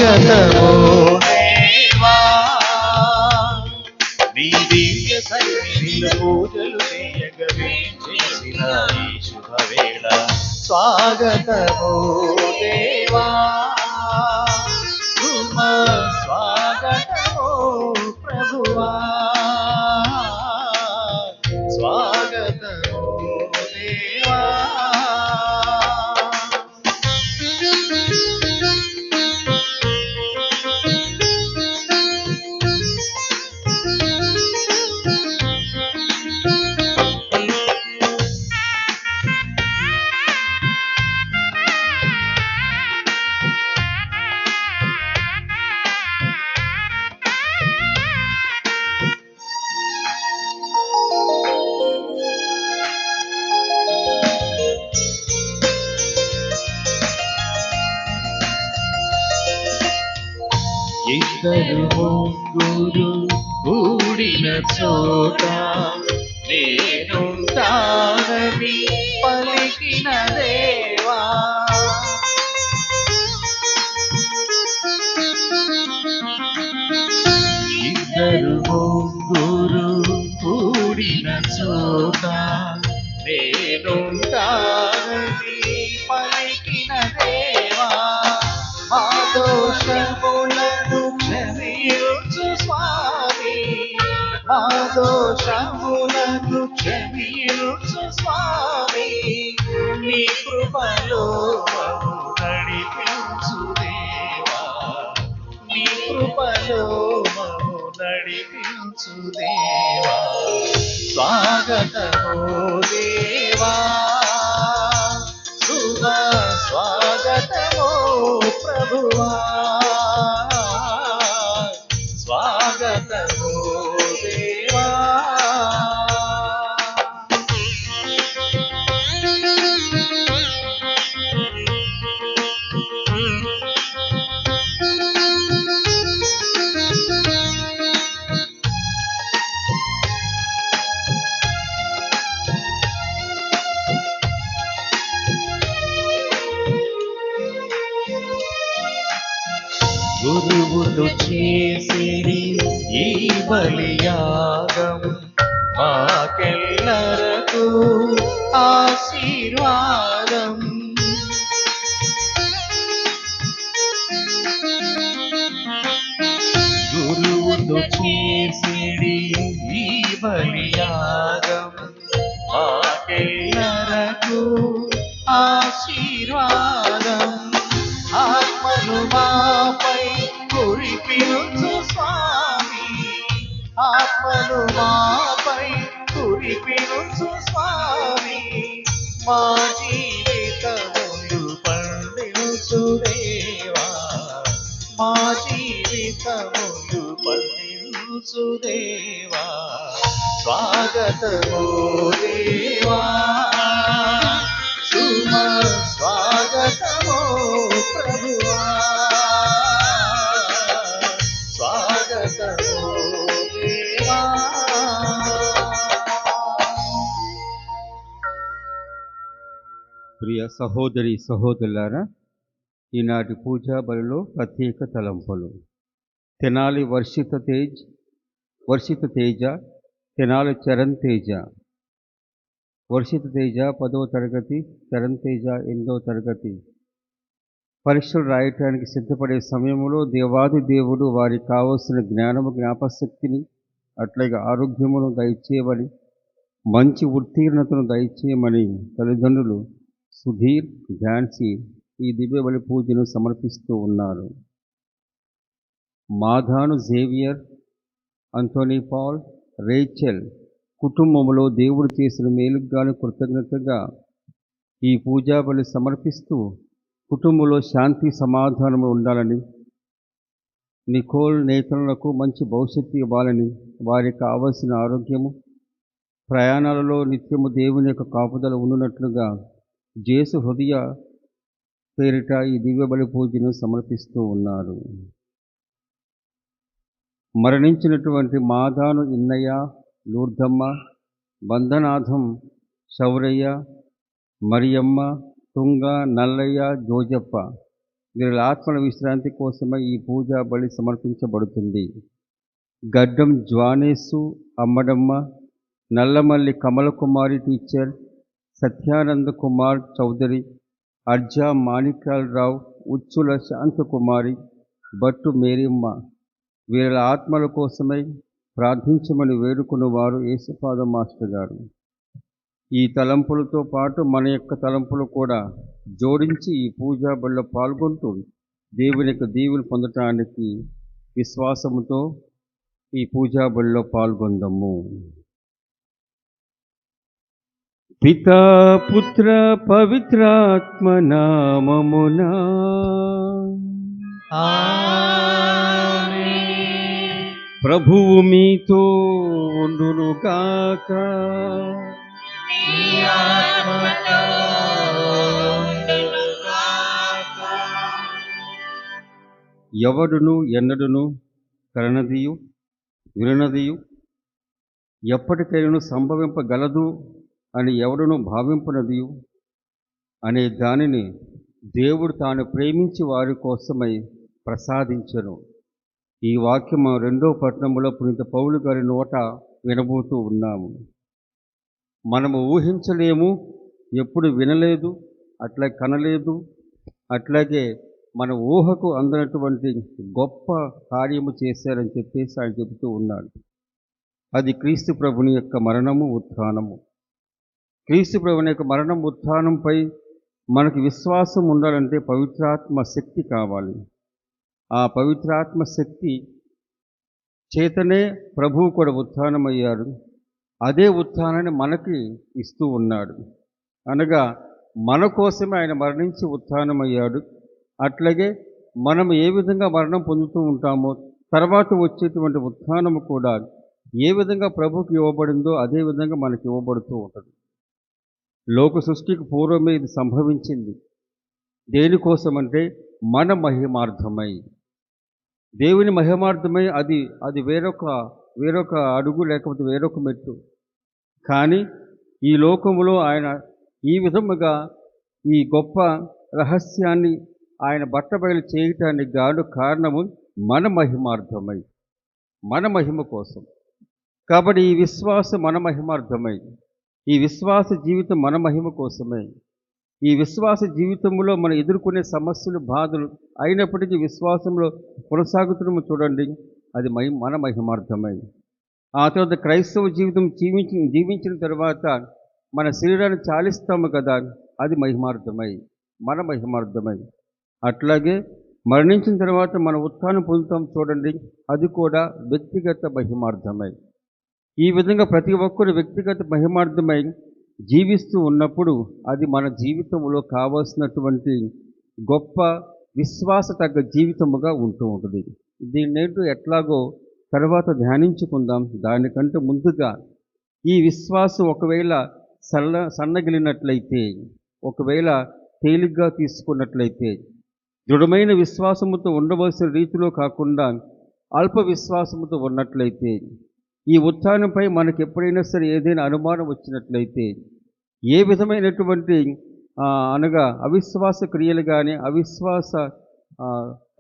స్వాగతము దేవా, నీ దివ్య సన్నిధిలో పూజలు చేయగవే చేసిన ఈ శుభవేళ. స్వాగతము దేవా, స్వాగతము ప్రభువా, స్వాగతము దేవా. ఇద్దరు ముగ్గురు కూడిన చోట నేనుంటానని పలికిన దేవా, ఇద్దరు ముగ్గురు కూడిన చోట నేనుంటానని పలికిన దేవా, మా దోషములను క్షమించు స్వామి, మా దోషములను క్షమించు స్వామి, నీ కృపలో మమ్ము నడిపించు దేవా, నీ కృపలో మమ్ము నడిపించు దేవా. స్వాగతము దేవా, శుభ స్వాగతము ప్రభువా, స్వాగతము దేవా. గురువులు చేసిరి ఈ బలియాగం మాకెల్లరకు ఆశీర్వాదం, గురువులు చేసిరి ఈ బలియాగం మాకెల్లరకు ఆశీర్వాదం, ఆత్మను మాపై కురిపించు స్వామి, ఆత్మను మాపై కురిపించు స్వామి, మా జీవితములు పండించు దేవా, మా జీవితములు పండించు దేవా. స్వాగతము దేవా, శుభ స్వాగతము ప్రభువా, స్వాగతము దేవా. ప్రియ సహోదరి సహోదరులారా, ఈనాటి పూజా బలిలో ప్రత్యేక తలంపులు. తెనాలి వర్షిత తేజ, తెనాలి చరణ్ తేజ. వర్షిత తేజ 10వ తరగతి, చరణ్ తేజ 8వ తరగతి. పరీక్షలు రాయటానికి సిద్ధపడే సమయంలో దేవాది దేవుడు వారికి కావలసిన జ్ఞానము, జ్ఞాపశక్తిని, అట్లాగే ఆరోగ్యమును దయచేయమని, మంచి ఉత్తీర్ణతను దయచేయమని తల్లిదండ్రులు సుధీర్, ఝాన్సీ ఈ దివ్య బలి పూజను సమర్పిస్తూ ఉన్నారు. మాధాను జేవియర్, అంటోనీ పాల్, రేచెల్ కుటుంబంలో దేవుడు చేసిన మేలుగాను కృతజ్ఞతగా ఈ పూజా బలి సమర్పిస్తూ కుటుంబంలో శాంతి సమాధానము ఉండాలని, నికోల్ నేతలకు మంచి భవిష్యత్తు ఇవ్వాలని, వారికి కావలసిన ఆరోగ్యము, ప్రయాణాలలో నిత్యము దేవుని యొక్క కాపుదల ఉండునట్లుగా జేసు హృదయ పేరిట ఈ దివ్య బలి పూజను సమర్పిస్తూ ఉన్నారు. మరణించినటువంటి మాదాను ఇన్నయ్య, లూర్ధమ్మ, బంధనాథం, శౌరయ్య, మరియమ్మ, తుంగ, నల్లయ్య, జోజప్ప వీరి ఆత్మల విశ్రాంతి కోసమై ఈ పూజా బలి సమర్పించబడుతుంది. గడ్డం జ్వానేసు అమ్మడమ్మ, నల్లమల్లి కమలకుమారి టీచర్, సత్యానంద కుమార్ చౌదరి, అర్జా మాణిక్యాలరావు, ఉచ్చుల శాంతకుమారి, బట్టు మేరియమ్మ వీళ్ళ ఆత్మల కోసమై ప్రార్థించమని వేడుకున్న వారు యేసుపాద మాస్టర్ గారు. ఈ తలంపులతో పాటు మన యొక్క తలంపులు కూడా జోడించి ఈ పూజా బడిలో పాల్గొంటూ దేవుని యొక్క దీవులు పొందటానికి విశ్వాసముతో ఈ పూజా బడిలో పాల్గొందాము. పితా పుత్ర పవిత్రాత్మ నామమునా ఆమేన్. ప్రభువు మీతో ఉండునుగాక. నీ ఆత్మతో ఉండునుగాక. ఎవడును ఎన్నడును కరనదియు విననదియు ఎప్పటికైనా సంభవింపగలదు అని ఎవడును భావింపనదియు అనే దానిని దేవుడు తాను ప్రేమించి వారి కోసమై ప్రసాదించెను. ఈ వాక్యం 2వ పట్టణంలో పునీత పౌలు గారి నోట వినబోతూ ఉన్నాము. మనము ఊహించలేము, ఎప్పుడు వినలేదు, అట్లా కనలేదు, అట్లాగే మన ఊహకు అందనటువంటి గొప్ప కార్యము చేశారని చెప్పేసి ఆయన చెబుతూ ఉన్నాడు. అది క్రీస్తు ప్రభుని యొక్క మరణము, ఉత్థానము. క్రీస్తు ప్రభుని యొక్క మరణం, ఉత్థానంపై మనకు విశ్వాసం ఉండాలంటే పవిత్రాత్మ శక్తి కావాలి. ఆ పవిత్రాత్మ శక్తి చేతనే ప్రభువు కూడా ఉత్థానమయ్యాడు. అదే ఉత్థానాన్ని మనకి ఇస్తూ ఉన్నాడు. అనగా మన కోసమే ఆయన మరణించి ఉత్థానమయ్యాడు. అట్లాగే మనం ఏ విధంగా మరణం పొందుతూ ఉంటామో తర్వాత వచ్చేటువంటి ఉత్థానము కూడా ఏ విధంగా ప్రభువుకి ఇవ్వబడిందో అదే విధంగా మనకి ఇవ్వబడుతూ ఉంటుంది. లోక సృష్టికి పూర్వమే ఇది సంభవించింది. దేనికోసమంటే మన మహిమార్థమై, దేవుని మహిమార్థమై. అది వేరొక అడుగు, లేకపోతే వేరొక మెట్టు. కానీ ఈ లోకములో ఆయన ఈ విధముగా ఈ గొప్ప రహస్యాన్ని ఆయన బట్టబయలు చేయటానికి గాను కారణము మన మహిమార్థమై, మన మహిమ కోసం. కాబట్టి ఈ విశ్వాసం మన మహిమార్థమై, ఈ విశ్వాస జీవితం మన మహిమ కోసమే. ఈ విశ్వాస జీవితంలో మనం ఎదుర్కొనే సమస్యలు, బాధలు అయినప్పటికీ విశ్వాసంలో కొనసాగుతున్నాము చూడండి, అది మన మహిమార్థమై. ఆ తర్వాత క్రైస్తవ జీవితం జీవించిన తర్వాత మన శరీరాన్ని చాలిస్తాము కదా, అది మహిమార్థమై, మన మహిమార్థమై. అట్లాగే మరణించిన తర్వాత మన ఉత్థానం పొందుతాం చూడండి, అది కూడా వ్యక్తిగత మహిమార్థమై. ఈ విధంగా ప్రతి ఒక్కరు వ్యక్తిగత మహిమార్థమై జీవిస్తూ ఉన్నప్పుడు అది మన జీవితంలో కావాల్సినటువంటి గొప్ప విశ్వాస తగ్గ జీవితముగా ఉంటూ ఉంటుంది. దీన్నేంటో ఎట్లాగో తర్వాత ధ్యానించుకుందాం. దానికంటే ముందుగా ఈ విశ్వాసం ఒకవేళ సన్నగిలినట్లయితే, ఒకవేళ తేలిగ్గా తీసుకున్నట్లయితే, దృఢమైన విశ్వాసముతో ఉండవలసిన రీతిలో కాకుండా అల్ప విశ్వాసముతో ఉన్నట్లయితే, ఈ ఉత్థానంపై మనకు ఎప్పుడైనా సరే ఏదైనా అనుమానం వచ్చినట్లయితే, ఏ విధమైనటువంటి అనగా అవిశ్వాస క్రియలు కానీ అవిశ్వాస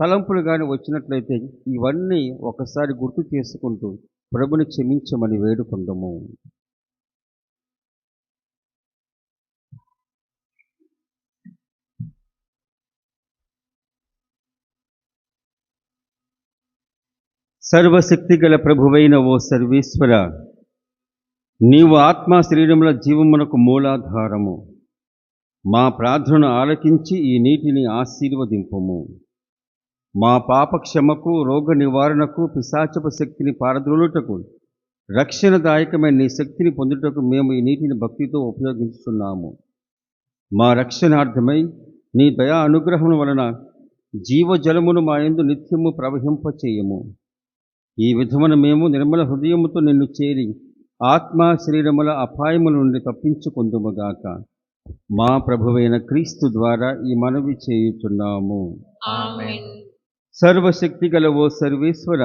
తలంపులు కానీ వచ్చినట్లయితే, ఇవన్నీ ఒకసారి గుర్తు చేసుకుంటూ ప్రభుని క్షమించమని వేడుకుందాము. సర్వశక్తి గల ప్రభువైన ఓ సర్వేశ్వర, నీవు ఆత్మ శరీరముల జీవమునకు మూలాధారము. మా ప్రార్థనను ఆలకించి ఈ నీటిని ఆశీర్వదింపుము. మా పాపక్షమకు, రోగ నివారణకు, పిశాచపు శక్తిని పారద్రోలుటకు, రక్షణదాయకమైన నీ శక్తిని పొందుటకు మేము ఈ నీటిని భక్తితో ఉపయోగించుతున్నాము. మా రక్షణార్థమై నీ దయా అనుగ్రహం వలన జీవజలమును మా యందు నిత్యము ప్రవహింపచేయము. ఈ విధమున మేము నిర్మల హృదయముతో నిన్ను చేరి ఆత్మ శరీరముల అపాయముల నుండి తప్పించుకొందుముగాక. మా ప్రభువైన క్రీస్తు ద్వారా ఈ మనవి చేయుచున్నాము. ఆమేన్. సర్వశక్తి గల ఓ సర్వేశ్వర,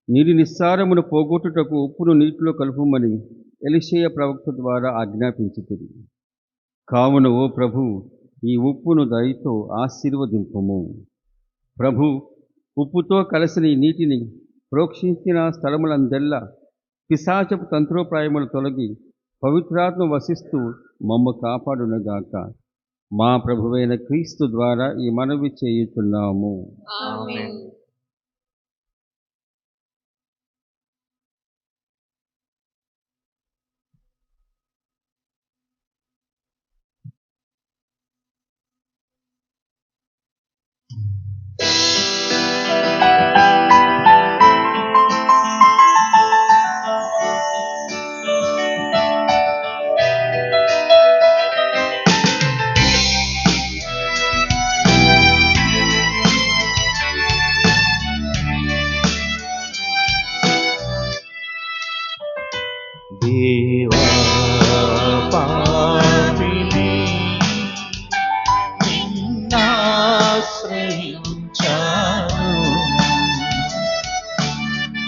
నీటి నిస్సారమును పోగొట్టుటకు ఉప్పును నీటిలో కలుపుమని ఎలీషయ ప్రవక్త ద్వారా ఆజ్ఞాపించితిరి. కావున ఓ ప్రభు, ఈ ఉప్పును దయతో ఆశీర్వదింపుము. ప్రభు ఉప్పుతో కలిసిన ఈ నీటిని ప్రోక్షించిన స్థలములందెల్లా పిశాచపు తంత్రోపాయములు తొలగి పవిత్రాత్మ వసిస్తూ మమ్మ కాపాడునగాక. మా ప్రభువైన క్రీస్తు ద్వారా ఈ మనవి చేయుచున్నాము. ఆమేన్. దేవా పాపిని నిన్నాశ్రయించాను,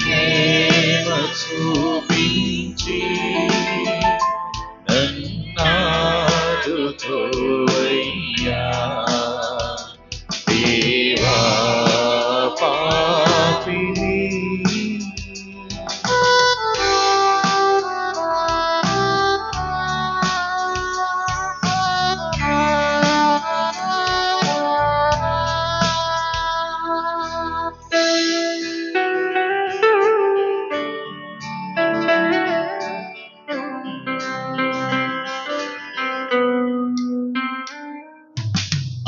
ప్రేమ చూపించి నన్నాదుకోవయ్యా. దేవా పాపిని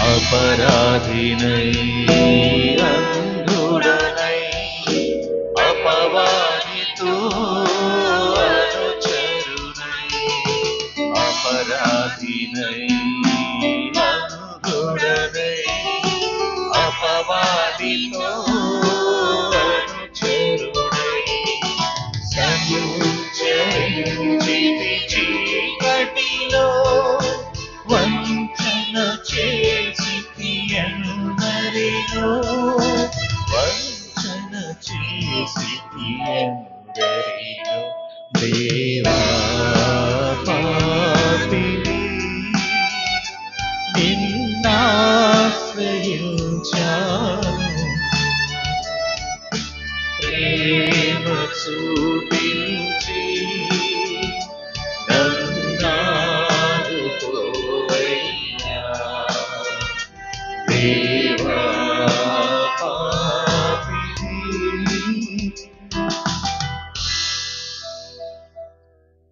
అపరాధినై అంధుడనై అపవాదితో అనుచరునై, అపరాధినై అంధుడనై అపవాదితో అనుచరునై, సంచరించి చీకటిలో వంచన చేసి ఎందరినో, వంచన చేసి ఎందరినో. దేవా పాపిని నిన్నాశ్రయించాను, ప్రేమ చూపించి నన్నాదుకోవయ్యా. దేవా పాపిని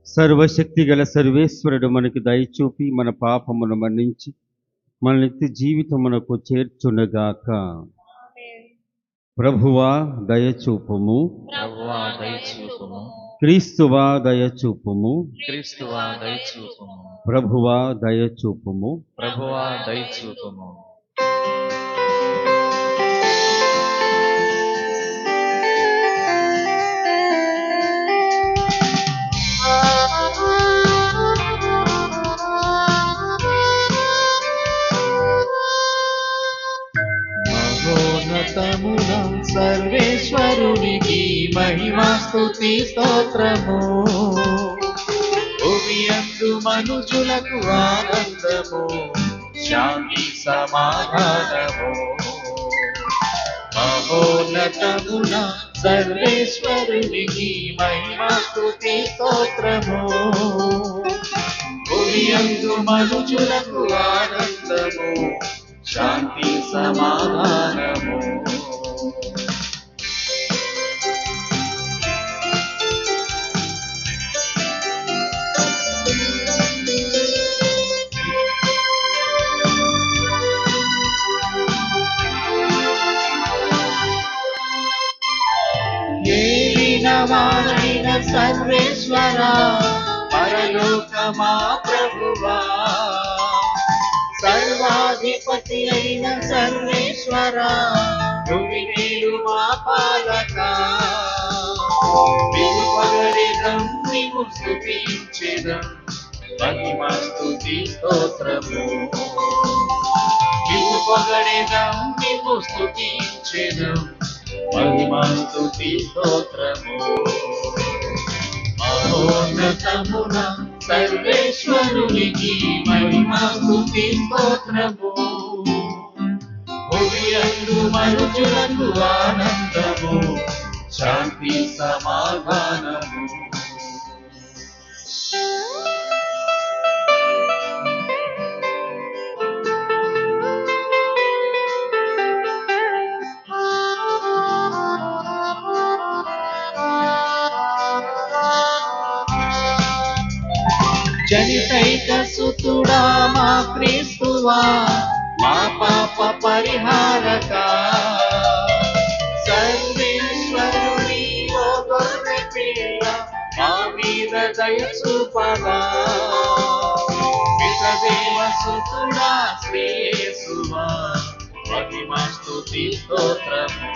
సర్వశక్తి గల సర్వేశ్వరుడు మనకి దయచూపి మన పాపమును మన్నించి మన నిత్య జీవితమునకు చేర్చునగాక. ప్రభువా దయచూపుము, ప్రభువా దయచూపుము, క్రీస్తువా దయచూపుము, క్రీస్తువా దయచూపుము, ప్రభువా దయచూపుము. ప్రభువా దయచూపుము. మహోన్నతమున సర్వేశ్వరునికి మహిమా స్తుతి స్తోత్రము, భూమియందు మనుజులకు ఆనందము, శాంతి సమాధానము. మహోన్నతమున సర్వేశ్వరునికి మహిమా స్తుతి స్తోత్రము, భూమియందు మనుజులకు ఆనందము, శాంతి సమాధానము. ఏలినవాడైన సర్వేశ్వర, పరలోకమా ప్రభువా, సర్వాధిపతి అయిన సర్వేశ్వర, భువినేలు మా పాలక, మేము పగడెదం నీవు స్తుతించెదం, మహిమా స్తుతి స్తోత్రము. మేము పగడెదం నీవు స్తుతించెదం, మహిమా స్తుతి స్తోత్రము. మహోన్నతమున సర్వేశ్వరునికి మహిమా స్తుతి స్తోత్రము, భూమియందు మనుషులకు ఆనందము, శాంతి సమాధానము. జనితైక సుతుడా మా క్రీస్తువా, మా పాప పరిహారక, సర్వేశ్వరుని ఓ గొర్రె పిల్ల, మా మీద దయ చూపగా. పితదేవ సుతుడా శ్రీ యేసువా, మహిమా స్తుతి స్తోత్రము.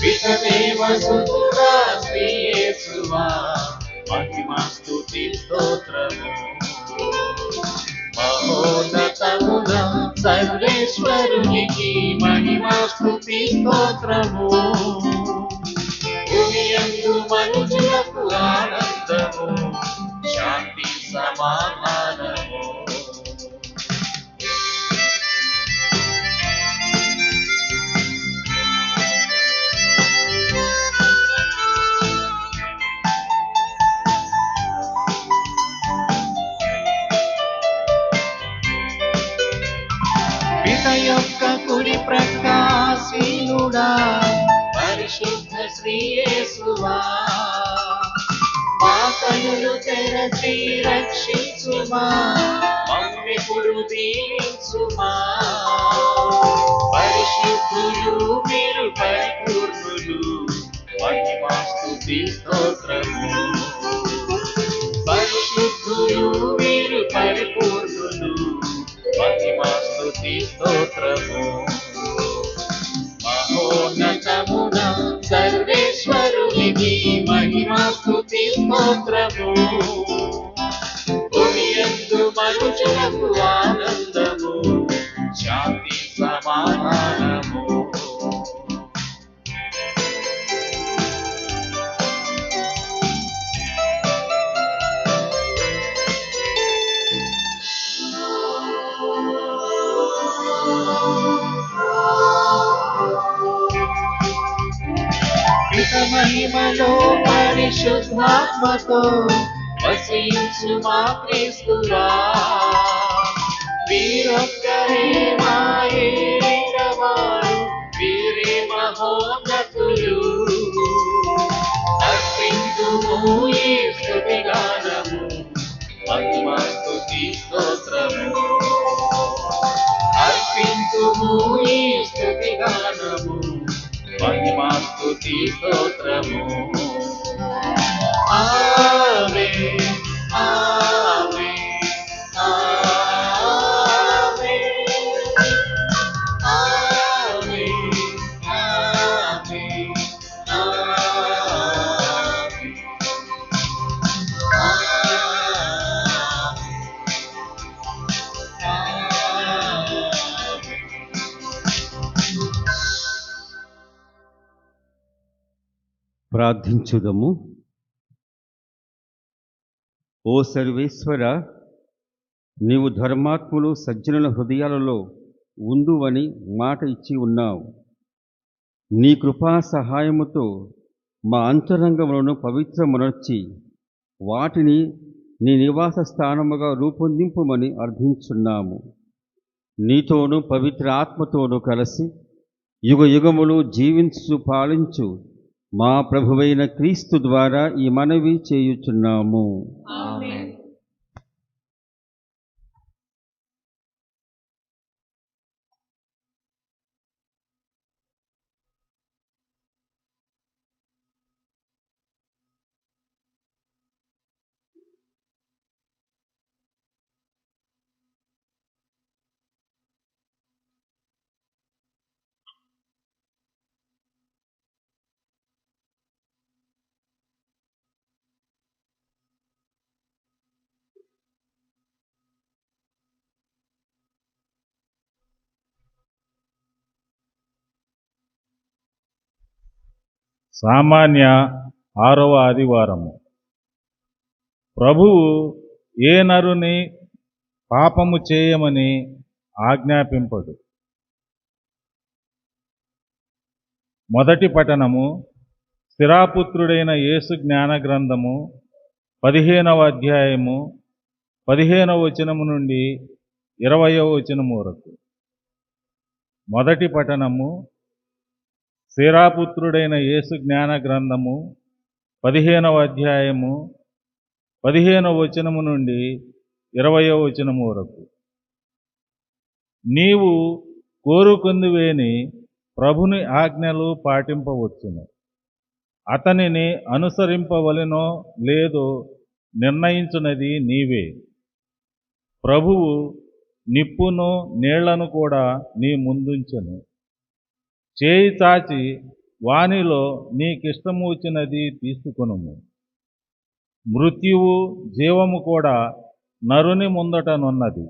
పితదేవ సుతుడా శ్రీ యేసువా, మహిమా స్తుతి స్తోత్రము. మహోన్నతమున సర్వేశ్వరునికి మహిమా స్తుతి స్తోత్రము. భూమియందు మనుషులకు ఆనందము, శాంతి సమాధానము. పిత యొక్క కుడి ప్రక్క శ్రీనుడా, పరిశుద్ధ శ్రీ యేసువా, మా కనులు తెరచి రక్షించుమా, మమ్మిప్పుడు దీవించుమా. పరిశుద్ధులు మీరు పరిపూర్ణులు, మహిమా స్తుతి స్తోత్రము. పరిశుద్ధులు మీరు పరిపూర్ణులు, మహిమా స్తుతి స్తోత్రము. మహోన్నతమున సర్వేశ్వరునికి మహిమా స్తుతి స్తోత్రము. భూమియందు మనుషులకు ఆనందము, శాంతి సమాధానము. పిత మహిమలో పరిశుద్ధాత్మతో వసించు మా క్రీస్తువా, వీరొక్కరే మా ఏలినవారు, వీరే మహోన్నతులు. అర్పించుము ఈ స్తుతిగానము, మహిమా స్తుతి స్తోత్రము. అర్పించుము ఈ స్తుతిగానము, మహిమా స్తుతి స్తోత్రము. ఆమేన్, ఆమేన్, ఆమేన్, ఆమేన్, ఆమేన్, ప్రార్థించుదము. ఓ సర్వేశ్వర, నీవు ధర్మాత్ములు సజ్జనుల హృదయాలలో ఉందువని మాట ఇచ్చి ఉన్నావు. నీ కృపా సహాయముతో మా అంతరంగములను పవిత్రమునర్చి వాటిని నీ నివాస స్థానముగా రూపొందింపుమని అర్థించున్నాము. నీతోనూ పవిత్ర ఆత్మతోనూ కలిసి యుగ యుగములు జీవించు పాలించు మా ప్రభువైన క్రీస్తు ద్వారా ఈ మనవి చేయుచున్నాము. ఆమేన్. సామాన్య 6వ ఆదివారము. ప్రభువు ఏ నరుని పాపము చేయమని ఆజ్ఞాపింపడు. మొదటి పఠనము స్థిరాపుత్రుడైన యేసు జ్ఞాన గ్రంథము 15వ అధ్యాయము 15వ వచనము నుండి 20వ వచనము వరకు. మొదటి పఠనము స్థిరాపుత్రుడైన యేసు జ్ఞాన గ్రంథము 15వ అధ్యాయము 15వ వచనము నుండి 20వ వచనము వరకు. నీవు కోరుకుందువేని ప్రభుని ఆజ్ఞలు పాటింపవచ్చును. అతనిని అనుసరింపవలెనో లేదో నిర్ణయించున్నది నీవే. ప్రభువు నిప్పును నీళ్లను కూడా నీ ముందుంచెను. చేయి చాచి వానిలో నీకిష్టము వచ్చినది తీసుకొనుము. మృత్యువు జీవము కూడా నరుని ముందటనున్నది.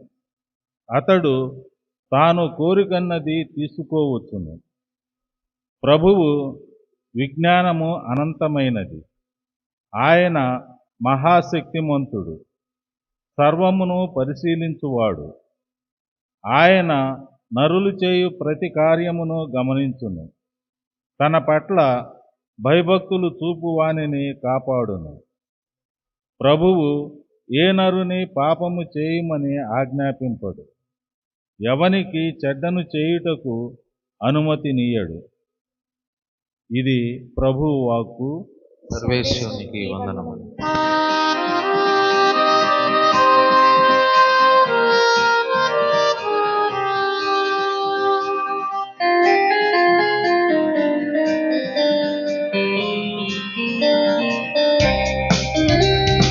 అతడు తాను కోరికన్నది తీసుకోవచ్చును. ప్రభువు విజ్ఞానము అనంతమైనది. ఆయన మహాశక్తిమంతుడు, సర్వమును పరిశీలించువాడు. ఆయన నరులు చేయు ప్రతి కార్యమును గమనించును. తన పట్ల భయభక్తులు చూపు వానిని కాపాడును. ప్రభువు ఏ నరుని పాపము చేయమని ఆజ్ఞాపింపడు. ఎవనికి చెడ్డను చేయుటకు అనుమతినీయడు. ఇది ప్రభువు వాక్కు. సర్వేశ్వరునికి వందనములు.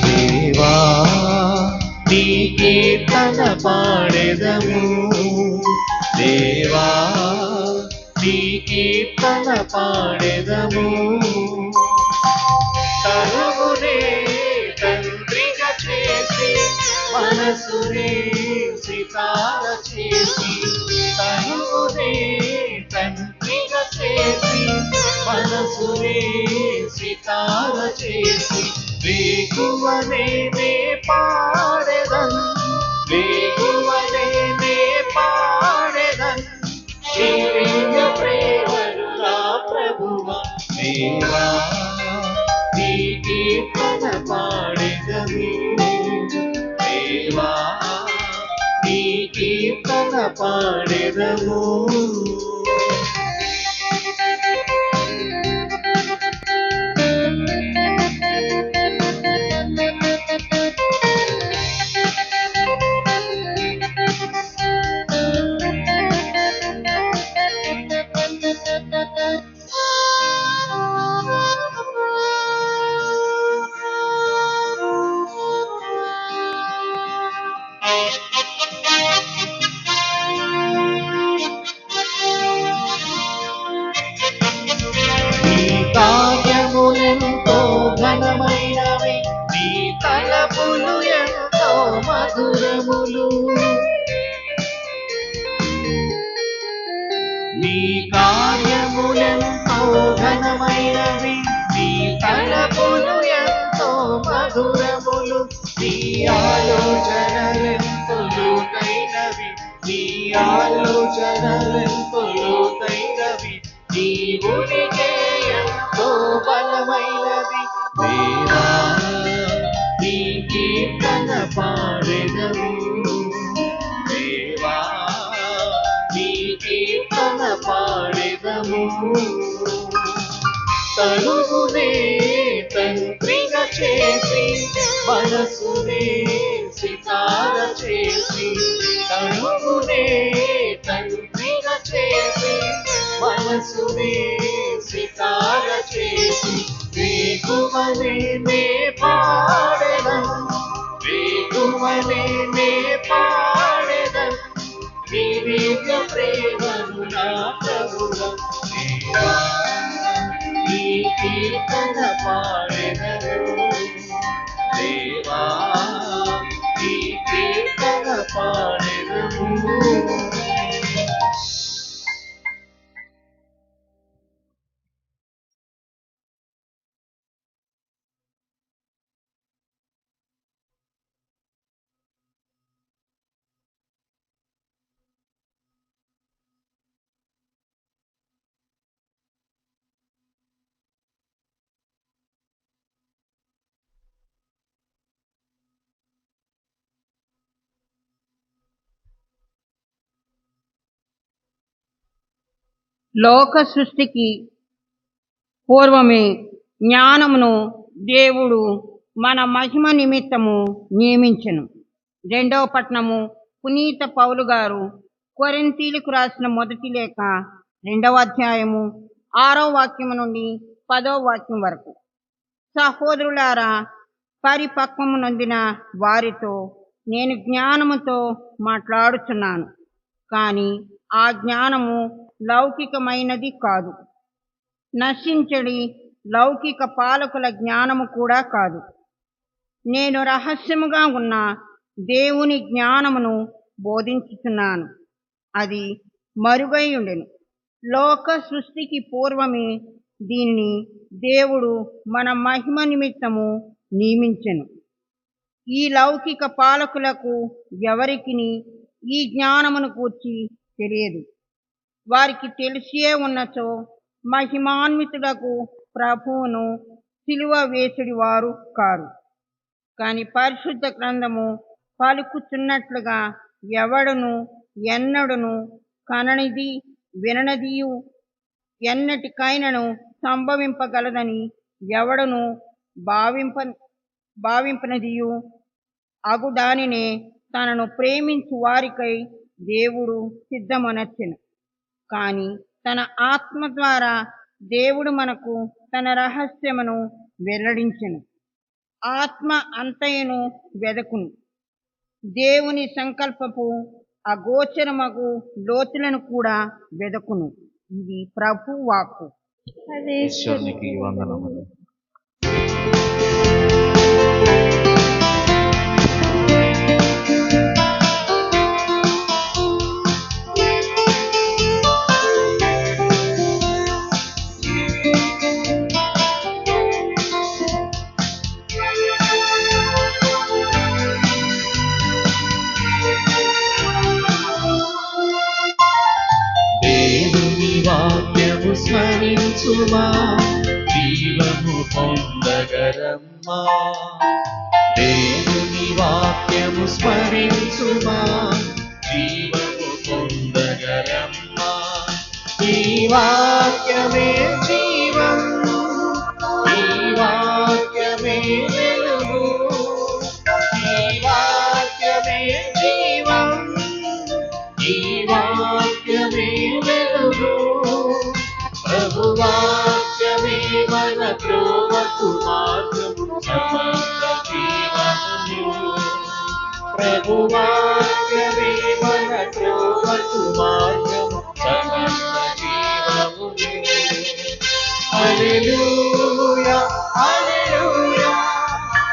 దేవా నీ కీర్తన పాడెదము, దేవా నీ కీర్తన పాడెదము. తరువునే తండ్రిగా చేసి మనసునే సితార చేసి, తరువునే తండ్రిగా చేసి మనసునే సితార చేసి, వేకువనే నే పాడెదన్, వేకువనే నే పాడెదన్ దివ్య ప్రేమను నా ప్రభువా. దేవా నీ కీర్తన పాడెదము, దేవా నీ కీర్తన పాడెదము. నీ కార్యములెంతో ఘనమైనవి, నీ తలపులు ఎంతో మధురములు. నీ కార్యములెంతో ఘనమైనవి, నీ తలపులు ఎంతో మధురములు. నీ ఆలోచనలెంతో లోతైనవి, నీ ఆలోచనలెంతో లోతైనవి. నీ ఉనికి ఎంతో బలమైనది. దేవా నీ కీర్తన పాడెదము, దేవా నీ కీర్తన పాడెదము. తరువునే తండ్రిగా చేసి మనసునే సితార చేసి, తరువునే తండ్రిగా చేసి మనసునే సితార చేసి, వేకువనే నే పాడెదన్, వేకువనే నే పాడెదన్ నీ దివ్య ప్రేమను నా ప్రభువా. దేవా నీ కీర్తన పాడెదను, దేవా నీ కీర్తన పాడెదను. లోక సృష్టికి పూర్వమే జ్ఞానమును దేవుడు మన మహిమ నిమిత్తము నియమించెను. 2వ పట్టణము పునీత పౌలు గారు కొరింథీయులకు రాసిన మొదటి లేఖ 2వ అధ్యాయము 6వ వాక్యము నుండి 10వ వాక్యం వరకు. సహోదరులారా, పరిపక్వము నొందిన వారితో నేను జ్ఞానముతో మాట్లాడుచున్నాను, కానీ ఆ జ్ఞానము లౌకికమైనది కాదు, నశించడి లౌకిక పాలకుల జ్ఞానము కూడా కాదు. నేను రహస్యముగా ఉన్న దేవుని జ్ఞానమును బోధించుచున్నాను. అది మరుగై ఉండెను. లోక సృష్టికి పూర్వమే దీనిని దేవుడు మన మహిమ నిమిత్తము నియమించెను. ఈ లౌకిక పాలకులకు ఎవరికిని ఈ జ్ఞానమును గూర్చి తెలియదు. వారికి తెలిసే ఉన్నచో మహిమాన్వితులకు ప్రభువును సిలువ వేసిడి వారు కారు. కానీ పరిశుద్ధ గ్రంథము పలుకుచున్నట్లుగా ఎవడును ఎన్నడును కననిది విననదియు ఎన్నటికైనను సంభవింపగలదని ఎవడును భావింపనదియు అగు దానినే తనను ప్రేమించు వారికై దేవుడు సిద్ధమనర్చెను. కానీ తన ఆత్మ ద్వారా దేవుడు మనకు తన రహస్యమును వెల్లడించెను. ఆత్మ అంతయును వెదకును, దేవుని సంకల్పపు అగోచరమగు లోతులను కూడా వెదకును. ఇది ప్రభు వాక్కు. ఈశ్వరునికి వందనములు. దేవుని వాక్యము స్మరించుమా, జీవము పొందగరమ్మా. దేవుని వాక్యము స్మరించుమా, జీవము పొందగరమ్మా. ఈ వాక్యమే జీవం, ఈ వాక్యమే వెలుగు, ఈ వాక్యమే జీవం, ఈ వాక్యమే వెలుగు. ప్రభు వాక్యమే మన త్రోవకు మార్గము, సమస్త జీవములు. ప్రభు వాక్యమే మన త్రోవకు మార్గము, సమస్త జీవములు. హల్లెలూయా హల్లెలూయా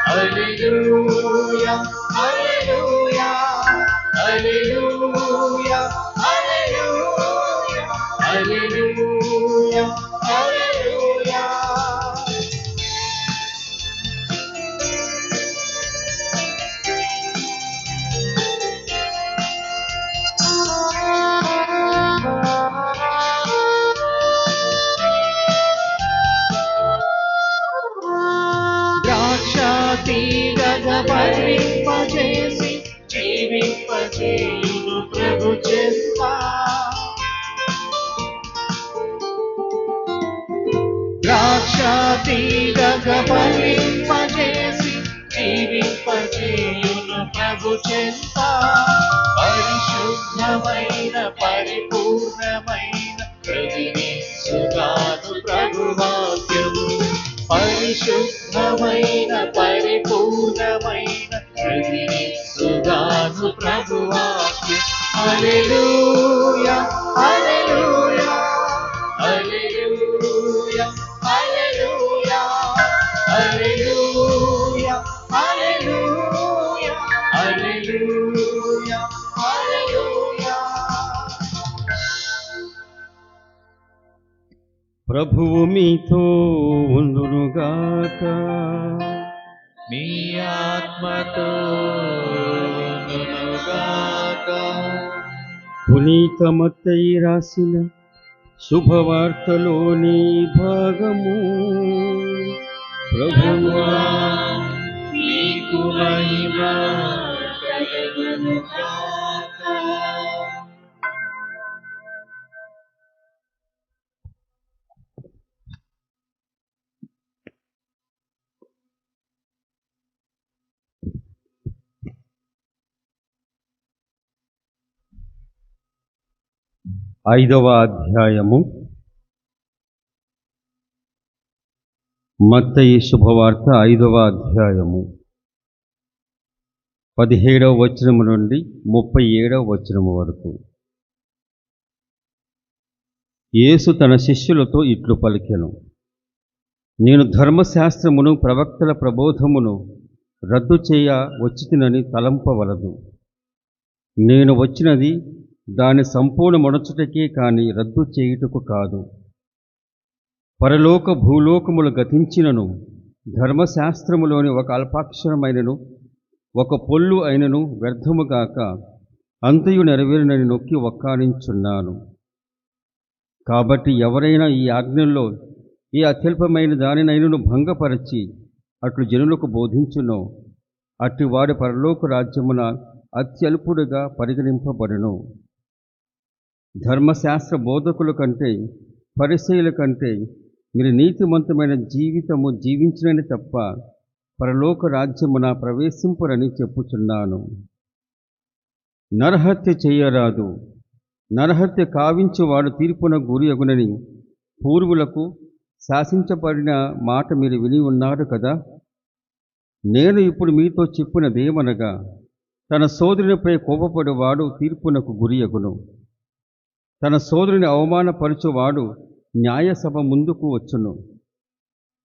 హల్లెలూయా హల్లెలూయా హల్లెలూయా హల్లెలూయా హల్లెలూయా హల్లెలూయా. ద్రాక్షాతీగగా ఫలింపజేసి జీవింపజేయును ప్రభు చెంత. ద్రాక్షాతీగగా ఫలింపజేసి జీవింపజేయును ప్రభు చెంత. పరిశుద్ధమైన పరిపూర్ణమైన హృదయసుగాను ప్రభు వాక్యము. పరిశుద్ధమైన పరిపూర్ణమైన హృదయసుగాను ప్రభు వాక్యం. హల్లెలూయా హల్లెలూయా హల్లెలూయా హల్లెలూయా హల్లెలూయా హల్లెలూయా హల్లెలూయా హల్లెలూయా. ప్రభువు మీతో ఉండునుగాక. మీ ఆత్మతో ఉండునుగాక. పునీత మత్తయి రాసిన శుభవార్తలోని భాగము. ప్రభువా నీకు మహిమ కలుగునుగాక. 5వ అధ్యాయము. మత్తయి శుభవార్త 5వ అధ్యాయము 17వ వచనము నుండి 37వ వచనము వరకు. యేసు తన శిష్యులతో ఇట్లు పలికెను: నేను ధర్మశాస్త్రమును ప్రవక్తల ప్రబోధమును రద్దు చేయ వచ్చితినని తలంపవలదు. నేను వచ్చినది దాని సంపూర్ణమొనచుటకే కాని రద్దు చేయుటకు కాదు. పరలోక భూలోకములు గతించినను ధర్మశాస్త్రములోని ఒక అల్పాక్షరమైనను ఒక పొల్లు అయినను వ్యర్థముగాక అంతయు నెరవేరునని నొక్కి ఒక్కానించున్నాను. కాబట్టి ఎవరైనా ఈ ఆజ్ఞల్లో ఈ అత్యల్పమైన దానినైనను భంగపరచి అట్లు జనులకు బోధించునో అట్టివాడు పరలోక రాజ్యమున అత్యల్పుడుగా పరిగణింపబడును. ధర్మశాస్త్ర బోధకుల కంటే పరిసయ్యుల కంటే మీరు నీతిమంతమైన జీవితము జీవించినని తప్ప పరలోక రాజ్యమున ప్రవేశింపురని చెప్పుచున్నాను. నరహత్య చేయరాదు, నరహత్య కావించువాడు తీర్పున గురియగునని పూర్వులకు శాసించబడిన మాట మీరు విని ఉన్నారు కదా. నేను ఇప్పుడు మీతో చెప్పినదేమనగా, తన సోదరునిపై కోపపడువాడు తీర్పునకు గురియగును. తన సోదరుని అవమానపరచువాడు న్యాయసభ ముందుకు వచ్చును.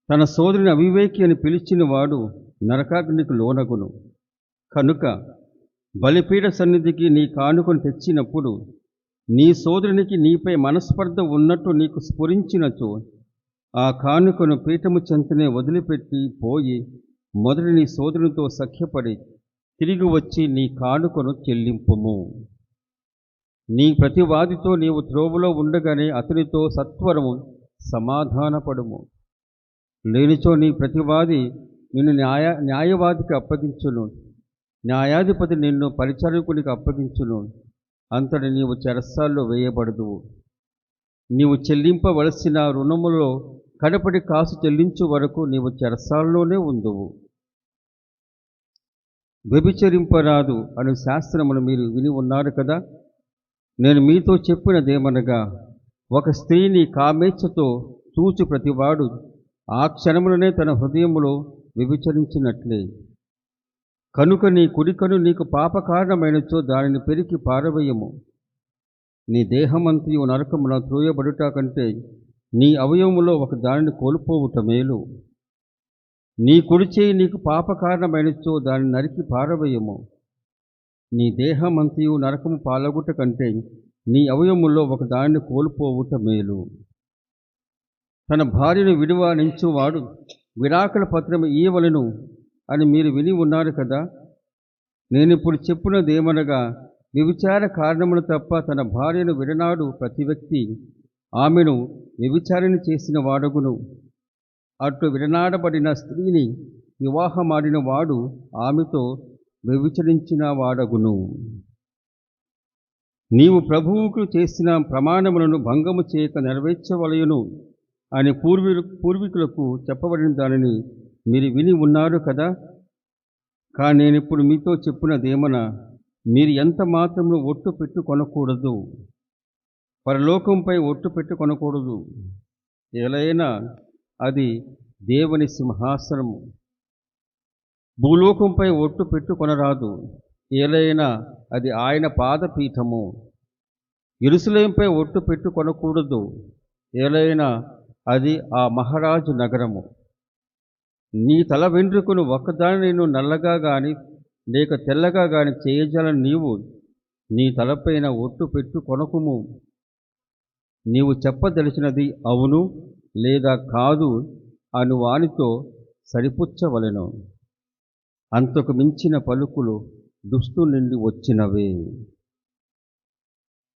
తన సోదరుని అవివేకి అని పిలిచిన వాడు నరకాగ్నికి లోనగును. కనుక బలిపీఠ సన్నిధికి నీ కానుకను తెచ్చినప్పుడు నీ సోదరునికి నీపై మనస్పర్ధ ఉన్నట్టు నీకు స్ఫురించినచో ఆ కానుకను పీఠము చెంతనే వదిలిపెట్టి పోయి మొదటి నీ సోదరునితో సఖ్యపడి తిరిగి వచ్చి నీ కానుకను చెల్లింపుము. నీ ప్రతివాదితో నీవు త్రోవలో ఉండగానే అతనితో సత్వరము సమాధానపడుము. లేనిచో నీ ప్రతివాది నిన్ను న్యాయవాదికి అప్పగించును, న్యాయాధిపతి నిన్ను పరిచారకునికి అప్పగించును. అంతటి నీవు చెరసాల్లో వేయబడదువు. నీవు చెల్లింపవలసిన రుణములో కడపడి కాసు చెల్లించు వరకు నీవు చెరసాల్లోనే ఉందువు. వ్యభిచరింపరాదు అను శాస్త్రమును మీరు విని ఉన్నారు కదా. నేను మీతో చెప్పినదేమనగా, ఒక స్త్రీని కామేచ్ఛతో చూచు ప్రతివాడు ఆ క్షణములనే తన హృదయములో వ్యభిచరించినట్లే. కనుక నీ కుడికను నీకు పాపకారణమైనచో దానిని పెరికి పారవేయము. నీ దేహమంతయు నరకమున త్రోయబడుట కంటే నీ అవయవములో ఒక దానిని కోల్పోవుట మేలు. నీ కుడి చేయి నీకు పాపకారణమైనచో దానిని నరికి పారవేయము. నీ దేహమంతయు నరకము పాలగుట కంటే నీ అవయవములో ఒక దానిని కోల్పోవుట మేలు. తన భార్యను విడువనించువాడు విడాకుల పత్రము ఇయ్యవలెను అని మీరు విని ఉన్నారు కదా. నేనిప్పుడు చెప్పున్నదేమనగా, వ్యభిచార కారణమును తప్ప తన భార్యను విడనాడు ప్రతి వ్యక్తి ఆమెను వ్యభిచారిణి చేసిన వాడగును. అటు విడనాడబడిన స్త్రీని వివాహమాడిన వాడు ఆమెతో వ్యభిచరించిన వాడగును. నీవు ప్రభువుకు చేసిన ప్రమాణములను భంగము చేయక నెరవేర్చవలయును అని పూర్వీకులకు చెప్పబడిన దానిని మీరు విని ఉన్నారు కదా. కానీ నేనిప్పుడు మీతో చెప్పినదేమన, మీరు ఎంత మాత్రము ఒట్టు పెట్టుకొనకూడదు, పరలోకంపై ఒట్టు పెట్టుకొనకూడదు. ఎలైనా అది దేవుని సింహాసనము. భూలోకంపై ఒట్టు పెట్టుకొనరాదు, ఏలైనా అది ఆయన పాదపీఠము. యెరూషలేముపై ఒట్టు పెట్టుకొనకూడదు, ఏలైనా అది ఆ మహారాజు నగరము. నీ తల వెంట్రుకను ఒక్కదాని నేను నల్లగా గాని లేక తెల్లగా గాని చేయజాలని నీవు నీ తలపైన ఒట్టు పెట్టుకొనకుము. నీవు చెప్పదలిచినది అవును లేదా కాదు అను వానితో సరిపుచ్చవలెను. అంతకు మించిన పలుకులు దుష్టు నుండి వచ్చినవే.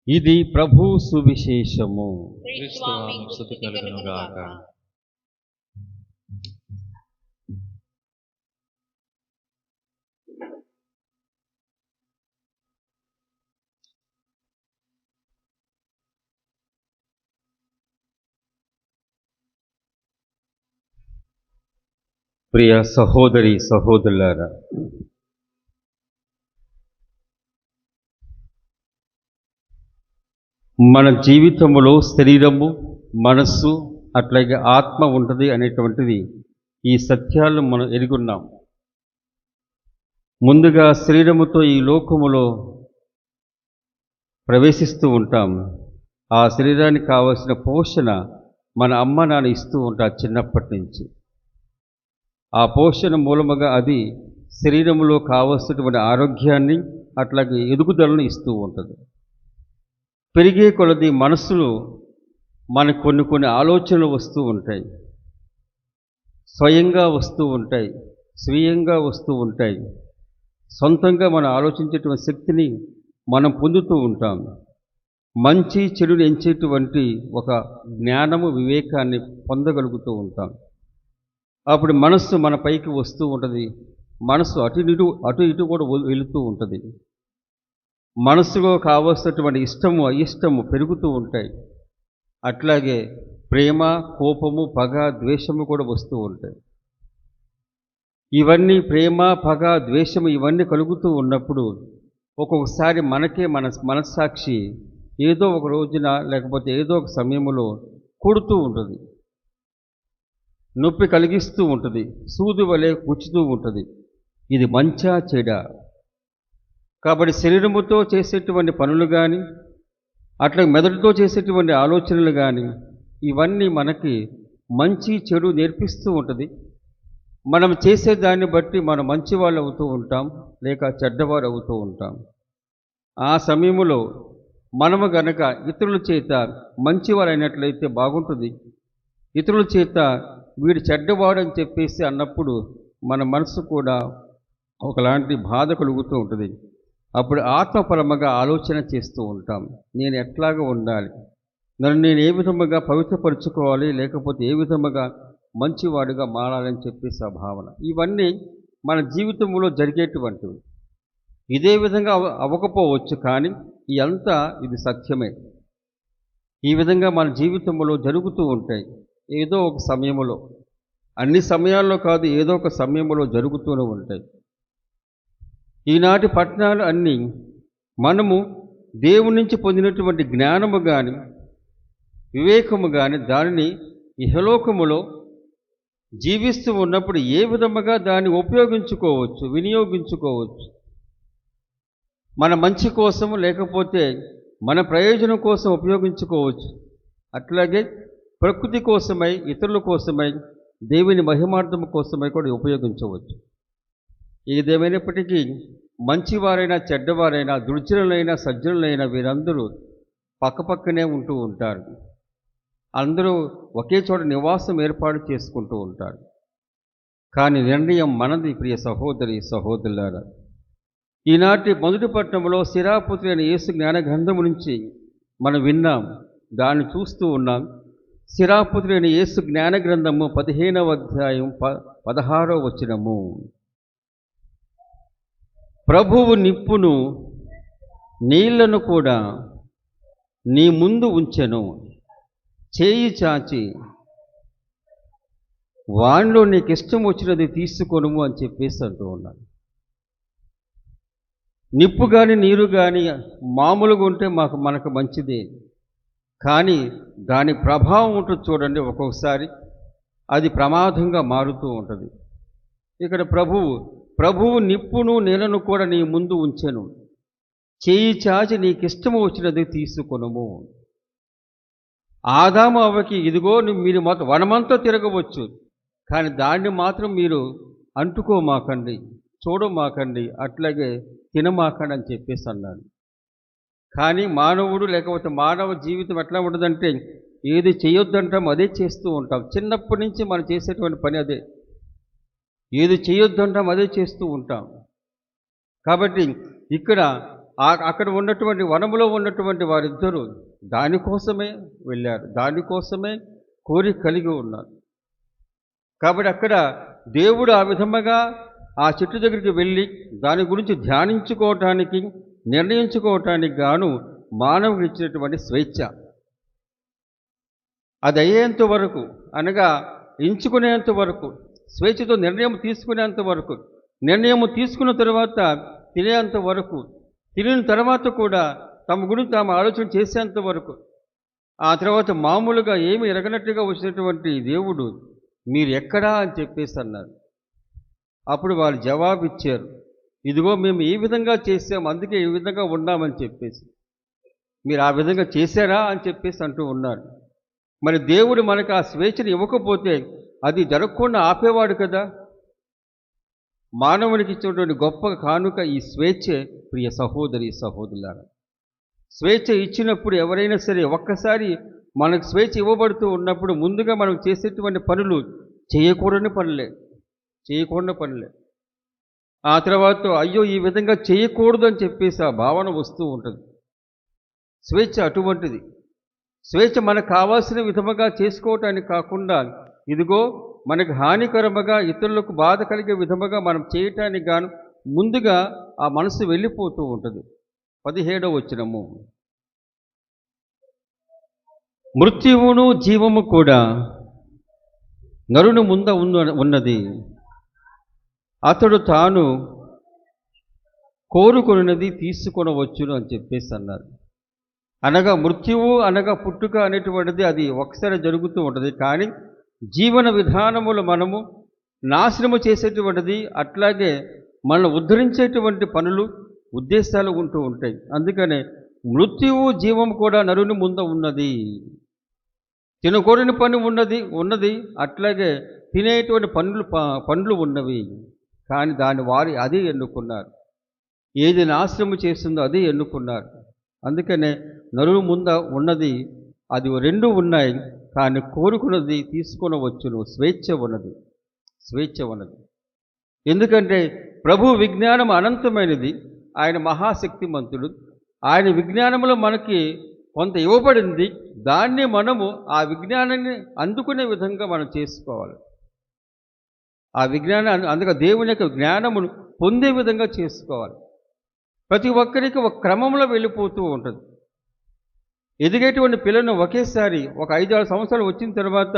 ఇది ప్రభు సువిశేషము. క్రీస్తునామమునకు స్తుతి కలుగును గాక. ప్రియ సహోదరి సహోదరులారా, మన జీవితంలో శరీరము, మనస్సు, అట్లాగే ఆత్మ ఉంటుంది అనేటువంటిది ఈ సత్యాలను మనం ఎరుగున్నాం. ముందుగా శరీరముతో ఈ లోకములో ప్రవేశిస్తూ ఉంటాం. ఆ శరీరానికి కావలసిన పోషణ మన అమ్మ నాన్న ఇస్తూ ఉంటారు చిన్నప్పటి నుంచి. ఆ పోషణ మూలముగా అది శరీరంలో కావలసినటువంటి ఆరోగ్యాన్ని అట్లాగే ఎదుగుదలను ఇస్తూ ఉంటుంది. పెరిగే కొలది మనసులో మనకు కొన్ని ఆలోచనలు వస్తూ ఉంటాయి, స్వయంగా వస్తూ ఉంటాయి, స్వీయంగా వస్తూ ఉంటాయి. సొంతంగా మనం ఆలోచించేటువంటి శక్తిని మనం పొందుతూ ఉంటాం. మంచి చెడుని ఎంచేటువంటి ఒక జ్ఞానము, వివేకాన్ని పొందగలుగుతూ ఉంటాం. అప్పుడు మనస్సు మన పైకి వస్తూ ఉంటుంది. మనస్సు అటు ఇటు కూడా వెళుతూ ఉంటుంది. మనస్సులో కావలసినటువంటి ఇష్టము, అయిష్టము పెరుగుతూ ఉంటాయి. అట్లాగే ప్రేమ, కోపము, పగ, ద్వేషము కూడా వస్తూ ఉంటాయి. ఇవన్నీ ప్రేమ, పగ, ద్వేషము ఇవన్నీ కలుగుతూ ఉన్నప్పుడు ఒక్కొక్కసారి మనకే మన మనస్సాక్షి ఏదో ఒక రోజున లేకపోతే ఏదో ఒక సమయంలో కొడుతూ ఉంటుంది, నొప్పి కలిగిస్తూ ఉంటుంది, సూది వలె గుచ్చుతూ ఉంటుంది. ఇది మంచా చెడా? కాబట్టి శరీరముతో చేసేటువంటి పనులు కానీ అట్లా మెదడుతో చేసేటువంటి ఆలోచనలు కానీ ఇవన్నీ మనకి మంచి చెడు నేర్పిస్తూ ఉంటుంది. మనం చేసేదాన్ని బట్టి మనం మంచివాళ్ళు అవుతూ ఉంటాం, లేక చెడ్డవారు అవుతూ ఉంటాం. ఆ సమయంలో మనము గనక ఇతరుల చేత మంచివారు అయినట్లయితే బాగుంటుంది. ఇతరుల చేత వీడు చెడ్డవాడు అని చెప్పేసి అన్నప్పుడు మన మనసు కూడా ఒకలాంటి బాధ కలుగుతూ ఉంటుంది. అప్పుడు ఆత్మపరముగా ఆలోచన చేస్తూ ఉంటాం, నేను ఎట్లాగా ఉండాలి, నన్ను నేను ఏ విధముగా పవిత్రపరుచుకోవాలి, లేకపోతే ఏ విధముగా మంచివాడుగా మారాలని చెప్పేసి ఆ భావన. ఇవన్నీ మన జీవితంలో జరిగేటువంటివి. ఇదే విధంగా అవ్వకపోవచ్చు, కానీ ఇది సత్యమే. ఈ విధంగా మన జీవితంలో జరుగుతూ ఉంటాయి. ఏదో ఒక సమయంలో, అన్ని సమయాల్లో కాదు, ఏదో ఒక సమయంలో జరుగుతూనే ఉంటాయి. ఈనాటి పట్టణాలు అన్నీ మనము దేవుని నుంచి పొందినటువంటి జ్ఞానము కానీ వివేకము కానీ దానిని ఇహలోకములో జీవిస్తూ ఉన్నప్పుడు ఏ విధముగా దాన్ని ఉపయోగించుకోవచ్చు, వినియోగించుకోవచ్చు. మన మంచి కోసము లేకపోతే మన ప్రయోజనం కోసం ఉపయోగించుకోవచ్చు. అట్లాగే ప్రకృతి కోసమై, ఇతరుల కోసమై, దేవుని మహిమార్థము కోసమై కూడా ఉపయోగించవచ్చు. ఏదేమైనప్పటికీ మంచివారైనా చెడ్డవారైనా, దుర్జనులైనా సజ్జనులైనా వీరందరూ పక్కపక్కనే ఉంటూ ఉంటారు. అందరూ ఒకే చోట నివాసం ఏర్పాటు చేసుకుంటూ ఉంటారు. కానీ నిర్ణయం మనది, ప్రియ సహోదరి సహోదరులారా. ఈనాటి మొదటి పట్టణంలో సిరాపుత్రి అనే యేసు జ్ఞాన గ్రంథము నుంచి మనం విన్నాం, దాన్ని చూస్తూ ఉన్నాం. సిరాపుత్రి అనే యేసు జ్ఞాన గ్రంథము 15వ అధ్యాయం 16వ వచనము. ప్రభువు నిప్పును నీళ్లను కూడా నీ ముందు ఉంచెను, చేయి చాచి వానిలో నీకు ఇష్టం వచ్చినది తీసుకొనుము అని చెప్పేసి అంటూ ఉన్నాను. నిప్పు కానీ నీరు కానీ మామూలుగా ఉంటే మనకు మంచిదే, కానీ దాని ప్రభావం ఉంటుంది చూడండి, ఒక్కొక్కసారి అది ప్రమాదంగా మారుతూ ఉంటుంది. ఇక్కడ ప్రభువు నిప్పును నీళ్లను కూడా నీ ముందు ఉంచెను, చేయి చాచి నీకు ఇష్టము వచ్చినది తీసుకొనుము. ఆదాము అవ్వకి ఇదిగో మీరు మొత్తం వనమంతా తిరగవచ్చు, కానీ దాన్ని మాత్రం మీరు అంటుకోమాకండి, చూడమాకండి, అట్లాగే తినమాకండి అని చెప్పేసి అన్నాడు. కానీ మానవుడు లేకపోతే మానవ జీవితం ఎట్లా ఉంటుందంటే ఏది చేయొద్దంటాం అదే చేస్తూ ఉంటాం. చిన్నప్పటి నుంచి మనం చేసేటువంటి పని అదే. ఏది చేయొద్దంటాం అదే చేస్తూ ఉంటాం. కాబట్టి ఇక్కడ అక్కడ ఉన్నటువంటి వనములో ఉన్నటువంటి వారిద్దరూ దానికోసమే వెళ్ళారు, దానికోసమే కోరిక కలిగి ఉన్నారు. కాబట్టి అక్కడ దేవుడు ఆ విధముగా ఆ చెట్టు దగ్గరికి వెళ్ళి దాని గురించి ధ్యానించుకోవటానికి, నిర్ణయించుకోవటానికి గాను మానవుడికి ఇచ్చినటువంటి స్వేచ్ఛ. అది అయ్యేంత వరకు, అనగా ఎంచుకునేంత వరకు, స్వేచ్ఛతో నిర్ణయం తీసుకునేంత వరకు, నిర్ణయం తీసుకున్న తర్వాత తినేంత వరకు, తినిన తర్వాత కూడా తమ గురించి తాము ఆలోచన చేసేంత వరకు. ఆ తర్వాత మామూలుగా ఏమి ఎరగనట్టుగా వచ్చినటువంటి దేవుడు మీరు ఎక్కడా అని చెప్పేసి అన్నారు. అప్పుడు వాళ్ళు జవాబు ఇచ్చారు, ఇదిగో మేము ఈ విధంగా చేసాం, అందుకే ఈ విధంగా ఉన్నామని చెప్పేసి. మీరు ఆ విధంగా చేశారా అని చెప్పేసి అంటూ ఉన్నారు. మరి దేవుడు మనకు ఆ స్వేచ్ఛను ఇవ్వకపోతే అది జరగకుండా ఆపేవాడు కదా. మానవునికి ఇచ్చినటువంటి గొప్ప కానుక ఈ స్వేచ్ఛే. ప్రియ సహోదరి సహోదరులారా, స్వేచ్ఛ ఇచ్చినప్పుడు ఎవరైనా సరే ఒక్కసారి మనకు స్వేచ్ఛ ఇవ్వబడుతూ ఉన్నప్పుడు ముందుగా మనం చేసేటువంటి పనులు చేయకూడని పనులే. ఆ తర్వాత అయ్యో ఈ విధంగా చేయకూడదు అని చెప్పేసి ఆ భావన వస్తూ ఉంటుంది. స్వేచ్ఛ అటువంటిది. స్వేచ్ఛ మనకు కావాల్సిన విధముగా చేసుకోవటానికి కాకుండా ఇదిగో మనకు హానికరముగా ఇతరులకు బాధ కలిగే విధముగా మనం చేయటానికి గాను ముందుగా ఆ మనసు వెళ్ళిపోతూ ఉంటుంది. 17వ వచనము, మృత్యువును జీవము కూడా నరుని ముంద ఉన్నది, అతడు తాను కోరుకొనినది తీసుకొనవచ్చును అని చెప్పేసి అన్నారు. అనగా మృత్యువు అనగా పుట్టుక అనేటువంటిది అది ఒకసారి జరుగుతూ ఉంటుంది. కానీ జీవన విధానములు మనము నాశనము చేసేటువంటిది, అట్లాగే మనల్ని ఉద్ధరించేటువంటి పనులు ఉద్దేశాలు ఉంటూ ఉంటాయి. అందుకనే మృత్యువు జీవం కూడా నరుని ముందు ఉన్నది. తినకూడని పని ఉన్నది అట్లాగే తినేటువంటి పండ్లు ఉన్నవి. కానీ దాని వారి అదే ఎన్నుకున్నారు. ఏది నాశనము చేస్తుందో అదే ఎన్నుకున్నారు. అందుకనే నరుని ముందు ఉన్నది అది రెండు ఉన్నాయి, కానీ కోరుకున్నది తీసుకొనవచ్చును. స్వేచ్ఛ ఉన్నది. ఎందుకంటే ప్రభు విజ్ఞానం అనంతమైనది, ఆయన మహాశక్తిమంతుడు. ఆయన విజ్ఞానంలో మనకి కొంత ఇవ్వబడింది, దాన్ని మనము ఆ విజ్ఞానాన్ని అందుకునే విధంగా మనం చేసుకోవాలి. ఆ విజ్ఞానాన్ని అందుకే దేవుని యొక్క జ్ఞానమును పొందే విధంగా చేసుకోవాలి. ప్రతి ఒక్కరికి ఒక క్రమంలో వెళ్ళిపోతూ ఉంటుంది. ఎదిగేటువంటి పిల్లలను ఒకేసారి ఒక 5-6 సంవత్సరాలు వచ్చిన తర్వాత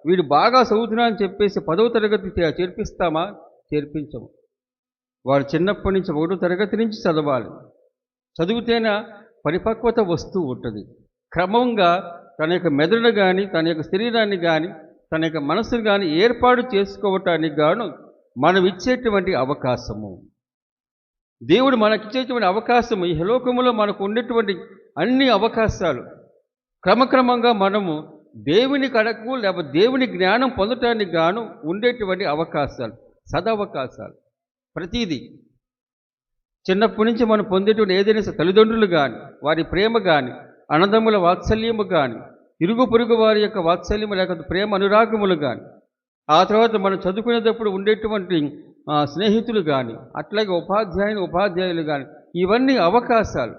వీడు బాగా చదువుతున్నా అని చెప్పేసి 10వ తరగతి చేర్పిస్తామా? చేర్పించము. వాడు చిన్నప్పటి నుంచి 1వ తరగతి నుంచి చదవాలి. చదివితేనే పరిపక్వత వస్తూ ఉంటుంది. క్రమంగా తన యొక్క మెదడును కానీ, తన యొక్క శరీరాన్ని కానీ, తన యొక్క మనసును కానీ ఏర్పాటు చేసుకోవటానికి గాను మనం ఇచ్చేటువంటి అవకాశము, దేవుడు మనకిచ్చేటువంటి అవకాశము, ఈ లోకములో మనకు ఉండేటువంటి అన్ని అవకాశాలు క్రమక్రమంగా మనము దేవుని కడకు లేకపోతే దేవుని జ్ఞానం పొందటానికి గాను ఉండేటువంటి అవకాశాలు, సదవకాశాలు. ప్రతీది చిన్నప్పటి నుంచి మనం పొందేటువంటి ఏదైనా తల్లిదండ్రులు కానీ, వారి ప్రేమ కానీ, అన్నదమ్ముల వాత్సల్యము కానీ, ఇరుగు పొరుగు వారి యొక్క వాత్సల్యము లేకపోతే ప్రేమ అనురాగములు కానీ, ఆ తర్వాత మనం చదువుకునేటప్పుడు ఉండేటువంటి స్నేహితులు కానీ, అట్లాగే ఉపాధ్యాయులు కానీ, ఇవన్నీ అవకాశాలు.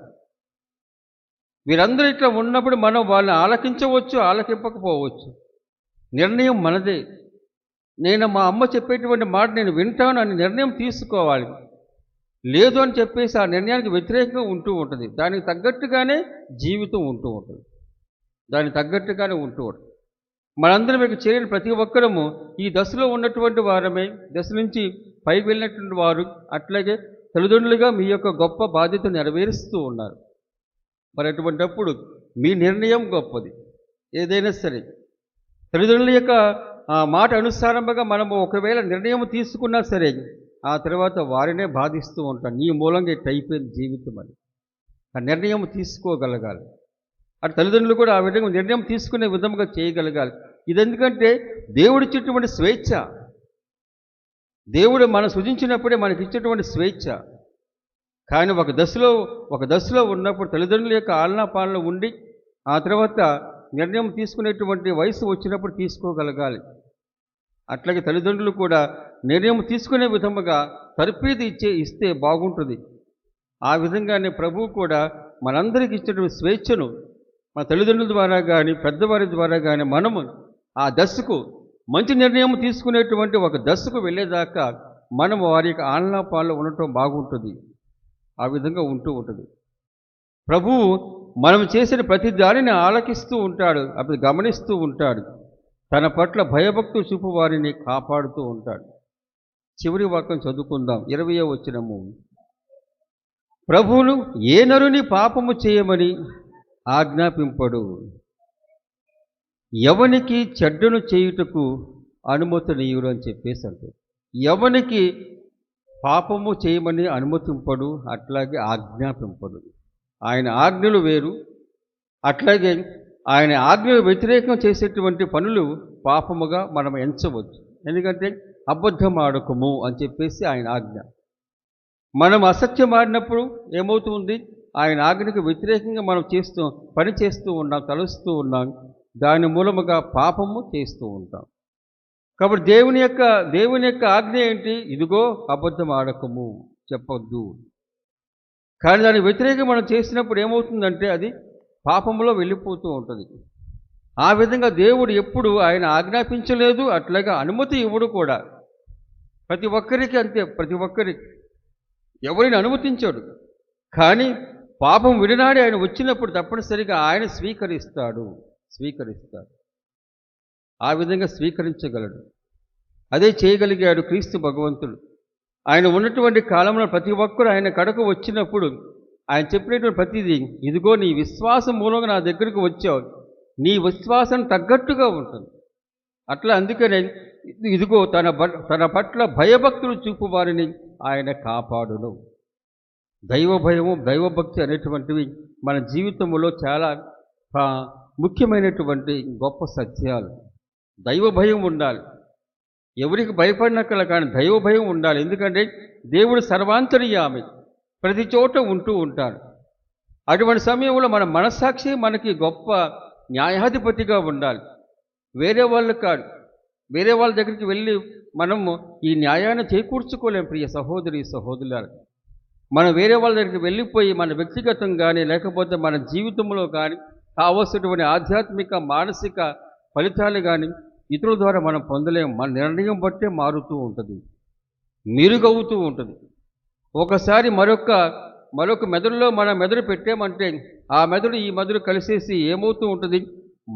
వీరందరూ ఇట్లా ఉన్నప్పుడు మనం వాళ్ళని ఆలకించవచ్చు, ఆలకింపకపోవచ్చు. నిర్ణయం మనదే. నేను మా అమ్మ చెప్పేటువంటి మాట నేను వింటాను అని నిర్ణయం తీసుకోవాలి. లేదు అని చెప్పేసి ఆ నిర్ణయానికి వ్యతిరేకంగా ఉంటూ ఉంటుంది. దానికి తగ్గట్టుగానే జీవితం ఉంటూ ఉంటుంది. మనందరం మీకు చేరిన ప్రతి ఒక్కరము ఈ దశలో ఉన్నటువంటి వారమే, దశ నుంచి పైకి వెళ్ళినటువంటి వారు. అట్లాగే తల్లిదండ్రులుగా మీ యొక్క గొప్ప బాధ్యత నెరవేరుస్తూ ఉన్నారు. మరి అటువంటిప్పుడు మీ నిర్ణయం గొప్పది. ఏదైనా సరే తల్లిదండ్రుల యొక్క మాట అనుసారంగా మనము ఒకవేళ నిర్ణయం తీసుకున్నా సరే, ఆ తర్వాత వారినే బాధిస్తూ ఉంటాం. నీ మూలంగా ఇట్లా అయిపోయింది జీవితం అని. ఆ నిర్ణయం తీసుకోగలగాలి. అటు తల్లిదండ్రులు కూడా ఆ విధంగా నిర్ణయం తీసుకునే విధంగా చేయగలగాలి. ఇది ఎందుకంటే దేవుడిచ్చేటువంటి స్వేచ్ఛ, దేవుడు మనం సృజించినప్పుడే మనకి ఇచ్చేటువంటి స్వేచ్ఛ. కానీ ఒక దశలో ఉన్నప్పుడు తల్లిదండ్రుల యొక్క ఆలనా పాలన ఉండి ఆ తర్వాత నిర్ణయం తీసుకునేటువంటి వయసు వచ్చినప్పుడు తీసుకోగలగాలి. అట్లాగే తల్లిదండ్రులు కూడా నిర్ణయం తీసుకునే విధముగా తర్ఫీదు ఇస్తే బాగుంటుంది. ఆ విధంగానే ప్రభువు కూడా మనందరికీ ఇచ్చినటువంటి స్వేచ్ఛను మన తల్లిదండ్రుల ద్వారా కానీ, పెద్దవారి ద్వారా కానీ మనము ఆ దశకు మంచి నిర్ణయం తీసుకునేటువంటి ఒక దశకు వెళ్ళేదాకా మనము వారి యొక్క ఆలనా పాలన ఉండటం బాగుంటుంది. ఆ విధంగా ఉంటూ ఉంటుంది. ప్రభువు మనం చేసిన ప్రతి దానిని ఆలకిస్తూ ఉంటాడు, అప్పుడు గమనిస్తూ ఉంటాడు. తన పట్ల భయభక్తులు చూపు వారిని కాపాడుతూ ఉంటాడు. చివరి వాక్యం చదువుకుందాం. 20వ వచనము, ప్రభువును ఏ నరుని పాపము చేయమని ఆజ్ఞాపింపడు, ఎవనికి చెడ్డను చేయుటకు అనుమతినీయుడు అని చెప్పేసి అంటారు. ఎవనికి పాపము చేయమని అనుమతింపడు, అట్లాగే ఆజ్ఞాపింపడు. ఆయన ఆజ్ఞలు వేరు, అట్లాగే ఆయన ఆజ్ఞలు వ్యతిరేకంగా చేసేటువంటి పనులు పాపముగా మనం ఎంచవచ్చు. ఎందుకంటే అబద్ధం ఆడకము అని చెప్పేసి ఆయన ఆజ్ఞ. మనం అసత్యం ఆడినప్పుడు ఏమవుతుంది? ఆయన ఆజ్ఞకు వ్యతిరేకంగా మనం పని చేస్తూ ఉన్నాం, తలుస్తూ ఉన్నాం. దాని మూలముగా పాపము చేస్తూ ఉంటాం. కాబట్టి దేవుని యొక్క ఆజ్ఞ ఏంటి? ఇదిగో అబద్ధం ఆడకము, చెప్పొద్దు. కానీ దాని వ్యతిరేకంగా మనం చేసినప్పుడు ఏమవుతుందంటే అది పాపంలో వెళ్ళిపోతూ ఉంటుంది. ఆ విధంగా దేవుడు ఎప్పుడు ఆయన ఆజ్ఞాపించలేదు, అట్లాగా అనుమతి ఇవ్వడు కూడా. ప్రతి ఒక్కరికి అంతే, ప్రతి ఒక్కరికి ఎవరిని అనుమతించాడు. కానీ పాపం విడినాడి ఆయన వచ్చినప్పుడు తప్పనిసరిగా ఆయన స్వీకరిస్తాడు. ఆ విధంగా స్వీకరించగలడు. అదే చేయగలిగాడు క్రీస్తు భగవంతుడు. ఆయన ఉన్నటువంటి కాలంలో ప్రతి ఒక్కరు ఆయన కడకు వచ్చినప్పుడు ఆయన చెప్పినటువంటి ప్రతిదీ, ఇదిగో నీ విశ్వాసం మూలంగా నా దగ్గరికి వచ్చావు, నీ విశ్వాసం తగ్గట్టుగా ఉంటుంది. అట్లా అందుకనే ఇదిగో తన పట్ల భయభక్తులు చూపు వారిని ఆయన కాపాడును. దైవ భయము, దైవభక్తి అనేటువంటివి మన జీవితంలో చాలా ముఖ్యమైనటువంటి గొప్ప సత్యాలు. దైవ భయం ఉండాలి. ఎవరికి భయపడినక్కల కానీ దైవ భయం ఉండాలి. ఎందుకంటే దేవుడు సర్వాంతర్యామి, ప్రతి చోట ఉంటూ ఉంటాడు. అటువంటి సమయంలో మన మనస్సాక్షి మనకి గొప్ప న్యాయాధిపతిగా ఉండాలి. వేరే వాళ్ళు కాదు. వేరే వాళ్ళ దగ్గరికి వెళ్ళి మనము ఈ న్యాయాన్ని చేకూర్చుకోలేం. ప్రియ సహోదరి సహోదరులారా, మనం వేరే వాళ్ళ దగ్గరికి వెళ్ళిపోయి మన వ్యక్తిగతం కానీ లేకపోతే మన జీవితంలో కానీ కావలసినటువంటి ఆధ్యాత్మిక మానసిక ఫలితాలు కానీ ఇతరుల ద్వారా మనం పొందలేము. మన నిర్ణయం బట్టే మారుతూ ఉంటుంది, మెరుగవుతూ ఉంటుంది. ఒకసారి మరొక మెదడులో మన మెదడు పెట్టామంటే ఆ మెదడు ఈ మెదడు కలిసేసి ఏమవుతూ ఉంటుంది?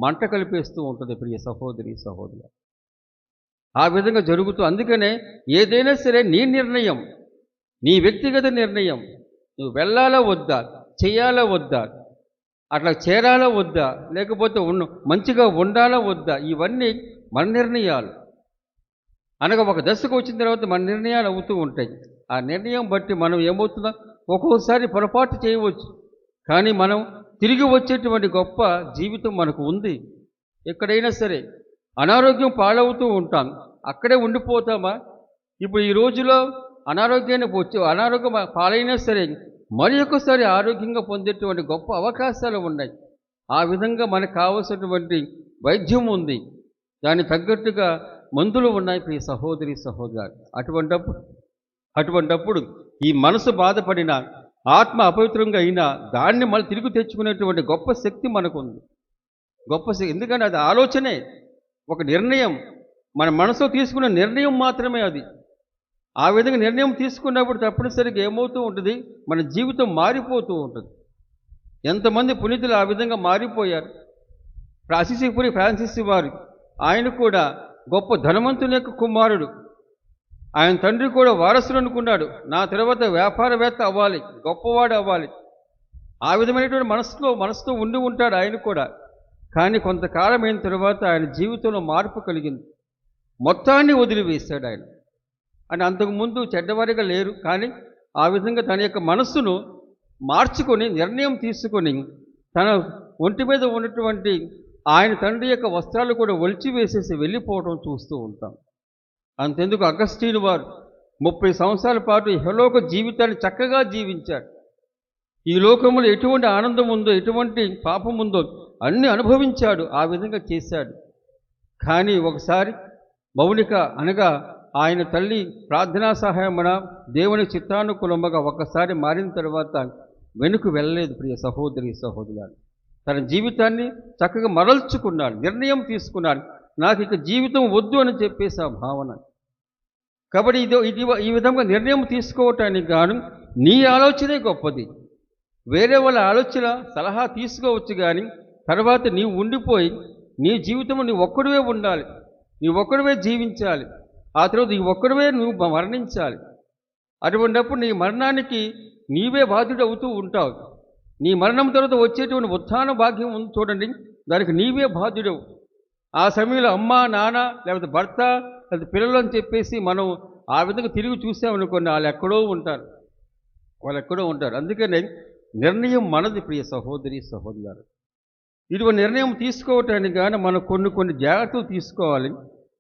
మంట కలిపేస్తూ ఉంటుంది. ప్రియ సహోదరి సహోదరు, ఆ విధంగా జరుగుతూ, అందుకనే ఏదైనా సరే నీ నిర్ణయం, నీ వ్యక్తిగత నిర్ణయం. నువ్వు వెళ్ళాలా వద్దా, చేయాలా వద్దా, అట్లా చేరాలా వద్దా, లేకపోతే మంచిగా ఉండాలా వద్దా, ఇవన్నీ మన నిర్ణయాలు. అనగా ఒక దశకు వచ్చిన తర్వాత మన నిర్ణయాలు అవుతూ ఉంటాయి. ఆ నిర్ణయం బట్టి మనం ఏమవుతుందో ఒక్కోసారి పొరపాటు చేయవచ్చు, కానీ మనం తిరిగి వచ్చేటువంటి గొప్ప జీవితం మనకు ఉంది. ఎక్కడైనా సరే అనారోగ్యం పాలవుతూ ఉంటాం, అక్కడే ఉండిపోతామా? ఇప్పుడు ఈ రోజులో అనారోగ్యం పాలైనా సరే మరి ఒక్కసారి ఆరోగ్యంగా పొందేటువంటి గొప్ప అవకాశాలు ఉన్నాయి. ఆ విధంగా మనకు కావలసినటువంటి వైద్యం ఉంది, దానికి తగ్గట్టుగా మందులు ఉన్నాయి. ప్రియ సహోదరి సహోదరు, అటువంటప్పుడు ఈ మనసు బాధపడిన, ఆత్మ అపవిత్రంగా అయినా దాన్ని మళ్ళీ తిరిగి తెచ్చుకునేటువంటి గొప్ప శక్తి మనకుంది. గొప్ప శక్తి, ఎందుకంటే అది ఆలోచనే, ఒక నిర్ణయం, మన మనసులో తీసుకున్న నిర్ణయం మాత్రమే అది. ఆ విధంగా నిర్ణయం తీసుకున్నప్పుడు తప్పనిసరిగా ఏమవుతూ ఉంటుంది? మన జీవితం మారిపోతూ ఉంటుంది. ఎంతమంది పునీతులు ఆ విధంగా మారిపోయారు. అసిసిపురి ఫ్రాన్సిస్ వారు, ఆయన కూడా గొప్ప ధనవంతుని యొక్క కుమారుడు. ఆయన తండ్రి కూడా వారసుడు అనుకున్నాడు, నా తర్వాత వ్యాపారవేత్త అవ్వాలి, గొప్పవాడు అవ్వాలి. ఆ విధమైనటువంటి మనసుతో ఉండి ఉంటాడు ఆయన కూడా. కానీ కొంతకాలం అయిన తర్వాత ఆయన జీవితంలో మార్పు కలిగింది. మొత్తాన్ని వదిలివేశాడు ఆయన. అని అంతకుముందు చెడ్డవారిగా లేరు, కానీ ఆ విధంగా తన యొక్క మనస్సును మార్చుకొని నిర్ణయం తీసుకొని తన ఒంటి మీద ఉన్నటువంటి ఆయన తండ్రి యొక్క వస్త్రాలు కూడా ఒలిచివేసేసి వెళ్ళిపోవడం చూస్తూ ఉంటాం. అంతెందుకు అగస్టీను వారు 30 సంవత్సరాల పాటు ఇహలోక జీవితాన్ని చక్కగా జీవించాడు. ఈ లోకంలో ఎటువంటి ఆనందం ఉందో, ఎటువంటి పాపం ఉందో అన్నీ అనుభవించాడు, ఆ విధంగా చేశాడు. కానీ ఒకసారి మౌనిక అనగా ఆయన తల్లి ప్రార్థనా సహాయమున దేవుని చిత్తానుకూలముగా ఒక్కసారి మారిన తర్వాత వెనుక వెళ్ళలేదు. ప్రియ సహోదరి సహోదరులు, తన జీవితాన్ని చక్కగా మరల్చుకున్నాడు, నిర్ణయం తీసుకున్నాడు, నాకు ఇక జీవితం వద్దు అని చెప్పేసి ఆ భావన. కాబట్టి ఈ విధంగా నిర్ణయం తీసుకోవటానికి గాను నీ ఆలోచనే గొప్పది. వేరే వాళ్ళ ఆలోచన సలహా తీసుకోవచ్చు, కానీ తర్వాత నీవు ఉండిపోయి నీ జీవితంలో నీ ఒక్కడివే ఉండాలి, నీ ఒక్కడివే జీవించాలి, ఆ తర్వాత నీ ఒక్కడివే నువ్వు మరణించాలి. అటువంటిప్పుడు నీ మరణానికి నీవే బాధ్యుడు అవుతూ ఉంటావు. నీ మరణం తర్వాత వచ్చేటువంటి ఉత్థాన భాగ్యం ఉంది చూడండి, దానికి నీవే బాధ్యుడవు. ఆ సమయంలో అమ్మ నాన్న లేకపోతే భర్త లేకపోతే పిల్లలు అని చెప్పేసి మనం ఆ విధంగా తిరిగి చూసామనుకోండి, వాళ్ళు ఎక్కడో ఉంటారు. అందుకనే నిర్ణయం మనది ప్రియ సహోదరి సహోదరులారా. ఇటువంటి నిర్ణయం తీసుకోవటానికి కానీ మనం కొన్ని జాగ్రత్తలు తీసుకోవాలి.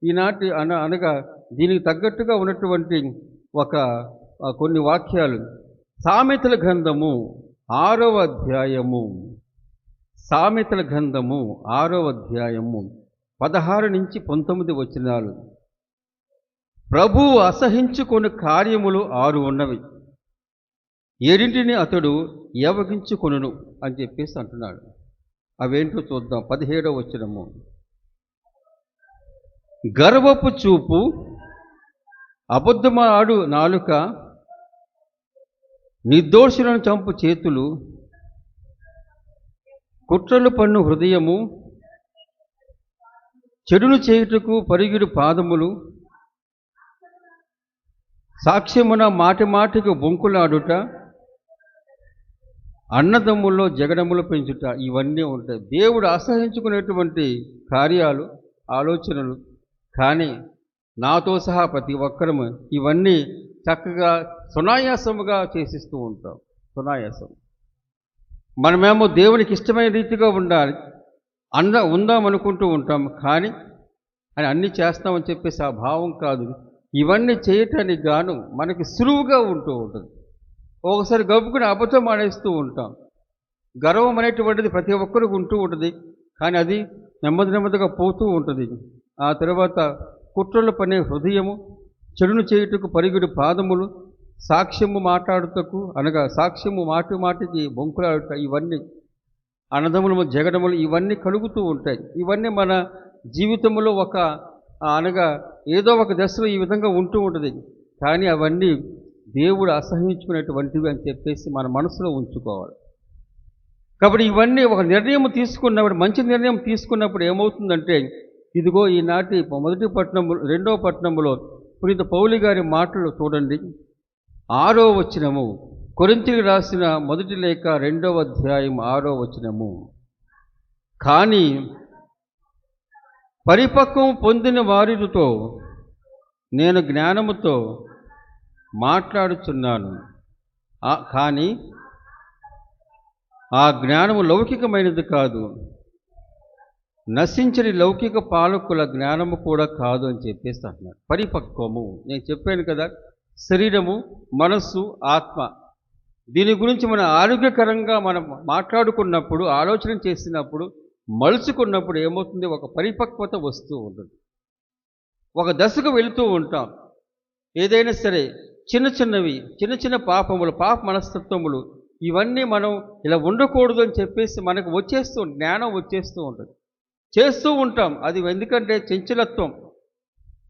ఈనాటి అనగా దీనికి తగ్గట్టుగా ఉన్నటువంటి కొన్ని వాక్యాలు సామెతల గ్రంథము 6వ అధ్యాయము, సామెతల గ్రంథము 6వ అధ్యాయము 16 నుంచి 19 వచనాలు. ప్రభువు అసహించుకొని కార్యములు 6 ఉన్నవి, 7 అతడు ఏవగించుకొనును అని చెప్పేసి అంటున్నాడు. అవేంటో చూద్దాం. 17వ వచనము. గర్వపు చూపు, అబద్ధమాడు నాలుక, నిర్దోషులను చంపు చేతులు, కుట్రలు పన్ను హృదయము, చెడును చేయుటకు పరిగిడు పాదములు, సాక్ష్యమున మాటికి బొంకులాడుట, అన్నదమ్ముల్లో జగడములు పెంచుట, ఇవన్నీ ఉంటాయి. దేవుడు అసహించుకునేటువంటి కార్యాలు, ఆలోచనలు. కానీ నాతో సహా ప్రతి ఒక్కరము ఇవన్నీ చక్కగా సునాయాసముగా చేసిస్తూ ఉంటాం. సునాయాసం. మనమేమో దేవునికి ఇష్టమైన రీతిగా ఉండాలి ఉందామనుకుంటూ ఉంటాం. కానీ అని అన్నీ చేస్తామని చెప్పేసి ఆ భావం కాదు. ఇవన్నీ చేయటానికి గాను మనకి సులువుగా ఉంటూ ఉంటుంది. ఒకసారి గబుకుని అబద్ధం ఆడేస్తూ ఉంటాం. గర్వం అనేటువంటిది ప్రతి ఒక్కరికి ఉంటూ ఉంటుంది. కానీ అది నెమ్మదిగా పోతూ ఉంటుంది. ఆ తర్వాత కుట్రలు పనే హృదయము, చెడును చేయుటకు పరిగిడు పాదములు, సాక్ష్యము మాట్లాడుటకు అనగా సాక్ష్యము మాటికి బొంకులాడుట, ఇవన్నీ అన్నదములు జగడములు ఇవన్నీ కలుగుతూ ఉంటాయి. ఇవన్నీ మన జీవితంలో అనగా ఏదో ఒక దశలో ఈ విధంగా ఉంటూ ఉంటుంది. కానీ అవన్నీ దేవుడు అసహించుకునేటువంటివి అని చెప్పేసి మన మనసులో ఉంచుకోవాలి. కాబట్టి ఇవన్నీ ఒక నిర్ణయం తీసుకున్నప్పుడు, మంచి నిర్ణయం తీసుకున్నప్పుడు ఏమవుతుందంటే, ఇదిగో ఈనాటి రెండవ పట్టణములో పునీత పౌలు గారి మాటలు చూడండి. 6వ వచనము, కొరింథీయులకు రాసిన మొదటి లేఖ 2వ అధ్యాయం 6వ వచనము. కానీ పరిపక్వం పొందిన వారితో నేను జ్ఞానముతో మాట్లాడుచున్నాను, కానీ ఆ జ్ఞానము లౌకికమైనది కాదు, నశించని లౌకిక పాలకుల జ్ఞానము కూడా కాదు అని చెప్పేసి అంటున్నాడు. పరిపక్వము, నేను చెప్పాను కదా, శరీరము, మనస్సు, ఆత్మ, దీని గురించి మనం ఆరోగ్యకరంగా మనం మాట్లాడుకున్నప్పుడు, ఆలోచన చేసినప్పుడు, మలుచుకున్నప్పుడు ఏమవుతుంది, ఒక పరిపక్వత వస్తూ ఉంటుంది. ఒక దశకు వెళుతూ ఉంటాం. ఏదైనా సరే చిన్న పాపములు, పాప మనస్తత్వములు, ఇవన్నీ మనం ఇలా ఉండకూడదు అని చెప్పేసి మనకు జ్ఞానం వచ్చేస్తూ ఉంటుంది. చేస్తూ ఉంటాం. అది ఎందుకంటే చంచలత్వం.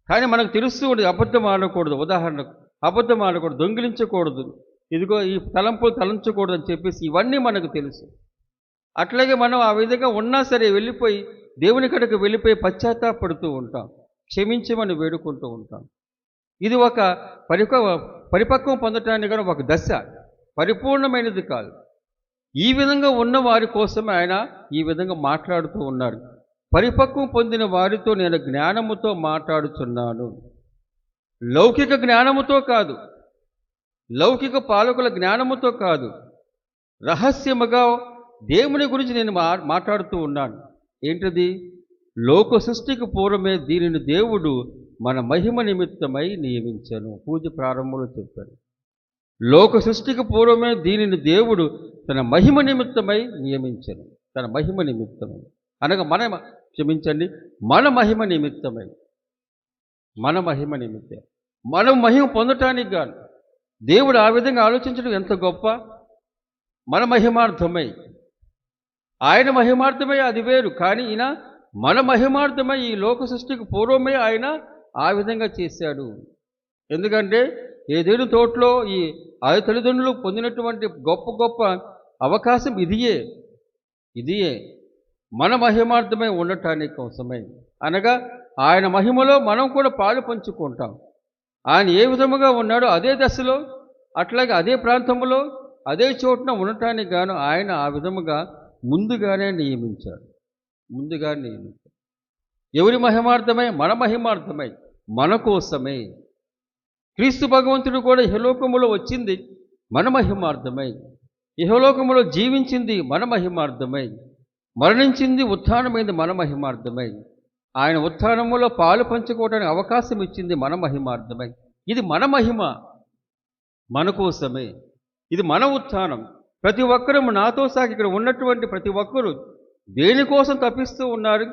కానీ మనకు తెలుస్తూ ఉంటుంది అబద్ధం ఆడకూడదు. ఉదాహరణకు అబద్ధం ఆడకూడదు, దొంగిలించకూడదు, ఇదిగో ఈ తలంపులు తలంచకూడదు అని చెప్పేసి ఇవన్నీ మనకు తెలుసు. అట్లాగే మనం ఆ విధంగా ఉన్నా సరే దేవుని కడకు వెళ్ళిపోయి పశ్చాత్తాపడుతూ ఉంటాం, క్షమించమని వేడుకుంటూ ఉంటాం. ఇది ఒక పరిపక్వం పొందటానికి కానీ ఒక దశ, పరిపూర్ణమైనది కాదు. ఈ విధంగా ఉన్న వారి కోసమే ఆయన ఈ విధంగా మాట్లాడుతూ ఉన్నారు. పరిపక్వం పొందిన వారితో నేను జ్ఞానముతో మాట్లాడుచున్నాను. లౌకిక జ్ఞానముతో కాదు, లౌకిక పాలకుల జ్ఞానముతో కాదు, రహస్యముగా దేవుని గురించి నేను మాట్లాడుతూ ఉన్నాను. ఏంటది? లోక సృష్టికి పూర్వమే దీనిని దేవుడు మన మహిమ నిమిత్తమై నియమించాను. పూజ ప్రారంభంలో చెప్పారు. లోక సృష్టికి పూర్వమే దీనిని దేవుడు తన మహిమ నిమిత్తమై నియమించాను. తన మహిమ నిమిత్తమై అనగా మన మహిమ నిమిత్తమై, మన మహిమ నిమిత్తం, మనం మహిమ పొందటానికి గాను దేవుడు ఆ విధంగా ఆలోచించడం ఎంత గొప్ప. మన మహిమార్థమై, ఆయన మహిమార్థమై అది వేరు. కానీ ఈయన మన మహిమార్థమై ఈ లోక సృష్టికి పూర్వమే ఆయన ఆ విధంగా చేశాడు. ఎందుకంటే ఏదేను తోటలో ఈ ఆది తల్లిదండ్రులు పొందినటువంటి గొప్ప అవకాశం ఇదియే మన మహిమార్థమై ఉండటానికి కోసమే. అనగా ఆయన మహిమలో మనం కూడా పాలు పంచుకుంటాం. ఆయన ఏ విధముగా ఉన్నాడో అదే దశలో, అట్లాగే అదే ప్రాంతంలో అదే చోటున ఉండటానికి గాను ఆయన ఆ విధముగా ముందుగానే నియమించాడు. ఎవరి మహిమార్థమై? మన మహిమార్థమై, మన కోసమే. క్రీస్తు భగవంతుడు కూడా ఇహలోకములో వచ్చింది మన మహిమార్థమై, ఇహలోకములో జీవించింది మన మహిమార్థమై, మరణించింది, ఉత్థానమైంది మన మహిమార్థమై, ఆయన ఉత్థానములో పాలు పంచుకోవడానికి అవకాశం ఇచ్చింది మన మహిమార్థమై. ఇది మన మహిమ, మన కోసమే. ఇది మన ఉత్థానం. ప్రతి ఒక్కరూ నాతో సాగి ఇక్కడ ఉన్నటువంటి ప్రతి ఒక్కరూ దేనికోసం తప్పిస్తూ ఉన్నారు?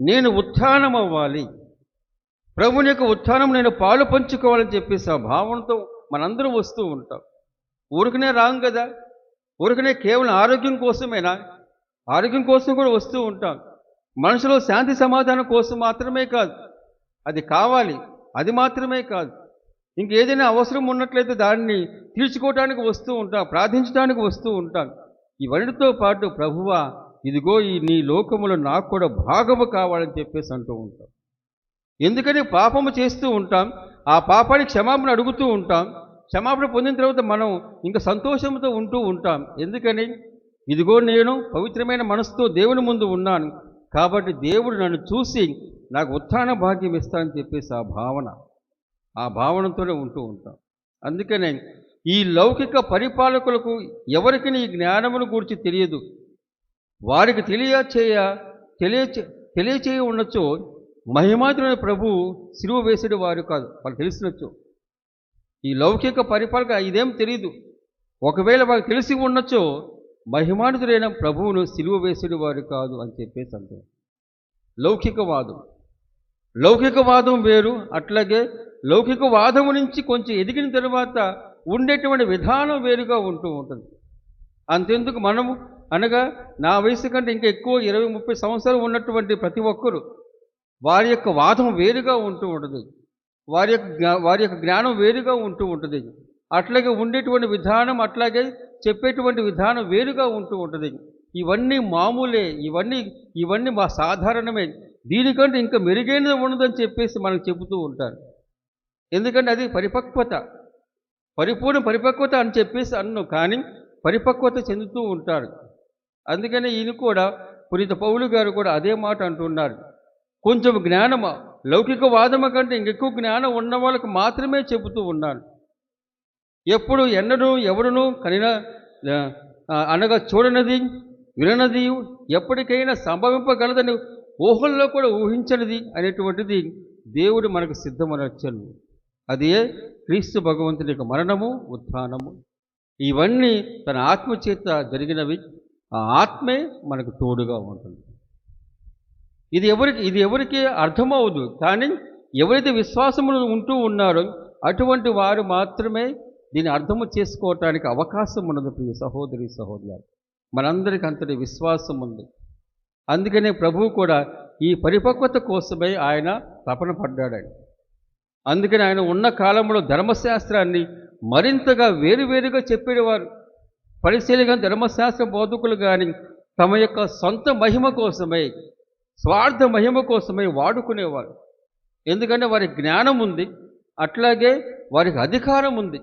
నేను ఉత్థానం అవ్వాలి, ప్రభుని యొక్క ఉత్థానం నేను పాలు పంచుకోవాలని చెప్పేసి ఆ భావనతో మనందరం వస్తూ ఉంటాం. ఊరికనే రాం కదా, ఊరికనే కేవలం ఆరోగ్యం కోసమేనా? ఆరోగ్యం కోసం కూడా వస్తూ ఉంటాం. మనుషులో శాంతి సమాధానం కోసం మాత్రమే కాదు, అది కావాలి, అది మాత్రమే కాదు. ఇంకేదైనా అవసరం ఉన్నట్లయితే దాన్ని తీర్చుకోవటానికి వస్తూ ఉంటాం, ప్రార్థించడానికి వస్తూ ఉంటాం. ఇవన్నిటితో పాటు ప్రభువా ఇదిగో ఈ నీ లోకములో నాకు కూడా భాగము కావాలని చెప్పేసి అంటూ ఉంటాం. ఎందుకని పాపము చేస్తూ ఉంటాం, ఆ పాపానికి క్షమాపణ అడుగుతూ ఉంటాం. క్షమాపణ పొందిన తర్వాత మనం ఇంకా సంతోషంతో ఉంటూ ఉంటాం. ఎందుకని? ఇదిగో నేను పవిత్రమైన మనసుతో దేవుని ముందు ఉన్నాను కాబట్టి దేవుడు నన్ను చూసి నాకు ఉత్థాన భాగ్యం ఇస్తానని చెప్పేసి ఆ భావనతోనే ఉంటూ ఉంటాం. అందుకనే ఈ లౌకిక పరిపాలకులకు ఎవరికి ఈ జ్ఞానమును గురించి తెలియదు. వారికి తెలియచేయ ఉండొచ్చు, మహిమాతులైన ప్రభు సిలువ వేసేడు వారు కాదు, వాళ్ళు తెలిసినచ్చు. ఈ లౌకిక పరిపాలక ఇదేం తెలియదు. ఒకవేళ వాళ్ళకి తెలిసి ఉండొచ్చు, మహిమానుతుడైన ప్రభువును సిలువ వేసేడు వారు కాదు అని చెప్పేసి అంటే లౌకికవాదం వేరు. అట్లాగే లౌకికవాదము నుంచి కొంచెం ఎదిగిన తర్వాత ఉండేటువంటి విధానం వేరుగా ఉంటూ ఉంటుంది. అంతెందుకు మనము అనగా నా వయసు కంటే ఇంకా ఎక్కువ 20-30 సంవత్సరాలు ఉన్నటువంటి ప్రతి ఒక్కరూ వారి యొక్క వాదం వేరుగా ఉంటూ ఉంటుంది, వారి యొక్క జ్ఞానం వేరుగా ఉంటూ ఉంటుంది. అట్లాగే ఉండేటువంటి విధానం, అట్లాగే చెప్పేటువంటి విధానం వేరుగా ఉంటూ ఉంటుంది. ఇవన్నీ మామూలే, ఇవన్నీ మా సాధారణమే, దీనికంటే ఇంకా మెరుగైనది ఉండదని చెప్పేసి మనకు చెబుతూ ఉంటారు. ఎందుకంటే అది పరిపూర్ణ పరిపక్వత అని చెప్పేసి అన్ను, కానీ పరిపక్వత చెందుతూ ఉంటారు. అందుకని ఈయన కూడా పునీత పౌలు గారు కూడా అదే మాట అంటున్నారు. కొంచెం జ్ఞానం లౌకికవాదము కంటే ఇంకెక్కువ జ్ఞానం ఉన్న వాళ్ళకు మాత్రమే చెబుతూ ఉన్నారు. ఎప్పుడు ఎన్నడూ ఎవరునూ అనగా చూడనది, విననది, ఎప్పటికైనా సంభవింపగలదని ఊహల్లో కూడా ఊహించనిది అనేటువంటిది దేవుడు మనకు సిద్ధమనర్చను. అదే క్రీస్తు భగవంతుని యొక్క మరణము, ఉత్థానము. ఇవన్నీ తన ఆత్మ చేత జరిగినవి. ఆ ఆత్మే మనకు తోడుగా ఉంటుంది. ఇది ఎవరికి అర్థమవుదు, కానీ ఎవరైతే విశ్వాసములు ఉంటూ ఉన్నారో అటువంటి వారు మాత్రమే దీన్ని అర్థము చేసుకోవటానికి అవకాశం ఉన్నది. ప్రియ సహోదరి సహోదరులు, మనందరికీ అంతటి విశ్వాసం ఉంది. అందుకనే ప్రభువు కూడా ఈ పరిపక్వత కోసమే ఆయన తపన పడ్డాడు. అందుకని ఆయన ఉన్న కాలంలో ధర్మశాస్త్రాన్ని మరింతగా వేరువేరుగా చెప్పేవారు. పరిశీలి కానీ ధర్మశాస్త్ర బోధకులు కానీ తమ యొక్క సొంత మహిమ కోసమై, స్వార్థ మహిమ కోసమై వాడుకునేవారు. ఎందుకంటే వారికి జ్ఞానం ఉంది, అట్లాగే వారికి అధికారం ఉంది.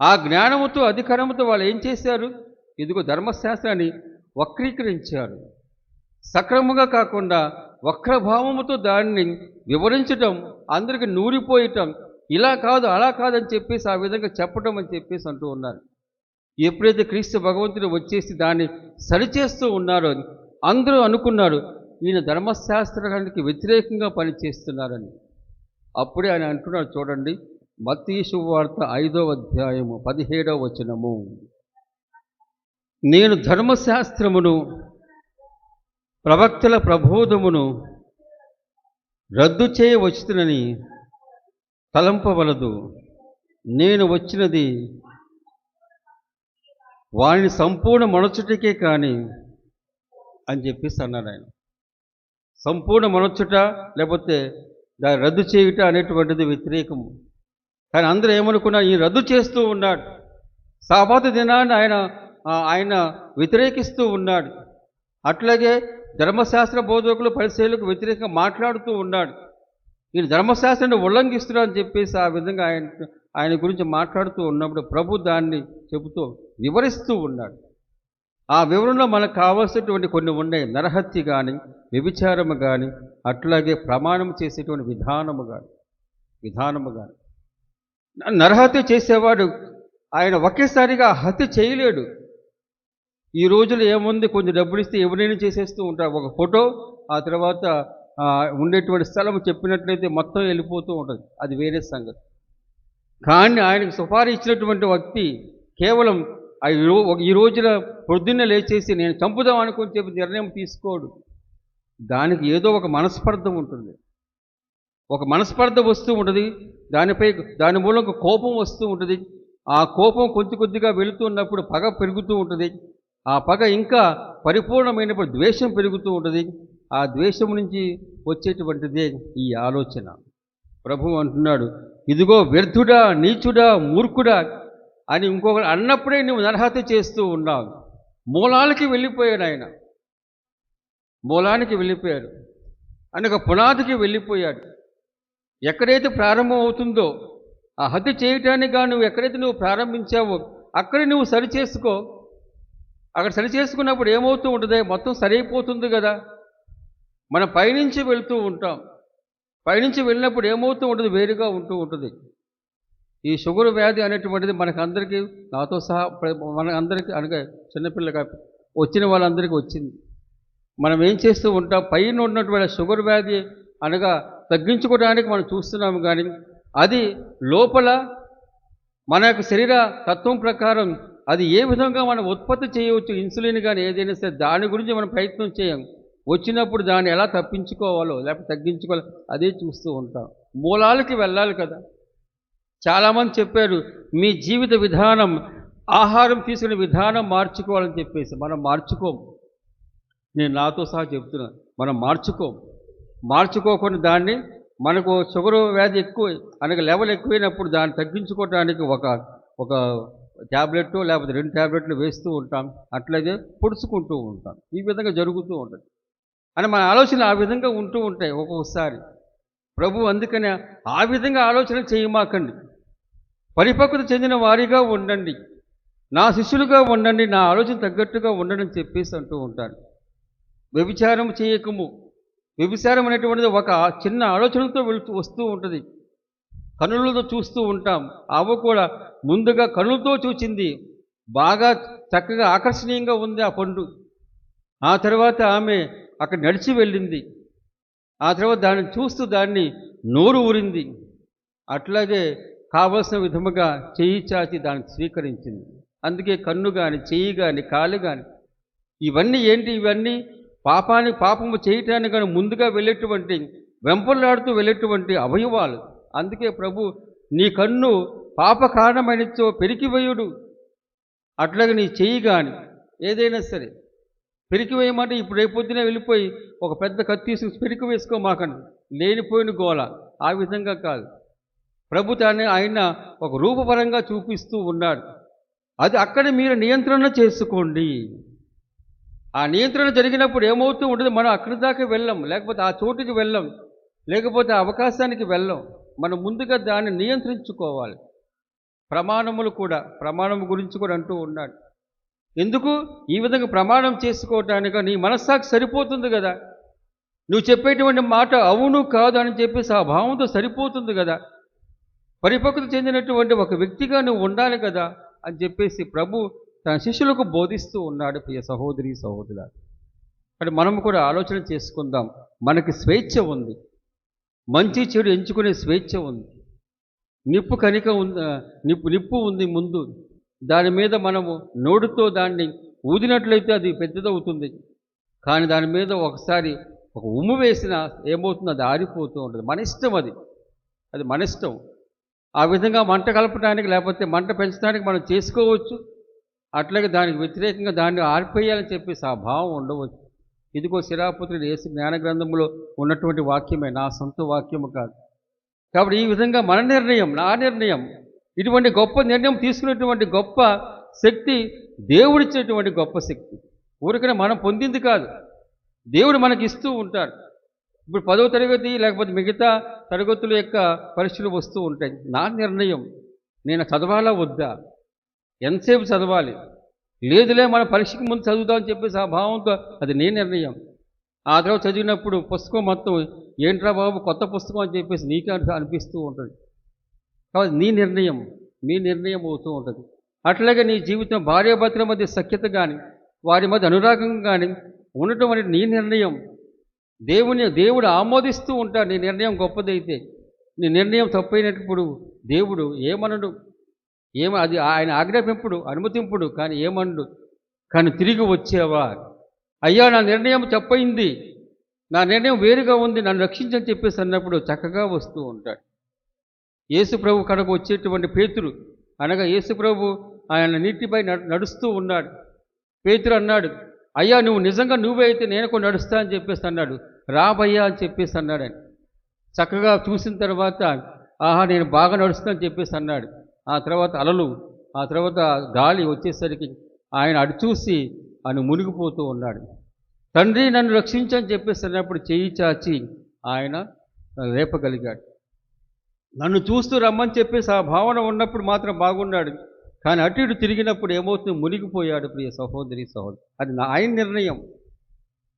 ఆ జ్ఞానముతో అధికారముతో వాళ్ళు ఏం చేశారు? ఇదిగో ధర్మశాస్త్రాన్ని వక్రీకరించారు. సక్రమంగా కాకుండా వక్రభావముతో దాన్ని వివరించటం, అందరికి నూరిపోయటం, ఇలా కాదు అలా కాదని చెప్పేసి ఆ విధంగా చెప్పడం అని చెప్పేసి అంటూ ఉన్నారు. ఎప్పుడైతే క్రీస్తు భగవంతుడు వచ్చేసి దాన్ని సరిచేస్తూ ఉన్నారో అందరూ అనుకున్నారు ఈయన ధర్మశాస్త్రానికి వ్యతిరేకంగా పనిచేస్తున్నారని. అప్పుడే ఆయన అంటున్నాడు, చూడండి, మత్తయి శుభవార్త 5వ అధ్యాయము 17వ వచనము, నేను ధర్మశాస్త్రమును ప్రవక్తల ప్రబోధమును రద్దు చేయవచ్చునని తలంపవలదు, నేను వచ్చినది వారిని సంపూర్ణ మనచుటకే కానీ అని చెప్పేసి అన్నాడు ఆయన. సంపూర్ణ మనచుట లేకపోతే దాన్ని రద్దు చేయుట అనేటువంటిది వ్యతిరేకము. కానీ అందరూ ఏమనుకున్నారు, ఈ రద్దు చేస్తూ ఉన్నాడు. సాబాతు దినాన్ని ఆయన వ్యతిరేకిస్తూ ఉన్నాడు. అట్లాగే ధర్మశాస్త్ర బోధకులు పరిశీలకు వ్యతిరేకంగా మాట్లాడుతూ ఉన్నాడు. ఈయన ధర్మశాస్త్రాన్ని ఉల్లంఘిస్తున్నాడు అని చెప్పేసి ఆ విధంగా ఆయన గురించి మాట్లాడుతూ ఉన్నప్పుడు ప్రభు దాన్ని చెబుతూ వివరిస్తూ ఉన్నాడు. ఆ వివరణలో మనకు కావాల్సినటువంటి కొన్ని ఉన్నాయి. నరహత్య కానీ, వ్యభిచారము కానీ, అట్లాగే ప్రమాణం చేసేటువంటి విధానము కానీ. నరహత్య చేసేవాడు ఆయన ఒకేసారిగా హత్య చేయలేడు. ఈ రోజుల్లో ఏముంది, కొంచెం డబ్బులు ఇస్తే ఎవరైనా చేసేస్తూ ఉంటారు. ఒక ఫోటో, ఆ తర్వాత ఉండేటువంటి స్థలం చెప్పినట్లయితే మొత్తం వెళ్ళిపోతూ ఉంటుంది. అది వేరే సంగతి. కానీ ఆయనకు సుపారీ ఇచ్చినటువంటి వ్యక్తి కేవలం ఈ రోజున పొద్దున్న లేచేసి నేను చంపుదాం అనుకుని చెప్పి నిర్ణయం తీసుకోడు. దానికి ఏదో ఒక మనస్పర్ధం ఉంటుంది. ఒక మనస్పర్ధ వస్తూ ఉంటుంది. దాని మూలంగా కోపం వస్తూ ఉంటుంది. ఆ కోపం కొద్ది కొద్దిగా వెళుతున్నప్పుడు పగ పెరుగుతూ ఉంటుంది. ఆ పగ ఇంకా పరిపూర్ణమైనప్పుడు ద్వేషం పెరుగుతూ ఉంటుంది. ఆ ద్వేషం నుంచి వచ్చేటువంటిదే ఈ ఆలోచన. ప్రభువు అంటున్నాడు, ఇదిగో వ్యర్థుడా, నీచుడా, మూర్ఖుడా అని ఇంకొకరు అన్నప్పుడే నువ్వు నరహత్య చేస్తూ ఉన్నావు. మూలానికి వెళ్ళిపోయాడు ఆయన. మూలానికి వెళ్ళిపోయాడు. అనగా పునాదికి వెళ్ళిపోయాడు. ఎక్కడైతే ప్రారంభం అవుతుందో ఆ హత్య చేయటానికి నువ్వు ఎక్కడైతే నువ్వు ప్రారంభించావో అక్కడే నువ్వు సరిచేసుకో. అక్కడ సరిచేసుకున్నప్పుడు ఏమవుతూ ఉంటుంది, మొత్తం సరైపోతుంది కదా. మనం పైనుంచి వెళ్తూ ఉంటాం. పైనుంచి వెళ్ళినప్పుడు ఏమవుతూ ఉంటుంది, వేరుగా ఉంటూ ఉంటుంది. ఈ షుగర్ వ్యాధి అనేటువంటిది మనకందరికీ, నాతో సహా మన అందరికీ, అనగా చిన్నపిల్లగా వచ్చిన వాళ్ళందరికీ వచ్చింది. మనం ఏం చేస్తూ ఉంటాం, పైన ఉన్నటువంటి షుగర్ వ్యాధి అనగా తగ్గించుకోవడానికి మనం చూస్తున్నాము. కానీ అది లోపల మన యొక్క శరీర తత్వం ప్రకారం అది ఏ విధంగా మనం ఉత్పత్తి చేయవచ్చు, ఇన్సులిన్ కానీ ఏదైనా సరే, దాని గురించి మనం ప్రయత్నం చేయం. వచ్చినప్పుడు దాన్ని ఎలా తప్పించుకోవాలో లేకపోతే తగ్గించుకోవాలో అదే చూస్తూ ఉంటాం. మూలాలకి వెళ్ళాలి కదా. చాలామంది చెప్పారు, మీ జీవిత విధానం, ఆహారం తీసుకునే విధానం మార్చుకోవాలని చెప్పేసి. మనం మార్చుకోము. నేను నాతో సహా చెప్తున్నాను, మనం మార్చుకోకుండా దాన్ని, మనకు షుగర్ వ్యాధి ఎక్కువ అనగా లెవెల్ ఎక్కువైనప్పుడు దాన్ని తగ్గించుకోవడానికి ఒక ట్యాబ్లెట్ లేకపోతే 2 ట్యాబ్లెట్లు వేస్తూ ఉంటాం. అట్లాగే పొడుచుకుంటూ ఉంటాం. ఈ విధంగా జరుగుతూ ఉంటుంది. అని మన ఆలోచన ఆ విధంగా ఉంటూ ఉంటాయి ఒక్కొక్కసారి. ప్రభు అందుకనే ఆ విధంగా ఆలోచన చేయమాకండి. పరిపక్వత చెందిన వారిగా ఉండండి, నా శిష్యులుగా ఉండండి, నా ఆలోచన తగ్గట్టుగా ఉండండి అని చెప్పేసి అంటూ ఉంటారు. వ్యభిచారం చేయకము. వ్యభిచారం అనేటువంటిది ఒక చిన్న ఆలోచనతో వస్తూ ఉంటుంది. కనులతో చూస్తూ ఉంటాం. అవ్వ కూడా ముందుగా కనులతో చూచింది, బాగా చక్కగా ఆకర్షణీయంగా ఉంది ఆ పండు. ఆ తర్వాత ఆమె అక్కడ నడిచి వెళ్ళింది. ఆ తర్వాత దాన్ని చూస్తూ దాన్ని నోరు ఊరింది. అట్లాగే కావలసిన విధముగా చెయ్యి చాచి దాన్ని స్వీకరించింది. అందుకే కన్ను కానీ, చెయ్యి కానీ, కాలు కానీ ఇవన్నీ ఏంటి, ఇవన్నీ పాపము చేయటానికి కానీ ముందుగా వెళ్ళేటువంటి, వెంపర్లాడుతూ వెళ్ళేటువంటి అవయవాలు. అందుకే ప్రభు, నీ కన్ను పాప కారణమైనచో పెరికివేయుడు. అట్లాగే నీ చెయ్యి కానీ ఏదైనా సరే పెరికివేయమంటే ఇప్పుడు రేపొద్దునే వెళ్ళిపోయి ఒక పెద్ద కత్తి తీసుకుని పెరికి వేసుకోమాకండి, లేనిపోయిన గోల. ఆ విధంగా కాదు. ప్రభు తానే ఆయన ఒక రూపపరంగా చూపిస్తూ ఉన్నాడు. అది అక్కడ మీరు నియంత్రణ చేసుకోండి. ఆ నియంత్రణ జరిగినప్పుడు ఏమవుతూ ఉంటుంది, మనం అక్కడి దాకా వెళ్ళాం, లేకపోతే ఆ చోటుకి వెళ్ళాం, లేకపోతే ఆ అవకాశానికి వెళ్ళాం. మనం ముందుగా దాన్ని నియంత్రించుకోవాలి. ప్రమాణం గురించి కూడా అంటూ ఉన్నాడు. ఎందుకు ఈ విధంగా ప్రమాణం చేసుకోవటానికి నీ మనస్సాక్షి సరిపోతుంది కదా. నువ్వు చెప్పేటువంటి మాట అవును కాదు అని చెప్పేసి ఆ భావంతో సరిపోతుంది కదా. పరిపక్వత చెందినటువంటి ఒక వ్యక్తిగా నువ్వు ఉండాలి కదా అని చెప్పేసి ప్రభు తన శిష్యులకు బోధిస్తూ ఉన్నాడు. ప్రియ సహోదరి సహోదరులు, అంటే మనం కూడా ఆలోచన చేసుకుందాం. మనకి స్వేచ్ఛ ఉంది, మంచి చెడు ఎంచుకునే స్వేచ్ఛ ఉంది. నిప్పు ఉంది ముందు, దాని మీద మనము నోడుతో దాన్ని ఊదినట్లయితే అది పెద్దదవుతుంది. కానీ దాని మీద ఒకసారి ఒక ఉమ్ము వేసినా ఏమవుతుంది, అది ఆరిపోతూ ఉంటుంది. మన ఇష్టం, అది మన ఇష్టం. ఆ విధంగా మంట కలపడానికి లేకపోతే మంట పెంచడానికి మనం చేసుకోవచ్చు. అట్లాగే దానికి వ్యతిరేకంగా దాన్ని ఆర్పేయాలని చెప్పేసి ఆ భావం ఉండవచ్చు. ఇదిగో శిరాపుత్రుడు యేసు జ్ఞాన గ్రంథంలో ఉన్నటువంటి వాక్యమే, నా సొంత వాక్యము కాదు. కాబట్టి ఈ విధంగా మన నిర్ణయం, నా నిర్ణయం, ఇటువంటి గొప్ప నిర్ణయం తీసుకునేటువంటి గొప్ప శక్తి దేవుడిచ్చినటువంటి గొప్ప శక్తి. ఊరికనే మనం పొందింది కాదు, దేవుడు మనకి ఇస్తూ ఉంటాడు. ఇప్పుడు 10వ తరగతి లేకపోతే మిగతా తరగతుల యొక్క పరీక్షలు వస్తూ ఉంటాయి. నా నిర్ణయం, నేను చదవాలా వద్దా, ఎంతసేపు చదవాలి, లేదులే మన పరీక్షకి ముందు చదువుతామని చెప్పేసి ఆ భావంతో అది నీ నిర్ణయం. ఆ తర్వాత చదివినప్పుడు పుస్తకం మొత్తం ఏంట్రా బాబు కొత్త పుస్తకం అని చెప్పేసి నీకే అనిపిస్తూ ఉంటుంది. కాబట్టి మీ నిర్ణయం అవుతూ ఉంటుంది. అట్లాగే నీ జీవితం భార్యాభర్తల మధ్య సఖ్యత కానీ వారి మధ్య అనురాగం కానీ ఉండటం అనేది నీ నిర్ణయం. దేవుడు ఆమోదిస్తూ ఉంటాడు. నీ నిర్ణయం గొప్పదైతే, నీ నిర్ణయం తప్పైనప్పుడు దేవుడు ఏమనడు, అది ఆయన ఆజ్ఞాపింపుడు, అనుమతింపుడు, కానీ ఏమనడు. కానీ తిరిగి వచ్చేవా, అయ్యా నా నిర్ణయం తప్పైంది, నా నిర్ణయం వేరుగా ఉంది, నన్ను రక్షించని చెప్పేసి అన్నప్పుడు చక్కగా వస్తూ ఉంటాడు. యేసుప్రభు కడకు వచ్చేటువంటి పేతురు అనగా యేసుప్రభు ఆయన నీటిపై నడుస్తూ ఉన్నాడు. పేతురు అన్నాడు, అయ్యా నువ్వు నిజంగా నువ్వే అయితే నేను కూడా నడుస్తా అని చెప్పేసి అన్నాడు. రాబయ్యా అని చెప్పేసి అన్నాడు. ఆయన చక్కగా చూసిన తర్వాత ఆహా నేను బాగా నడుస్తానని చెప్పేసి అన్నాడు. ఆ తర్వాత అలలు, ఆ తర్వాత గాలి వచ్చేసరికి ఆయన అటు చూసి ఆయన మునిగిపోతూ ఉన్నాడు. తండ్రి నన్ను రక్షించని చెప్పేసి అన్నప్పుడు చెయ్యి చాచి ఆయన లేపగలిగాడు. నన్ను చూస్తూ రమ్మని చెప్పేసి ఆ భావన ఉన్నప్పుడు మాత్రం బాగున్నాడు. కానీ అటు ఇటు తిరిగినప్పుడు ఏమవుతుంది, మునిగిపోయాడు. ప్రియ సహోదరి సహోదరు, అది ఆయన నిర్ణయం,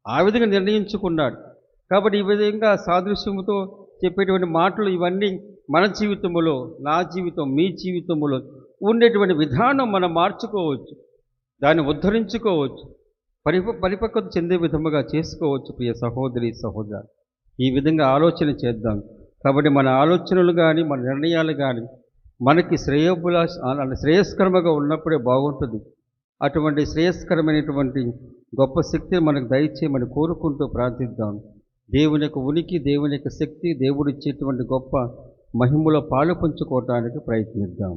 ఆ విధంగా నిర్ణయించుకున్నాడు. కాబట్టి ఈ విధంగా సాదృశ్యముతో చెప్పేటువంటి మాటలు ఇవన్నీ మన జీవితంలో, నా జీవితం, మీ జీవితంలో ఉండేటువంటి విధానం మనం మార్చుకోవచ్చు, దాన్ని ఉద్ధరించుకోవచ్చు, పరిపక్వత చెందే విధముగా చేసుకోవచ్చు. ప్రియ సహోదరి సహోదరు, ఈ విధంగా ఆలోచన చేద్దాం. కాబట్టి మన ఆలోచనలు కానీ మన నిర్ణయాలు కానీ మనకి శ్రేయస్కరముగా ఉన్నప్పుడే బాగుంటుంది. అటువంటి శ్రేయస్కరమైనటువంటి గొప్ప శక్తిని మనకు దయచేయమని కోరుకుంటూ ప్రార్థిద్దాం. దేవుని యొక్క ఉనికి, దేవుని యొక్క శక్తి, దేవుడు ఇచ్చేటువంటి గొప్ప మహిమలో పాలు పంచుకోవటానికి ప్రయత్నిద్దాం.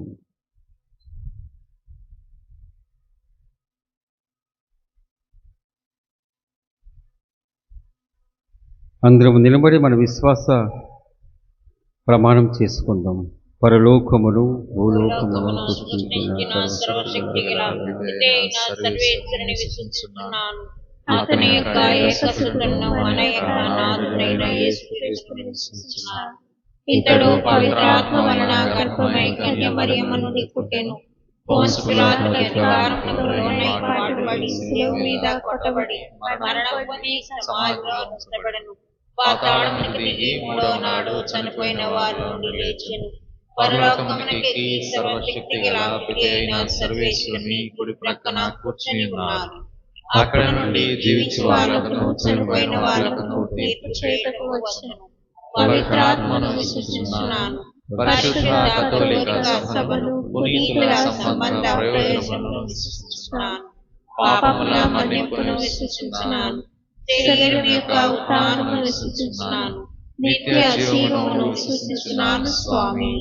అందరం నిలబడి మన విశ్వాస ప్రమాణం చేసుకుందాం. పరలోకమును భూలోకమును సృష్టించిన సర్వశక్తిగల పితైన సర్వేశ్వరుని విశ్వసిస్తున్నాను. అతని యొక్క ఏకసుతుడైన మన యొక్క నాథుడైన యేసుక్రీస్తుని విశ్వసిస్తున్నాను. ఇతడు పవిత్రాత్మ వలన గర్భమై కన్యమరియమ్మ నుండి పుట్టెను. పోన్సు పిలాతు అధికారమునకు లోనై పాటుపడి శిలువ మీద కొట్టబడి మరణం పొంది సమాధిలో ఉంచబడెను. పాతాళమునకు దిగి మూడవ నాడు చనిపోయిన వారి నుండి లేచెను. పరలోకమునకెక్కి సర్వశక్తిగల పితైన సర్వేశ్వరుని కుడి ప్రక్కన కూర్చుని ఉన్నారు. అక్కడ నుండి జీవించు వాళ్లకును చనిపోయిన వాళ్లకును తీర్పు చేయుటకు వచ్చెను. పవిత్రాత్మను విశ్వసిస్తున్నాను. పరిశుద్ధ కథోలిక సభను, పునీతుల సంబంధ ప్రయోజనములను విశ్వసిస్తున్నాను. పాపముల మన్నింపును విశ్వసిస్తున్నాను. శరీరం యొక్క ఉత్థానమును విశ్వసిస్తున్నాను. నిత్య జీవమును విశ్వసిస్తున్నాను స్వామి.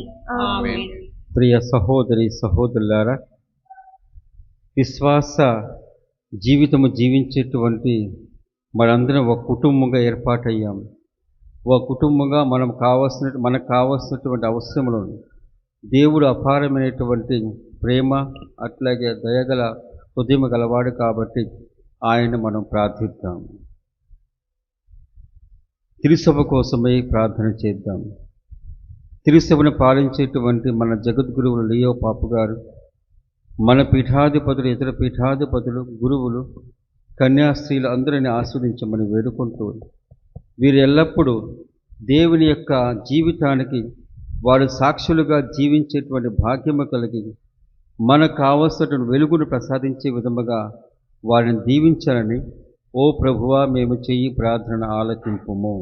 ఆమేన్. ప్రియ సహోదరి సహోదరులారా, విశ్వాస జీవితము జీవించేటువంటి మనందరం ఒక కుటుంబంగా ఏర్పాటయ్యాము. ఒక కుటుంబంగా మనకు కావలసినటువంటి అవసరములను దేవుడు అపారమైనటువంటి ప్రేమ, అట్లాగే దయగల హృదయం గలవాడు కాబట్టి ఆయన మనం ప్రార్థిద్దాం. తిరుసభ కోసమై ప్రార్థన చేద్దాం. తిరుసభను పాలించేటువంటి మన జగద్గురువులు లియో పాపు గారు, మన పీఠాధిపతులు, ఇతర పీఠాధిపతులు, గురువులు, కన్యాస్త్రీలు అందరినీ ఆస్వాదించమని వేడుకుంటూ, వీరు ఎల్లప్పుడూ దేవుని యొక్క జీవితానికి వారు సాక్షులుగా జీవించేటువంటి భాగ్యము కలిగి మనకు కావలసినటువంటి వెలుగును ప్రసాదించే విధముగా వారిని దీవించాలని, ఓ ప్రభువా మేము చెయ్యి ప్రార్థన ఆలకింపుము.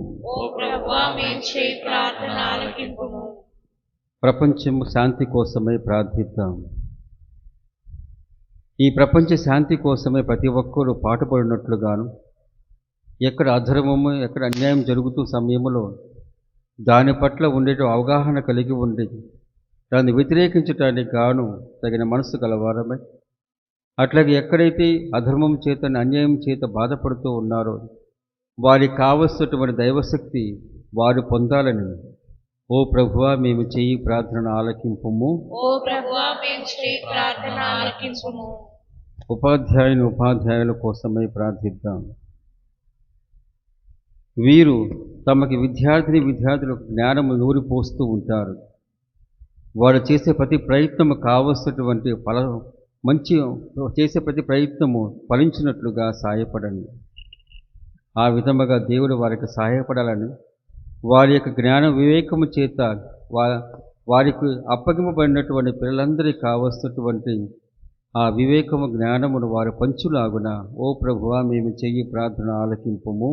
ప్రపంచము శాంతి కోసమై ప్రార్థిద్దాం. ఈ ప్రపంచ శాంతి కోసమే ప్రతి ఒక్కరూ పాటుపడినట్లుగాను, ఎక్కడ అధర్మము, ఎక్కడ అన్యాయం జరుగుతూ సమయంలో దాని పట్ల ఉండే అవగాహన కలిగి ఉండి దాన్ని వ్యతిరేకించడానికి గాను తగిన మనసు గలవారమై, అట్లాగే ఎక్కడైతే అధర్మం చేత, అన్యాయం చేత బాధపడుతూ ఉన్నారో వారికి కావలసినటువంటి దైవశక్తి వారు పొందాలని, ఓ ప్రభువా మేము చెయ్యి ప్రార్థన ఆలకింపుము. ఉపాధ్యాయుల కోసమై ప్రార్థిద్దాం. వీరు తమకి విద్యార్థులకు జ్ఞానము నూరిపోస్తూ ఉంటారు. వారు చేసే ప్రతి ప్రయత్నము కావలసినటువంటి చేసే ప్రతి ప్రయత్నము ఫలించినట్లుగా సహాయపడండి. ఆ విధముగా దేవుడు వారికి సహాయపడాలని వారి యొక్క జ్ఞాన వివేకము చేత వారికి అప్పగింపబడినటువంటి పిల్లలందరికీ కావలసినటువంటి ఆ వివేకము జ్ఞానమును వారు పంచులాగున ఓ ప్రభువా మేము చెయ్యి ప్రార్థన ఆలకింపుము.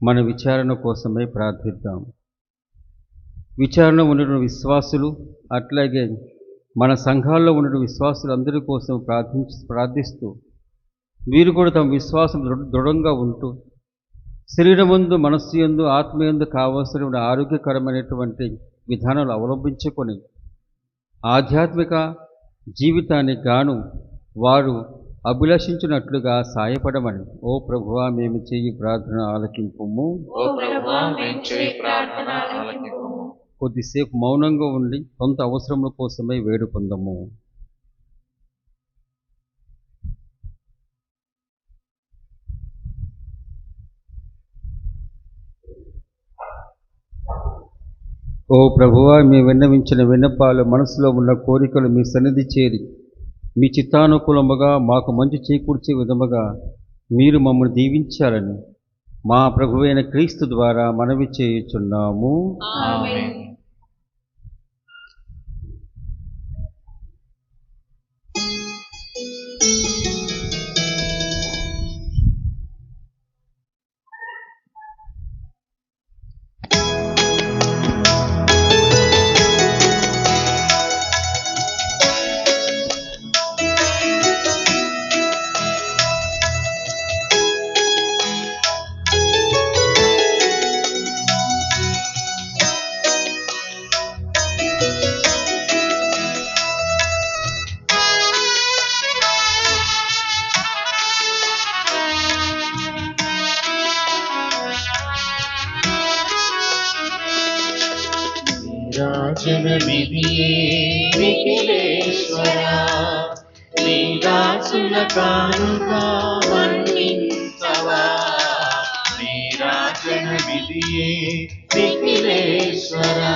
మన విచారణ కోసమై ప్రార్థిద్దాం. విచారణ ఉన్న విశ్వాసులు అట్లాగే మన సంఘాల్లో ఉన్న విశ్వాసులు అందరి కోసం ప్రార్థిస్తూ వీరు కూడా తమ విశ్వాసం దృఢంగా ఉంటూ శరీరమందు మనస్సు యందు ఆత్మయందు కావలసిన ఆరోగ్యకరమైనటువంటి విధానాలు అవలంబించుకొని ఆధ్యాత్మిక జీవితానికి గాను వారు అభిలషించినట్లుగా సాయపడమని ఓ ప్రభువా మేము చెయ్యి ప్రార్థన ఆలకింపుము. కొద్దిసేపు మౌనంగా ఉండి సొంత అవసరముల కోసమై వేడుకొందము. ఓ ప్రభువా మీ విన్నవించిన విన్నపాలు మనసులో ఉన్న కోరికలు మీ సన్నిధి చేరి మీ చిత్తానుకూలముగా మాకు మంచి చేకూర్చే విధముగా మీరు మమ్మల్ని దీవించాలని మా ప్రభువైన క్రీస్తు ద్వారా మనవి చేయుచున్నాము. ఆమేన్. రాజనమిదియే నిఖిలేశ్వరా, నీ దాసుల కానుగా మన్నించవా. నీ రాజనమిదియే నిఖిలేశ్వరా.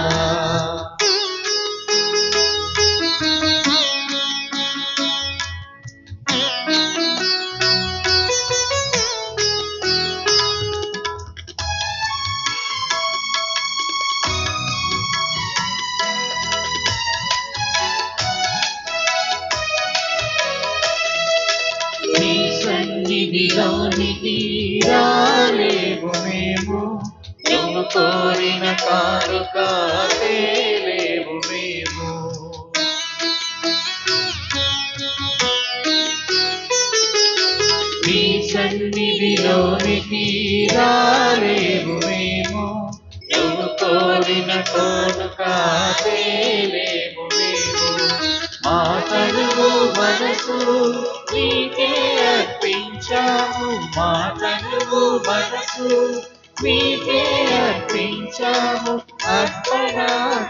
సన్నిధిలోనికి రాలేము మేము, నువ్వు కోరిన కానుక తేలేము మేము. నీ సన్నిధిలోనికి రాలేము మేము, నువ్వు కోరిన కానుక తేలేము మేము. మా తనువు మనసు నీకే అర్పించాము, మా తనువు మనసు నీకే అర్పించాము. అర్పణ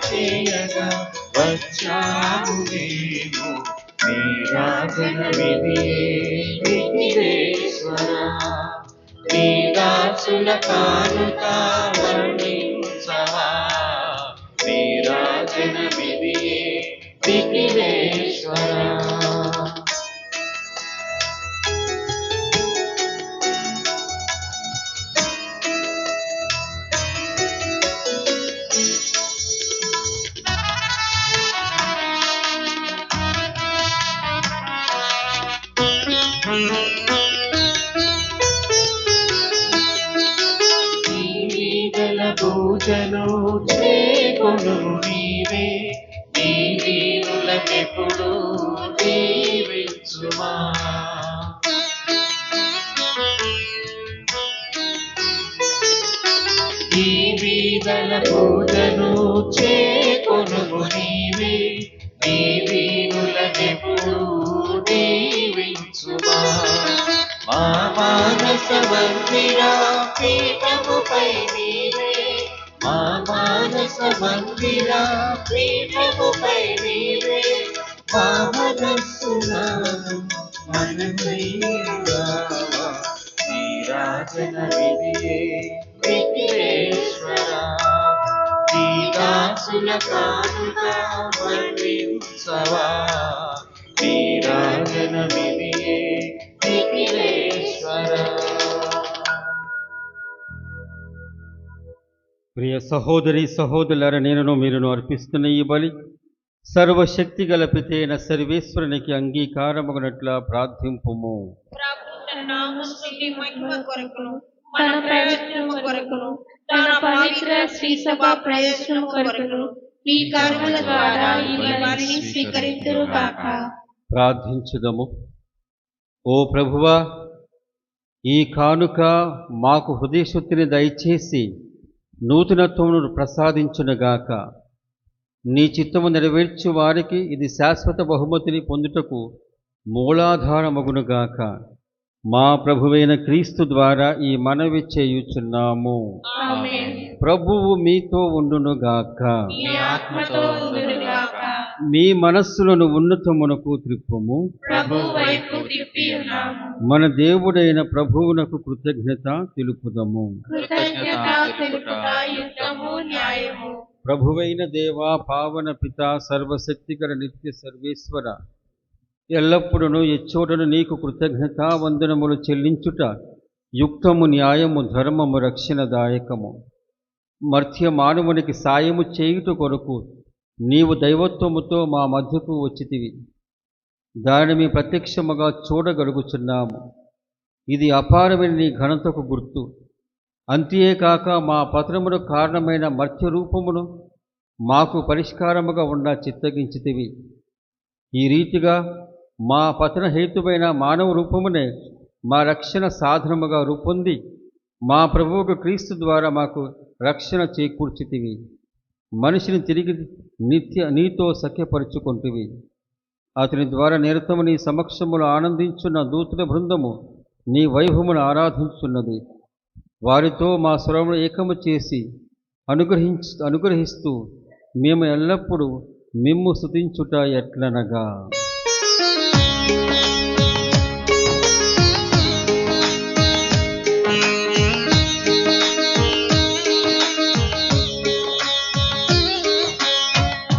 చేయగా వచ్చాము మేము, నీ రాజనమిదియే నిఖిలేశ్వరా. నీ దాసుల కానుక వర్ణించవా. నీ రాజనమిదియే నిఖిలేశ్వరా. జీవిగల పూజలు చేకొను నీవే, నీ వీరులకెప్పుడు దీవించుమా. ఈ వీధల పూజను చేకొను నీవే, నీ వీరులకెప్పుడు దీవించుమా. మా మానస మందిర పీఠముపై నీవే, మా మానస మందిర పీఠముపై నీవే. మా మనస్సులను మనమయ్యావా. నీ రాజనమిదియే నిఖిలేశ్వరా. దాసుల కానుక మన్నించవా నీరాజనమిదియే నిఖిలేశ్వర. ప్రియ సహోదరి సహోదరులారా, నేనును మీరును అర్పిస్తున్న ఈ బలి సర్వశక్తి గల పితైన సర్వేశ్వరునికి అంగీకారమగునట్ల ప్రార్థింపుము. ప్రభు తన నామస్తుతి మహిమ కొరకును మన ప్రయోజనము కొరకును తన పవిత్ర శ్రీ సభ ప్రయోజనము కొరకును ఈ కర్మల ద్వారా ఈ బలిని స్వీకరించుగాక. ప్రార్థించుదము. ఓ ప్రభువా, ఈ కానుక మాకు హృదయశుద్ధిని దయచేసి నూతనత్వమును ప్రసాదించునుగాక. నీ చిత్తము నెరవేర్చు వారికి ఇది శాశ్వత బహుమతిని పొందుటకు మూలాధారమగునుగాక. మా ప్రభువైన క్రీస్తు ద్వారా ఈ మనవి చేయుచున్నాము. ఆమేన్. ప్రభువు మీతో ఉండునుగాక. మీ ఆత్మతో ఉండునుగాక. మీ మనస్సులను ఉన్నతమునకు త్రిప్పుము. ప్రభు వైపు తిప్పి ఉన్నాము. మన దేవుడైన ప్రభువునకు కృతజ్ఞత తెలుపుదము. కృతజ్ఞత తెలుపుట యుక్తము న్యాయము. ప్రభువైన దేవా, పావన పిత, సర్వశక్తికర నిత్య సర్వేశ్వర, ఎల్లప్పుడూ ఎచ్చోటను నీకు కృతజ్ఞత వందనములు చెల్లించుట యుక్తము, న్యాయము, ధర్మము, రక్షణదాయకము. మర్త్య మానవునికి సాయము చేయుట కొరకు నీవు దైవత్వముతో మా మధ్యకు వచ్చితివి. దానిని మేము ప్రత్యక్షముగా చూడగలుగుచున్నాము. ఇది అపారమైన నీ ఘనతకు గుర్తు. అంతేకాక మా పతనమును కారణమైన మర్త్య రూపమును మాకు పరిష్కారముగా ఉండ చిత్తగించితివి. ఈ రీతిగా మా పతన హేతువైన మానవ రూపమునే మా రక్షణ సాధనముగా రూపొంది మా ప్రభువుకు క్రీస్తు ద్వారా మాకు రక్షణ చేకూర్చితివి. మనిషిని తిరిగి నీతో సఖ్యపరుచుకుంటువి. అతని ద్వారా నిరతము నీ సమక్షములు ఆనందించున్న దూతుల బృందము నీ వైభవమును ఆరాధించున్నది. వారితో మా స్వరమును ఏకము చేసి అనుగ్రహిస్తూ మేము ఎల్లప్పుడూ మిమ్ము స్తుతించుట ఎట్లనగా,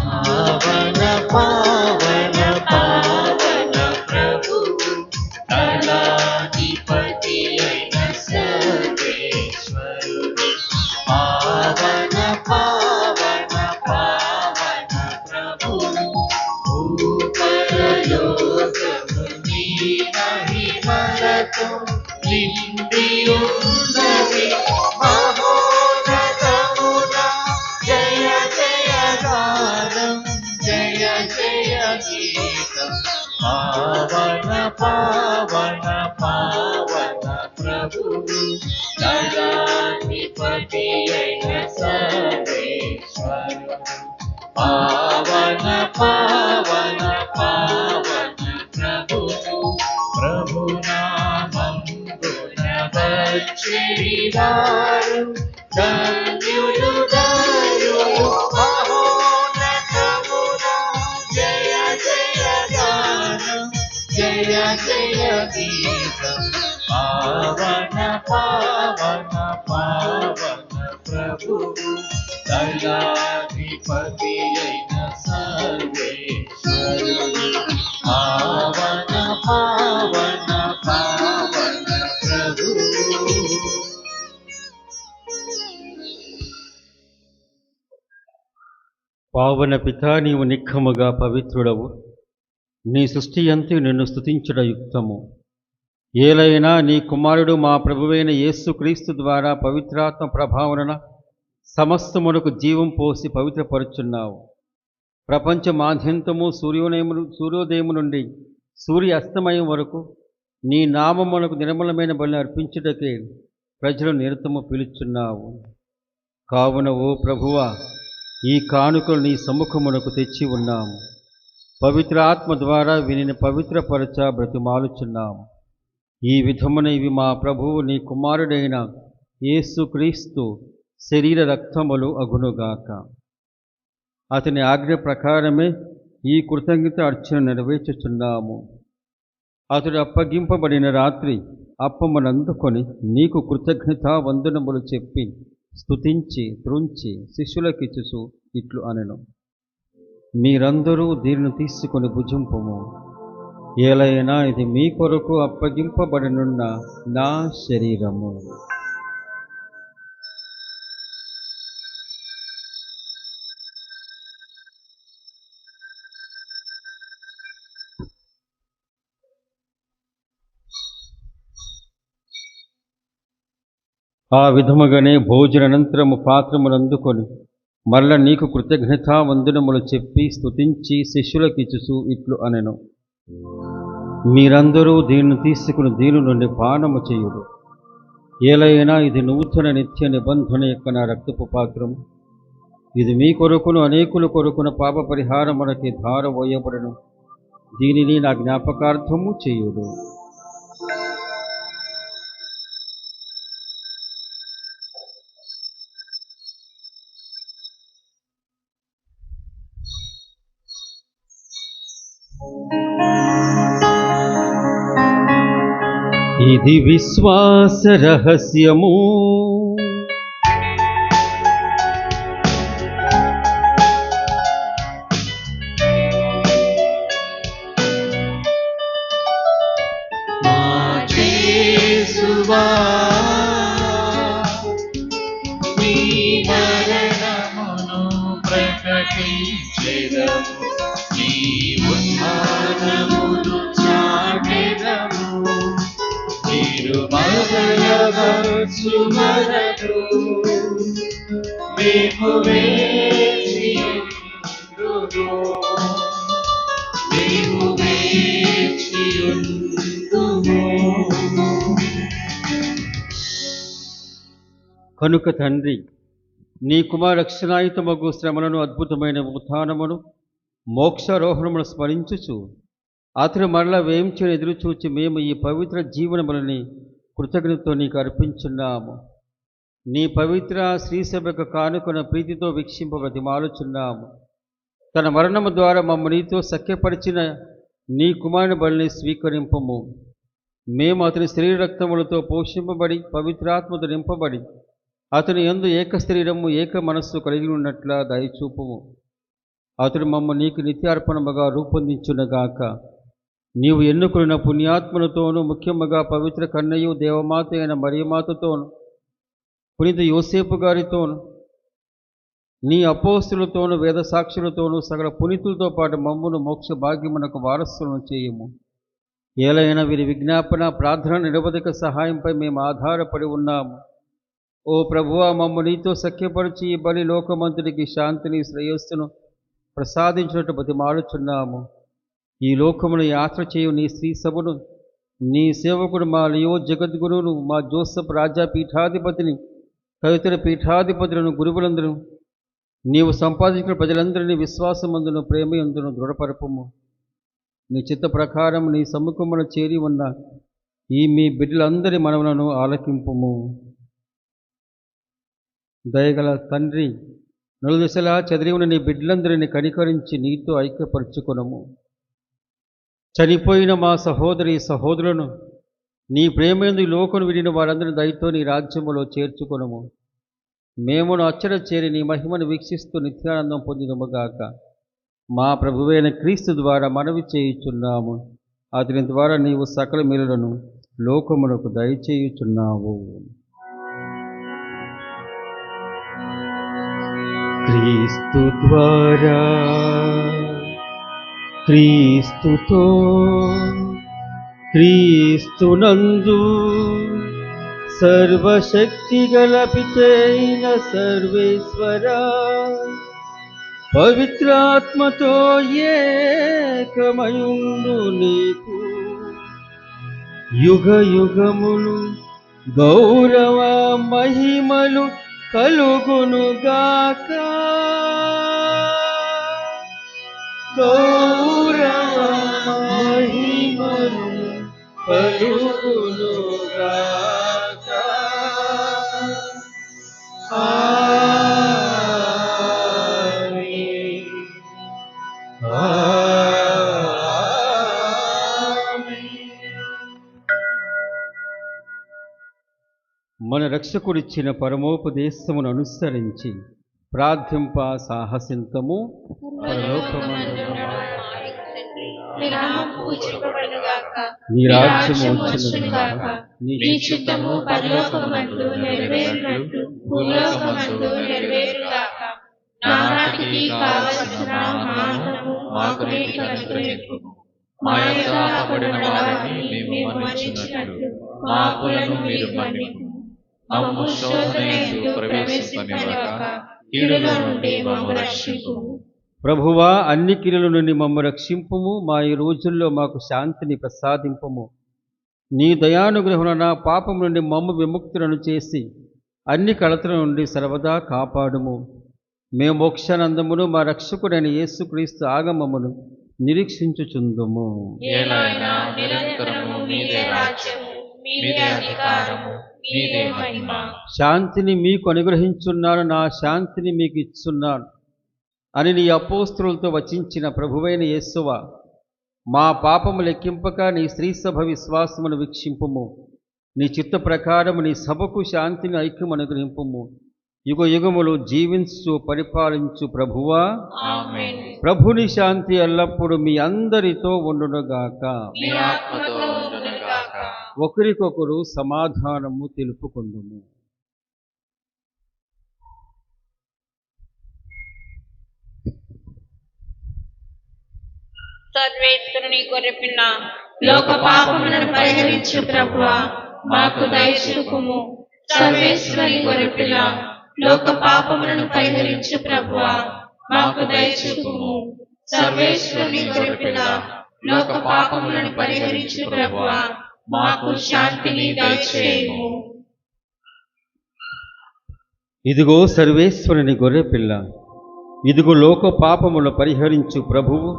పావన పావన పావన ప్రభు దళాధిపతి అయిన సర్వేశ్వరుడు. పావన పావన పావన ప్రభు భూపరలోకము నీ మహిమలతో నిండి ఉన్నది. మహోన్నతమున జయ జయ గానం, జయ జయ గీతం. పావన పావన పావన ప్రభు దళాధిపతి అయిన సర్వేశ్వరుడు. పావన పావన పావన ప్రభు ప్రభునామంబున వచ్చెడి వారు ధన్యులు ధన్యులు. మహోన్నతమున జయ జయ గానం, జయ జయ గీతం. పావన పావన పావన ప్రభు దళాధిపతి అయిన సర్వేశ్వరుడు. పావన పావన పావన ప్రభు. పావన పితా, నీవు నిఖముగా పవిత్రుడవు. నీ సృష్టి అంతు నిన్ను స్తుతించుట యుక్తము. ఏలైనా నీ కుమారుడు మా ప్రభువైన యేసుక్రీస్తు ద్వారా పవిత్రాత్మ ప్రభావన సమస్తమునకు జీవం పోసి పవిత్రపరుచున్నావు. ప్రపంచ మాధ్యంతము సూర్యోదయము నుండి సూర్య అస్తమయం వరకు నీ నామమునకు నిర్మలమైన బలిని అర్పించుటకే ప్రజలు నిరతము పిలుచున్నావు. కావున ఓ ప్రభువా, ఈ కానుకలు నీ సముఖమునకు తెచ్చి ఉన్నాము. పవిత్ర ఆత్మ ద్వారా వీనిని పవిత్రపరచ బ్రతిమాలుచున్నాము. ఈ విధమున ఇవి మా ప్రభువు నీ కుమారుడైన యేసుక్రీస్తు శరీర రక్తములు అగునుగాక. అతని ఆజ్ఞ ప్రకారమే ఈ కృతజ్ఞత అర్చన నెరవేర్చుచున్నాము. అతడు అప్పగింపబడిన రాత్రి అప్పమునందుకొని నీకు కృతజ్ఞతా వందనములు చెప్పి స్తుతించి త్రుంచి శిష్యులకిచ్చుచు ఇట్లు అనెను, మీరందరూ దీనిని తీసుకొని భుజింపుము. ఏలైనా ఇది మీ కొరకు అప్పగింపబడనున్న నా శరీరము. ఆ విధముగానే భోజనానంతరము పాత్రమునందుకొని మరల నీకు కృతజ్ఞతా వందనములు చెప్పి స్తుతించి శిష్యులకిచ్చుచు ఇట్లు అనెను, మీరందరూ దీనిని తీసుకుని దీని నుండి పానము చేయుడు. ఏలైనా ఇది నూతన నిత్య నిబంధన యొక్క నా రక్తపు పాత్రము. ఇది మీ కొరకును అనేకుల కొరకున పాప పరిహారమునకి ధార పోయబడను. దీనిని నా జ్ఞాపకార్థము చేయుడు. ఇది విశ్వాస రహస్యము. మా యేసువా, నీ మరణమును ప్రకటించెదము, నీ ఉత్థానమును చాటెదము. తిరుమలవచ్చు వరకు మేము వేచియుందుము, మేము వేచియుందుము. కనుక తండ్రి, నీ కుమారక్షణాయుతమగు శ్రమలను, అద్భుతమైన ఉత్థానమును, మోక్షారోహణమును స్మరించుచు అతను మరలా వేయించిన ఎదురుచూచి మేము ఈ పవిత్ర జీవనములని కృతజ్ఞతతో నీకు అర్పించున్నాము. నీ పవిత్ర శ్రీసభకు కానుకొన ప్రీతితో వీక్షింప బ్రతిమాలుచున్నాము. తన మరణము ద్వారా మమ్మ నీతో సఖ్యపరిచిన నీ కుమారుని బలిని స్వీకరింపము. మేము అతని శరీర రక్తములతో పోషింపబడి పవిత్రాత్మతో నింపబడి అతని యందు ఏక శరీరము ఏక మనస్సు కలిగి ఉన్నట్ల దయచూపుము. అతడు మమ్మ నీకు నిత్యార్పణముగా రూపొందించునగాక. నీవు ఎన్నుకున్న పుణ్యాత్మలతోనూ, ముఖ్యముగా పవిత్ర కన్నయ్యు దేవమాత అయిన మరియమాతతోనూ, పునీత యోసేపు గారితోనూ, నీ అపోస్తులతోనూ, వేద సాక్షులతోనూ, సకల పునీతులతో పాటు మమ్మును మోక్ష భాగ్యమునకు వారసులను చేయము. ఏలైనా వీరి విజ్ఞాపన ప్రార్థన నిరవధిక సహాయంపై మేము ఆధారపడి ఉన్నాము. ఓ ప్రభువా, మమ్ము నీతో సఖ్యపరిచి ఈ బలి లోకమంతుడికి శాంతిని, శ్రేయస్సును ప్రసాదించినట్టు బతిమాలుచున్నాము. ఈ లోకమును యాత్ర చేయు నీ శ్రీ సభను, నీ సేవకుడు మా లియో జగద్గురువును, మా జోసఫ్ రాజా పీఠాధిపతిని, తదితర పీఠాధిపతులను, గురువులందరూ, నీవు సంపాదించిన ప్రజలందరినీ విశ్వాసమందును, ప్రేమయందును దృఢపరపము. నీ చిత్త ప్రకారం నీ సమ్ముఖమున చేరి ఉన్న ఈ మీ బిడ్డలందరి మనవులను ఆలకింపుము. దయగల తండ్రి, నలుదిశలా చెదిరి ఉన్న నీ బిడ్డలందరినీ కనికరించి నీతో ఐక్యపరచుకొనము. చనిపోయిన మా సహోదరి సహోదరులను నీ ప్రేమయందు ఈ లోకను విడిన వారందరినీ దయతో నీ రాజ్యములో చేర్చుకొనము. మేమును అచ్చట చేరి నీ మహిమను వీక్షిస్తూ నిత్యానందం పొందినముగాక. మా ప్రభువైన క్రీస్తు ద్వారా మనవి చేయుచున్నాము. అతని ద్వారా నీవు సకల మేలులను లోకమునకు దయచేయుచున్నావు. క్రీస్తు ద్వారా, క్రీస్తుతో, క్రీస్తునందు సర్వశక్తి గల పితైన సర్వేశ్వరా, పవిత్రాత్మతో ఏకమయుండు నీకు యుగ యుగములు గౌరవ మహిమలు కలుగునుగాక. గౌరవ మహిమలు కలుగునుగాక. ఆమేన్. మన రక్షకుడిచ్చిన పరమోపదేశమును అనుసరించి ప్రార్థింప సాహసింతము. మీ నామం పూజింపబడుగాక. నీ రాజ్యము వచ్చును వచ్చును గాక. నీ చిత్తము పరలోకమందు నెరవేరినట్టు భూలోకమందు నెరవేరుగాక. నానాటికి కావలసిన ఆహారము మాకు నేటి అనుగ్రహించుము. మా యొద్ద అపపడిన వారిని మేము మన్నించినట్లు మా అప్పులను మీరు మన్నించుము. మమ్ము శోధనయందు ప్రవేశింపనివ్వక కీడులో నుండి మమ్ము రక్షించుము. ప్రభువా, అన్ని కీడుల నుండి మమ్ము రక్షింపుము. మా ఈ రోజుల్లో మాకు శాంతిని ప్రసాదింపుము. నీ దయానుగ్రహమున నా పాపం నుండి మమ్ము విముక్తులను చేసి అన్ని కలతల నుండి సర్వదా కాపాడుము. మేము మోక్షానందమును మా రక్షకుడైన యేసుక్రీస్తు ఆగమమును నిరీక్షించుచుందుము. ఏలైనా నిరంతరము మీదే రాజ్యము, మీదే అధికారము, మీదే మహిమ. శాంతిని మీకు అనుగ్రహించున్నాను, నా శాంతిని మీకు ఇచ్చున్నాను అని నీ అపోస్తలులతో వచించిన ప్రభువైన యేసువా, మా పాపము లెక్కింపక నీ స్త్రీ సభ విశ్వాసమును వీక్షింపుము. నీ చిత్త ప్రకారము నీ సభకు శాంతిని ఐక్యము అనుగ్రహింపుము. యుగ యుగములు జీవించు పరిపాలించు ప్రభువా, ఆమేన్. ప్రభుని శాంతి ఎల్లప్పుడూ మీ అందరితో ఉండునుగాక. మీ ఆత్మతో ఉండునుగాక. ఒకరికొకరు సమాధానము తెలుపుకుందుము. సర్వేశ్వరుని గొర్రెపిల్ల, లోక పాపములను పరిహరించు ప్రభువా, మాకు దయచూపుము. సర్వేశ్వరుని గొర్రెపిల్ల, లోక పాపములను పరిహరించు ప్రభువా, మాకు దయచూపుము. సర్వేశ్వరుని గొర్రెపిల్ల, లోక పాపములను పరిహరించు ప్రభువా, మాకు శాంతిని దయచేయుము. ఇదిగో సర్వేశ్వరుని గొర్రెపిల్ల, ఇదిగో లోక పాపములు పరిహరించు ప్రభువు.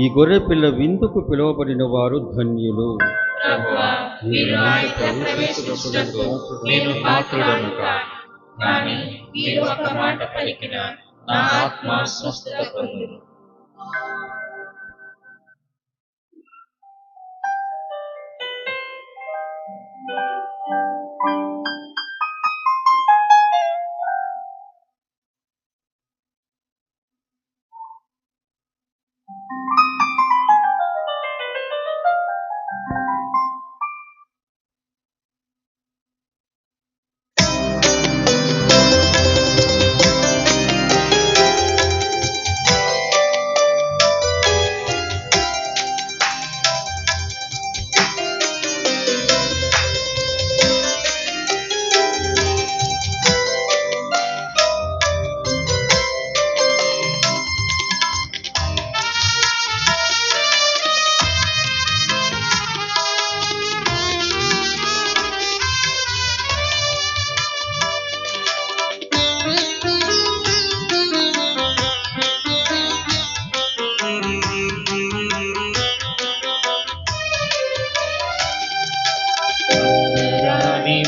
ఈ గొర్రెపిల్ల విందుకు పిలువబడిన వారు ధన్యులు. ప్రభువా, మీరు నా ఇంట ప్రవేశించుటకు నేను పాత్రుడను కాను. కానీ మీరు ఒక మాట పలికిన నా ఆత్మ స్వస్థత పొందును.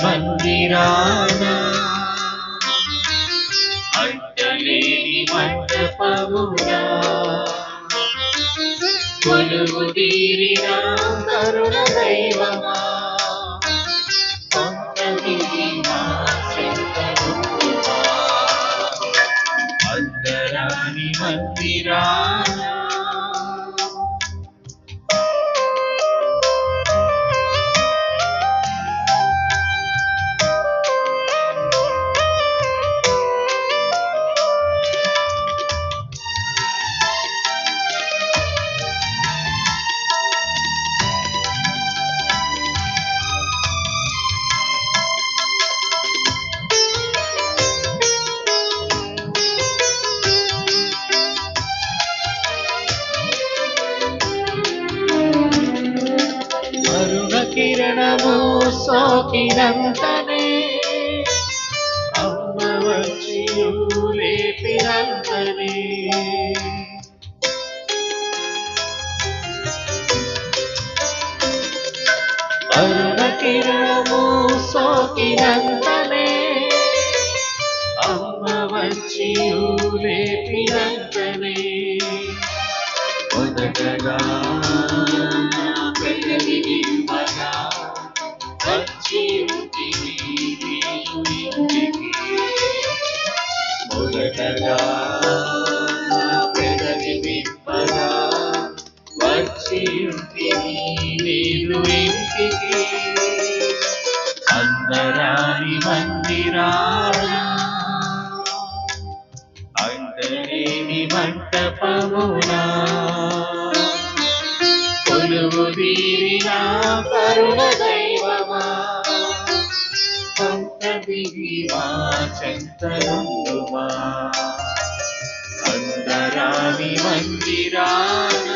మందిరాన అడ్డలేని మంటపమునా కొలువు తీరిన కరుణ దైవమా, కొంతగిరి మా చింతనుమా. అడ్డరాని మందిరాన కిరణము సోకినంతనే అమ్మ వచ్చి లేపినంతనే అరుణ కిరణము సోకినంతనే అమ్మ వచ్చి లేపినంతనే మొదటగా వచ్చి మొదటగా వెదగా పెదవి విప్పగా వచ్చి ఉంటిని నీదు ఇంటికి అందరాని మందిరాన అంటలేని మంటపమునా కొలువు తీరిన కరుణ దైవమా కొంత దిగి మా చెంతనుందుమా అందరాని మందిరాన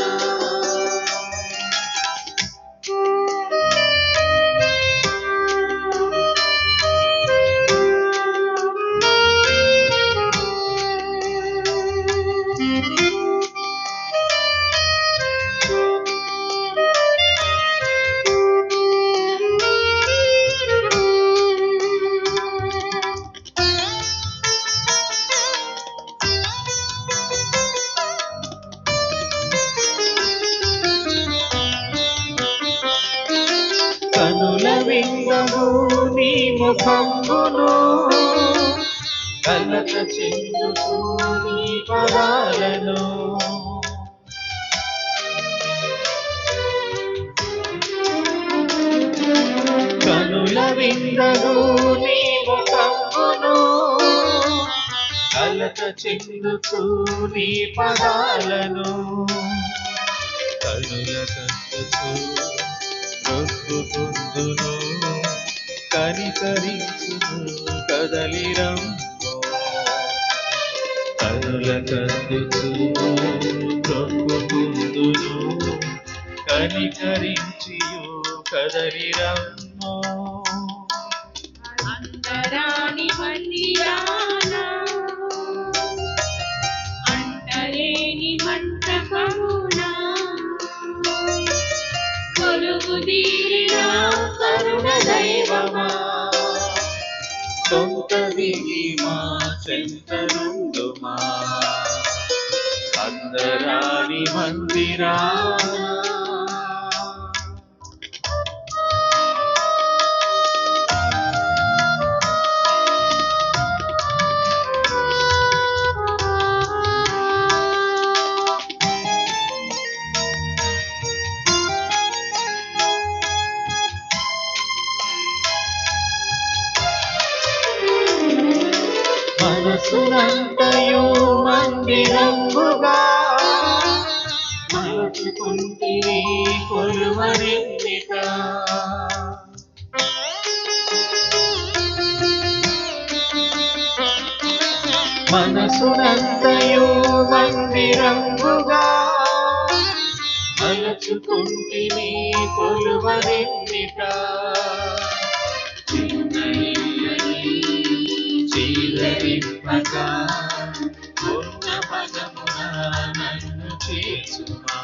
కనుల వింగము నీ ముఖంబును కలత చెందుతూ నీ పదాలను కనుల వింగము నీ ముఖంబును కలత చెందుతూ నీ పదాలను కనుల కట్టుతూ మొక్కుకుందును కనికరించును కదలిరమ్మో కనుల కట్టుతూ మొక్కుకుందును కనికరించియు కదలిరమ్మో అందరాని మందిరాన అంటలేని మంటపమునా కొలువు తీరిన కరుణ దైవమా సొంత దిగి మా చెంతనుందుమా అందరాని మందిరాన మనసునంతయు మందిరంబుగా మలుచుకుంటిని కొలువరెన్నిక మనసునంతయు మందిరంబుగా మలుచుకుంటిని కొలువరెన్నిక చీదరిప్పగా పూర్ణ పదమున నన్ను చేర్చుమా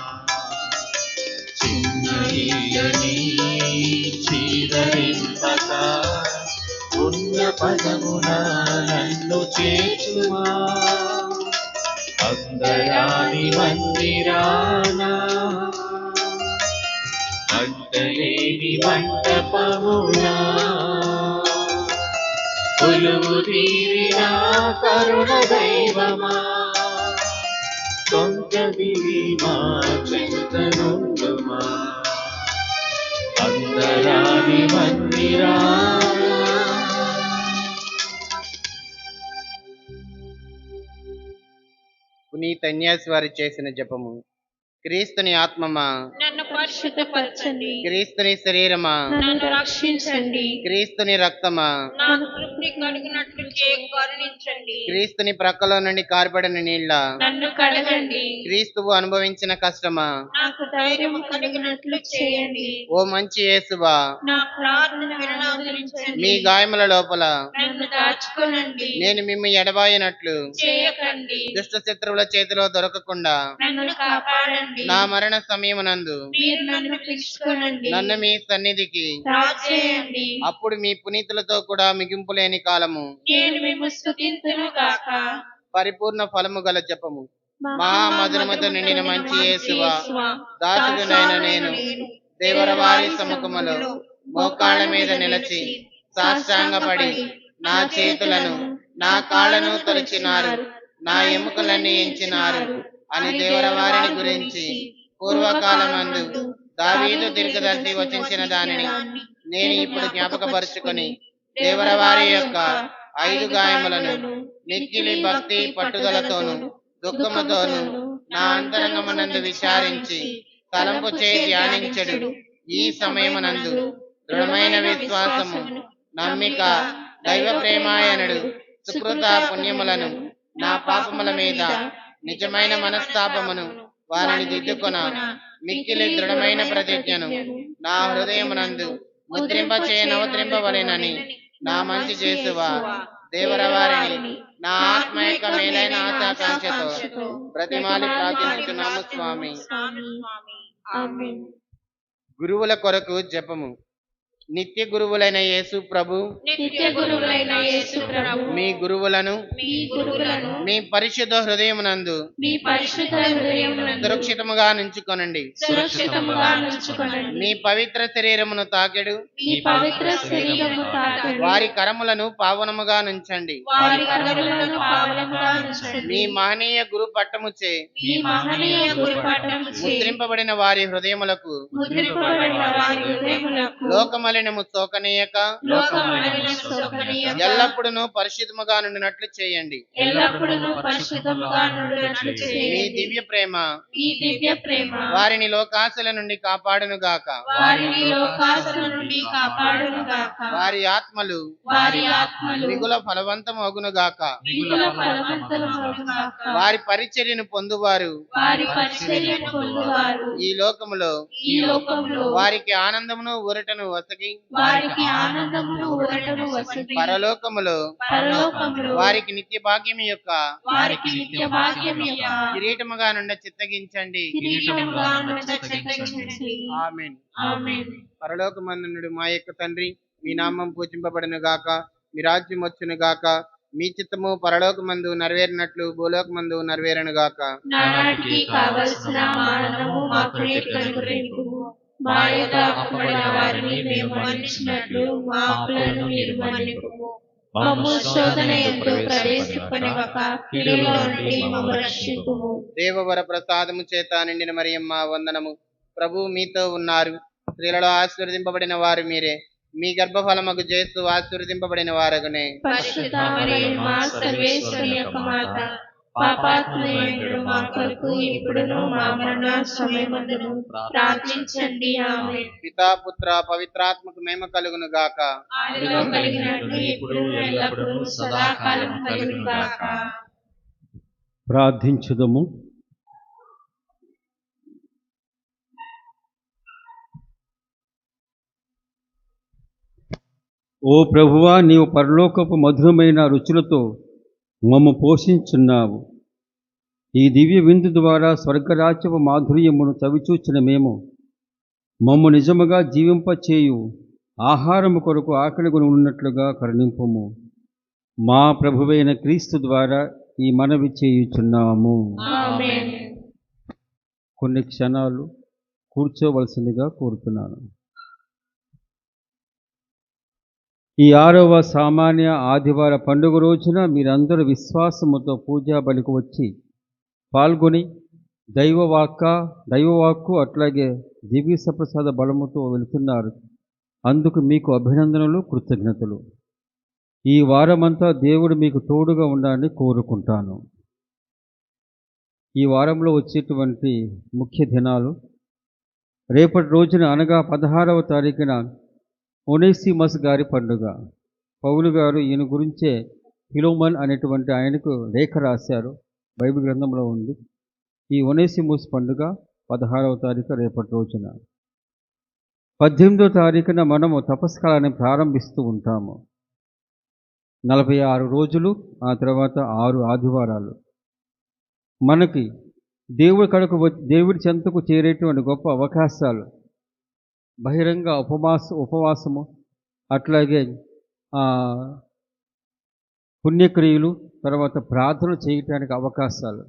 చిన్నయ్యని చీదరిప్పగా పూర్ణ పదమున నన్ను చేర్చుమా అందరాని మందిరాన అంటలేని మంటపమునా కొలువు తీరిన కరుణ దైవమా కొంత దిగి మా చెంతనుందుమా అందరాని మందిరాన పునీత అన్యాసి వారు చేసిన జపము. క్రీస్తుని ఆత్మమా నన్ను పరిశుద్ధపరచండి, క్రీస్తుని శరీరమా నన్ను రక్షించండి, క్రీస్తుని రక్తమా నాకు తృప్తి కలిగినట్లు కరుణించండి. క్రీస్తుని ప్రక్కలో నుండి కారిపడిన నీళ్ళ నన్ను కడగండి, క్రీస్తువు అనుభవించిన కష్టమా నాకు ధైర్యం కలిగినట్లు చేయండి, ఓ మంచి యేసువా నా ప్రార్థన వినవదరించండి, మీ గాయముల లోపల నన్ను దాచుకోనండి, నేను మిమ్ము ఎడబాయినట్లు చేయకండి, దుష్ట శత్రువుల చేతిలో దొరకకుండా నన్ను కాపాడండి, నా మరణ సమయమునందు మీరు నన్ను పిలుచుకోనండి, నన్ను మీ సన్నిధికి రాజేయండి, అప్పుడు మీ పునీతులతో కూడా మిగింపు లేని కాలము నేను మేము స్తుతింతును గాక. పరిపూర్ణ ఫలము గల జపము. మహామధురముతో నిండిన మంచి యేసువా, దాసుడునైన నేను దేవరవారి సముఖములో మోకాళ్ళ మీద నిలిచి సాష్టాంగపడి నా చేతులను నా కాళ్ళను తొలచినారు. నా ఎముకలన్నీ ఎంచినారు అని దేవర వారిని గురించి పూర్వకాలమందు దావీదు దీర్ఘదర్శి వచించిన దానిని నేను ఇప్పుడు జ్ఞాపకపరుచుకొని దేవర వారి యొక్క 5 గాయములను మిక్కిలి భక్తి పట్టుదలతోను దుఃఖముతోను నా అంతరంగమునందు విచారించి తలంపు చేయి ధ్యానించడు ఈ సమయమునందు దృఢమైన విశ్వాసము నమ్మిక దైవ ప్రేమాయనుడు సుకృత పుణ్యములను నా పాపముల మీద నిజమైన మనస్తాపమును వారిని దిద్దుకొన మిక్కిలి దృఢమైన ప్రతిజ్ఞను నా హృదయమునందు నవత్రింపవలెనని నా మంచి చేసువా దేవర వారిని నా ఆత్మ యొక్క మేలైన ఆశాకాంక్షతో ప్రతిమాలి ప్రార్థించుతున్నాము స్వామి. ఆమేన్. గురువుల కొరకు జపము. నిత్య గురువులైన యేసు ప్రభు, నిత్య గురువులైన యేసు ప్రభు, మీ గురువులను మీ పరిశుద్ధ హృదయమునందు సురక్షితముగా నుంచుకొనండి. మీ పవిత్ర శరీరమును తాకెడు వారి కరములను పావనముగా నుంచండి. మీ మహనీయ గురు పట్టముచే ముద్రింపబడిన వారి హృదయములకు లోకమలినము సోకనీయక ఎల్లప్పుడూ పరిశుద్ధముగా నుండినట్లు చేయండి. మీ దివ్య ప్రేమ వారిని లోకాశల నుండి కాపాడును గాక. వారి ఆత్మలు మిగుల ఫలవంతమగును గాక. వారి పరిచర్యను పొందువారు ఈ లోకములో వారికి ఆనందమును ఊరటను వసగి పరలోకములో వారికి నిత్య భాగ్యం యొక్క కిరీటముగా నుండి చిత్తగించండి. ఆమేన్. పరలోకమందునుడు మా యొక్క తండ్రి, మీ నామం పూజింపబడును గాక. మీ రాజ్యం వచ్చును గాక. మీ చిత్తము పరలోకమందు నెరవేరినట్లు భూలోకమందు నెరవేరును గాక. నానాటికి కావలసిన మానవము మాకు నేర్పు అనుగ్రహించుము. మా యొక్క అప్పుడైన వారిని మేము మన్నించినట్లు మా అప్పులను మీరు మన్నింపుము. మమ్ము శోధన యందు ప్రవేశింపనివ్వక కీడులో నుండి మమ్ము రక్షింపుము. దేవవర ప్రసాదము చేత నిండిన మరియమ్మ వందనము. ప్రభువు మీతో ఉన్నారు. స్త్రీలలో ఆశీర్వదింపబడిన వారు మీరే. మీ గర్భఫలమగు యేసు ఆశీర్వదింపబడిన వారగునే. పరిశుద్ధ మరియమ్మ సర్వేశ్వరుని యొక్క మాత, పాపాత్ములైన మా కొరకు ఇప్పుడును మా మరణ సమయమందును ప్రార్థించండి. ఆమేన్. పితా పుత్ర పవిత్రాత్మకు మహిమ కలుగును గాక. ఆదిలో కలిగినట్లు ఇప్పుడు ఎల్లప్పుడూ సదాకాలం కలుగును గాక. ప్రార్థించుదము. ఓ ప్రభువా, నీవు పరలోకపు మధురమైన రుచులతో మమ్ము పోషించున్నావు. ఈ దివ్య విందు ద్వారా స్వర్గరాజ్యపు మాధుర్యమును చవిచూచిన మేము మమ్ము నిజముగా జీవింపచేయు ఆహారము కొరకు ఆకలిగొని ఉన్నట్లుగా కరుణింపుము. మా ప్రభువైన క్రీస్తు ద్వారా ఈ మనవి చేయుచున్నాము. ఆమేన్. కొన్ని క్షణాలు కూర్చోవలసిందిగా కోరుతున్నాను. ఈ 6వ సామాన్య ఆదివార పండుగ రోజున మీరందరూ విశ్వాసముతో పూజా బలికి వచ్చి పాల్గొని దైవవాక్కు అట్లాగే దివ్య సప్రసాద బలముతో వెళుతున్నారు. అందుకు మీకు అభినందనలు, కృతజ్ఞతలు. ఈ వారమంతా దేవుడు మీకు తోడుగా ఉండాలని కోరుకుంటాను. ఈ వారంలో వచ్చేటువంటి ముఖ్య దినాలు: రేపటి రోజున అనగా 16వ తారీఖున ఒనేసిమస్ గారి పండుగ. పౌలు గారు ఈయన గురించే ఫిలోమన్ అనేటువంటి ఆయనకు లేఖ రాశారు, బైబిల్ గ్రంథంలో ఉంది. ఈ ఒనేసిమస్ పండుగ 16వ తారీఖు రేపటి రోజున. 18వ తారీఖున మనము తపస్కాలాన్ని ప్రారంభిస్తూ ఉంటాము. 46 రోజులు, ఆ తర్వాత 6 ఆదివారాలు. మనకి దేవుడి చెంతకు చేరేటువంటి గొప్ప అవకాశాలు. బహిరంగ ఉపవాసము, అట్లాగే పుణ్యక్రియలు, తర్వాత ప్రార్థన చేయటానికి అవకాశాలు.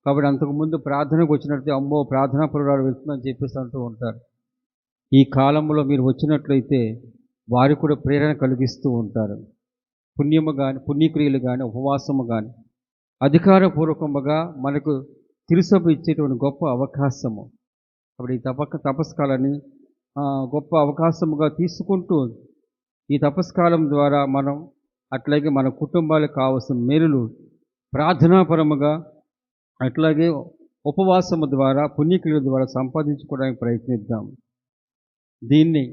కాబట్టి అంతకుముందు ప్రార్థనకు వచ్చినట్లయితే అమ్మో ప్రార్థనా పురాలు వెళ్తుందని చెప్పేసి అంటూ ఉంటారు. ఈ కాలంలో మీరు వచ్చినట్లయితే వారికి కూడా ప్రేరణ కలిగిస్తూ ఉంటారు. పుణ్యము కానీ, పుణ్యక్రియలు కానీ, ఉపవాసము కానీ. అధికారపూర్వకముగా మనకు తిరుసభ ఇచ్చేటువంటి గొప్ప అవకాశము. అప్పుడు ఈ తపస్కాలాన్ని గొప్ప అవకాశముగా తీసుకుంటూ ఈ తపస్కాలం ద్వారా మనం అట్లాగే మన కుటుంబాలకు కావలసిన మేలులు ప్రార్థనాపరముగా అట్లాగే ఉపవాసము ద్వారా పుణ్యక్రియల ద్వారా సంపాదించుకోవడానికి ప్రయత్నిద్దాం. దీన్ని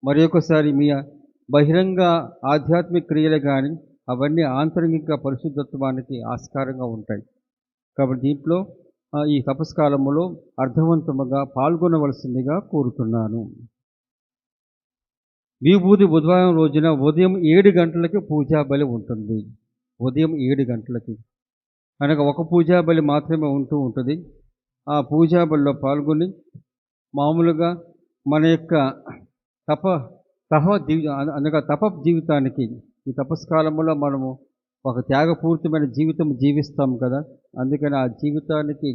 మరి ఒకసారి మీ బహిరంగ ఆధ్యాత్మిక క్రియలు కానీ అవన్నీ ఆంతరిక పరిశుద్ధత్వానికి ఆస్కారంగా ఉంటాయి. కాబట్టి దీంట్లో ఈ తపస్కాలములో అర్థవంతముగా పాల్గొనవలసిందిగా కోరుతున్నాను. విభూది బుధవారం రోజున ఉదయం 7 గంటలకి పూజా బలి ఉంటుంది. ఉదయం 7 గంటలకి అనగా ఒక పూజా బలి మాత్రమే ఉంటుంది. ఆ పూజా బలిలో పాల్గొని మామూలుగా మన యొక్క తప జీవితానికి ఈ తపస్కాలంలో మనము ఒక త్యాగపూరితమైన జీవితం జీవిస్తాం కదా. అందుకని ఆ జీవితానికి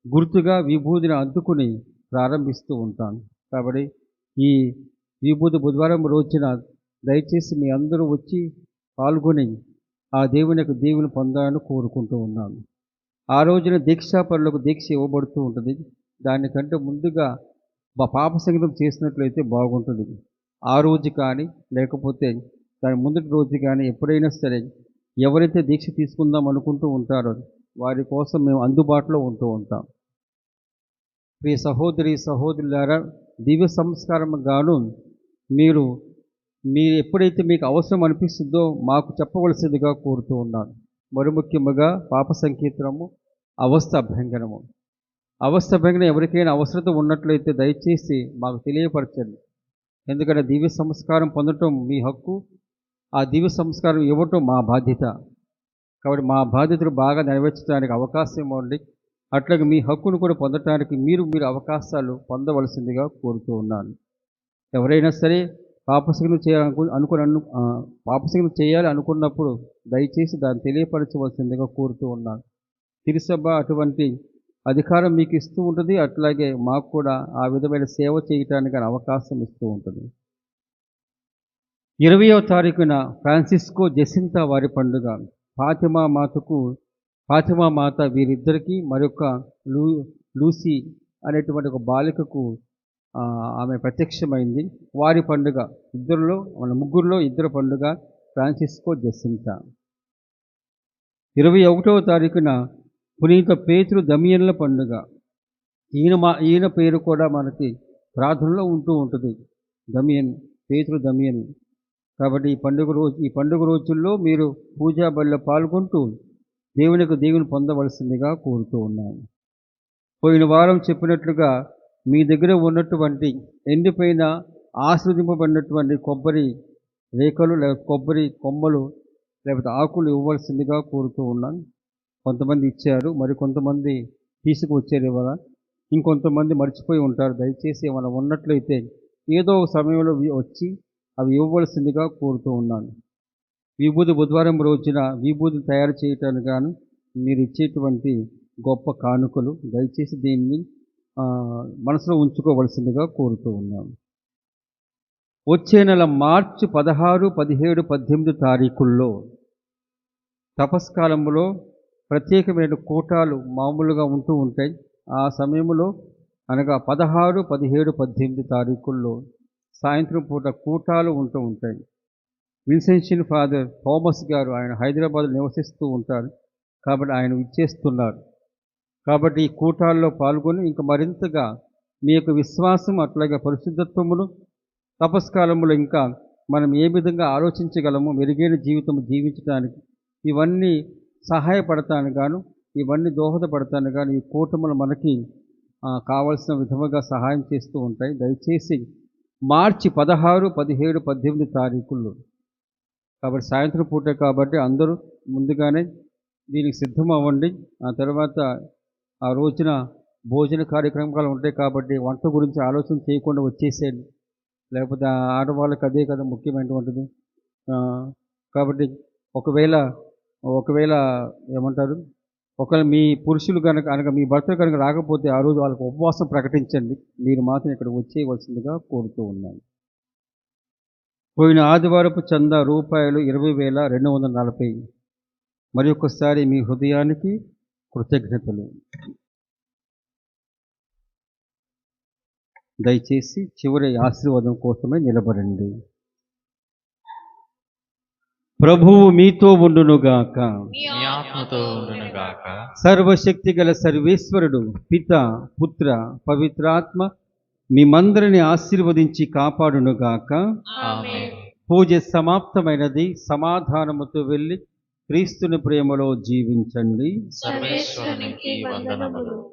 గుర్తుగా విభూదిని అద్దుకుని ప్రారంభిస్తూ ఉంటాను. కాబట్టి ఈ విభూది బుధవారం రోజున దయచేసి మీ అందరూ వచ్చి పాల్గొని ఆ దేవుని యొక్క దీవెన పొందాలని కోరుకుంటూ ఉన్నాను. ఆ రోజున దీక్షాపరులకు దీక్ష ఇవ్వబడుతూ ఉంటుంది. దానికంటే ముందుగా పాప సంగీతం చేసినట్లయితే బాగుంటుంది. ఆ రోజు కానీ లేకపోతే దాని ముందటి రోజు కానీ ఎప్పుడైనా సరే ఎవరైతే దీక్ష తీసుకుందాం అనుకుంటూ ఉంటారో వారి కోసం మేము అందుబాటులో ఉంటూ ఉంటాం. ప్రియ సహోదరి సహోదరులారా, దివ్య సంస్కారం గాను మీరు ఎప్పుడైతే మీకు అవసరం అనిపిస్తుందో మాకు చెప్పవలసిందిగా కోరుతూ ఉన్నాను. మరి ముఖ్యముగా పాప సంకీర్తనము, అవస్థ అభ్యంగనము. అవస్థ అభ్యంగనం ఎవరికైనా అవసరత ఉన్నట్లయితే దయచేసి మాకు తెలియపరచండి. ఎందుకంటే దివ్య సంస్కారం పొందటం మీ హక్కు, ఆ దివ్య సంస్కారం ఇవ్వటం మా బాధ్యత. కాబట్టి మా బాధ్యతలు బాగా నెరవేర్చడానికి అవకాశం ఇవ్వండి. అట్లాగే మీ హక్కును కూడా పొందటానికి మీరు అవకాశాలు పొందవలసిందిగా కోరుతూ ఉన్నాను. ఎవరైనా సరే పాపసంగం చేయాలి అనుకున్నప్పుడు దయచేసి దాన్ని తెలియపరచవలసిందిగా కోరుతూ ఉన్నాను. తిరుసభ అటువంటి అధికారం మీకు ఇస్తూ ఉంటుంది. అట్లాగే మాకు కూడా ఆ విధమైన సేవ చేయటానికి అవకాశం ఇస్తూ ఉంటుంది. 20వ తారీఖున ఫ్రాన్సిస్కో జెసింతా వారి పండుగ. ఫాతిమా మాత వీరిద్దరికీ మరొక లూసీ అనేటువంటి ఒక బాలికకు ఆమె ప్రత్యక్షమైంది. వారి పండుగ ముగ్గురులో ఇద్దరు పండుగ ఫ్రాన్సిస్కో జెసింతా. 21వ తారీఖున పునీత పేతురు దమియన్ల పండుగ. ఈయన పేరు కూడా మనకి ప్రార్థనలో ఉంటూ ఉంటుంది, పేతురు దమియన్. కాబట్టి ఈ పండుగ రోజుల్లో మీరు పూజా బలిలో పాల్గొంటూ దేవుని పొందవలసిందిగా కోరుతూ ఉన్నాను. పోయిన వారం చెప్పినట్లుగా మీ దగ్గర ఉన్నటువంటి ఎండిపోయిన ఆశీర్వదింపబడినటువంటి కొబ్బరి రేఖలు లేదా కొబ్బరి కొమ్మలు లేకపోతే ఆకులు ఇవ్వవలసిందిగా కోరుతూ ఉన్నాను. కొంతమంది ఇచ్చారు, మరి కొంతమంది తీసుకువచ్చారు ఇవాళ, ఇంకొంతమంది మర్చిపోయి ఉంటారు. దయచేసి ఏమైనా ఉన్నట్లయితే ఏదో ఒక సమయంలో వచ్చి అవి ఇవ్వవలసిందిగా కోరుతూ ఉన్నాను. విభూది బుధవారం రోజున విభూది తయారు చేయటానికి గాను మీరు ఇచ్చేటువంటి గొప్ప కానుకలు, దయచేసి దీన్ని మనసులో ఉంచుకోవలసిందిగా కోరుతూ ఉన్నాను. వచ్చే నెల మార్చి 16, 17, 18 తారీఖుల్లో తపస్కాలంలో ప్రత్యేకమైన కూటాలు మామూలుగా ఉంటూ ఉంటాయి. ఆ సమయంలో అనగా 16, 17, 18 తారీఖుల్లో సాయంత్రం పూట కూటాలు ఉంటూ ఉంటాయి. విన్సెన్షన్ ఫాదర్ థామస్ గారు ఆయన హైదరాబాద్లో నివసిస్తూ ఉంటారు. కాబట్టి ఆయన ఇచ్చేస్తున్నారు. కాబట్టి ఈ కూటాల్లో పాల్గొని ఇంకా మరింతగా మీ యొక్క విశ్వాసం అట్లాగే పరిశుద్ధత్వమును తపస్కాలములో ఇంకా మనం ఏ విధంగా ఆలోచించగలము, మెరుగైన జీవితం జీవించడానికి ఇవన్నీ సహాయపడతాను గాను, ఇవన్నీ దోహదపడతాను గాను ఈ కూటములు మనకి కావలసిన విధముగా సహాయం చేస్తూ ఉంటాయి. దయచేసి మార్చి 16, 17, 18 తారీఖుల్లో కాబట్టి సాయంత్రం పూటే కాబట్టి అందరూ ముందుగానే దీనికి సిద్ధం అవ్వండి. ఆ తర్వాత ఆ రోజున భోజన కార్యక్రమాలు ఉంటాయి కాబట్టి వంట గురించి ఆలోచన చేయకుండా వచ్చేసేయండి. లేకపోతే ఆడవాళ్ళకి అదే కదా ముఖ్యమైనటువంటిది. కాబట్టి ఒకవేళ ఏమంటారు, ఒకవేళ మీ పురుషులు కనుక మీ భర్తలు కనుక రాకపోతే ఆ రోజు వాళ్ళకు ఉపవాసం ప్రకటించండి. మీరు మాత్రం ఇక్కడ వచ్చేయవలసిందిగా కోరుతూ ఉన్నాను. పోయిన ఆదివారపు చందా రూపాయలు 20,240. మరి ఒకసారి మీ హృదయానికి కృతజ్ఞతలు. దయచేసి చివరి ఆశీర్వాదం కోసమే నిలబడండి. ప్రభువు మీతో ఉండునుగాక. మీ ఆత్మతో ఉండునుగాక. సర్వశక్తి గల సర్వేశ్వరుడు పిత, పుత్ర, పవిత్రాత్మ మిమ్మందరిని ఆశీర్వదించి కాపాడునుగాక. ఆమేన్. పూజ సమాప్తమైనది. సమాధానముతో వెళ్ళి క్రీస్తుని ప్రేమలో జీవించండి. సర్వేశ్వరునికి వందనములు.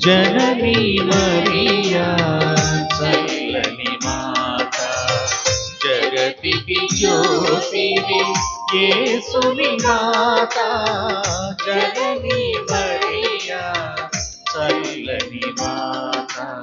జననీ మరియా చల్లని మాత, జగతికి జ్యోతివి యేసుని మాత. జననీ మరియా చల్లని మాత.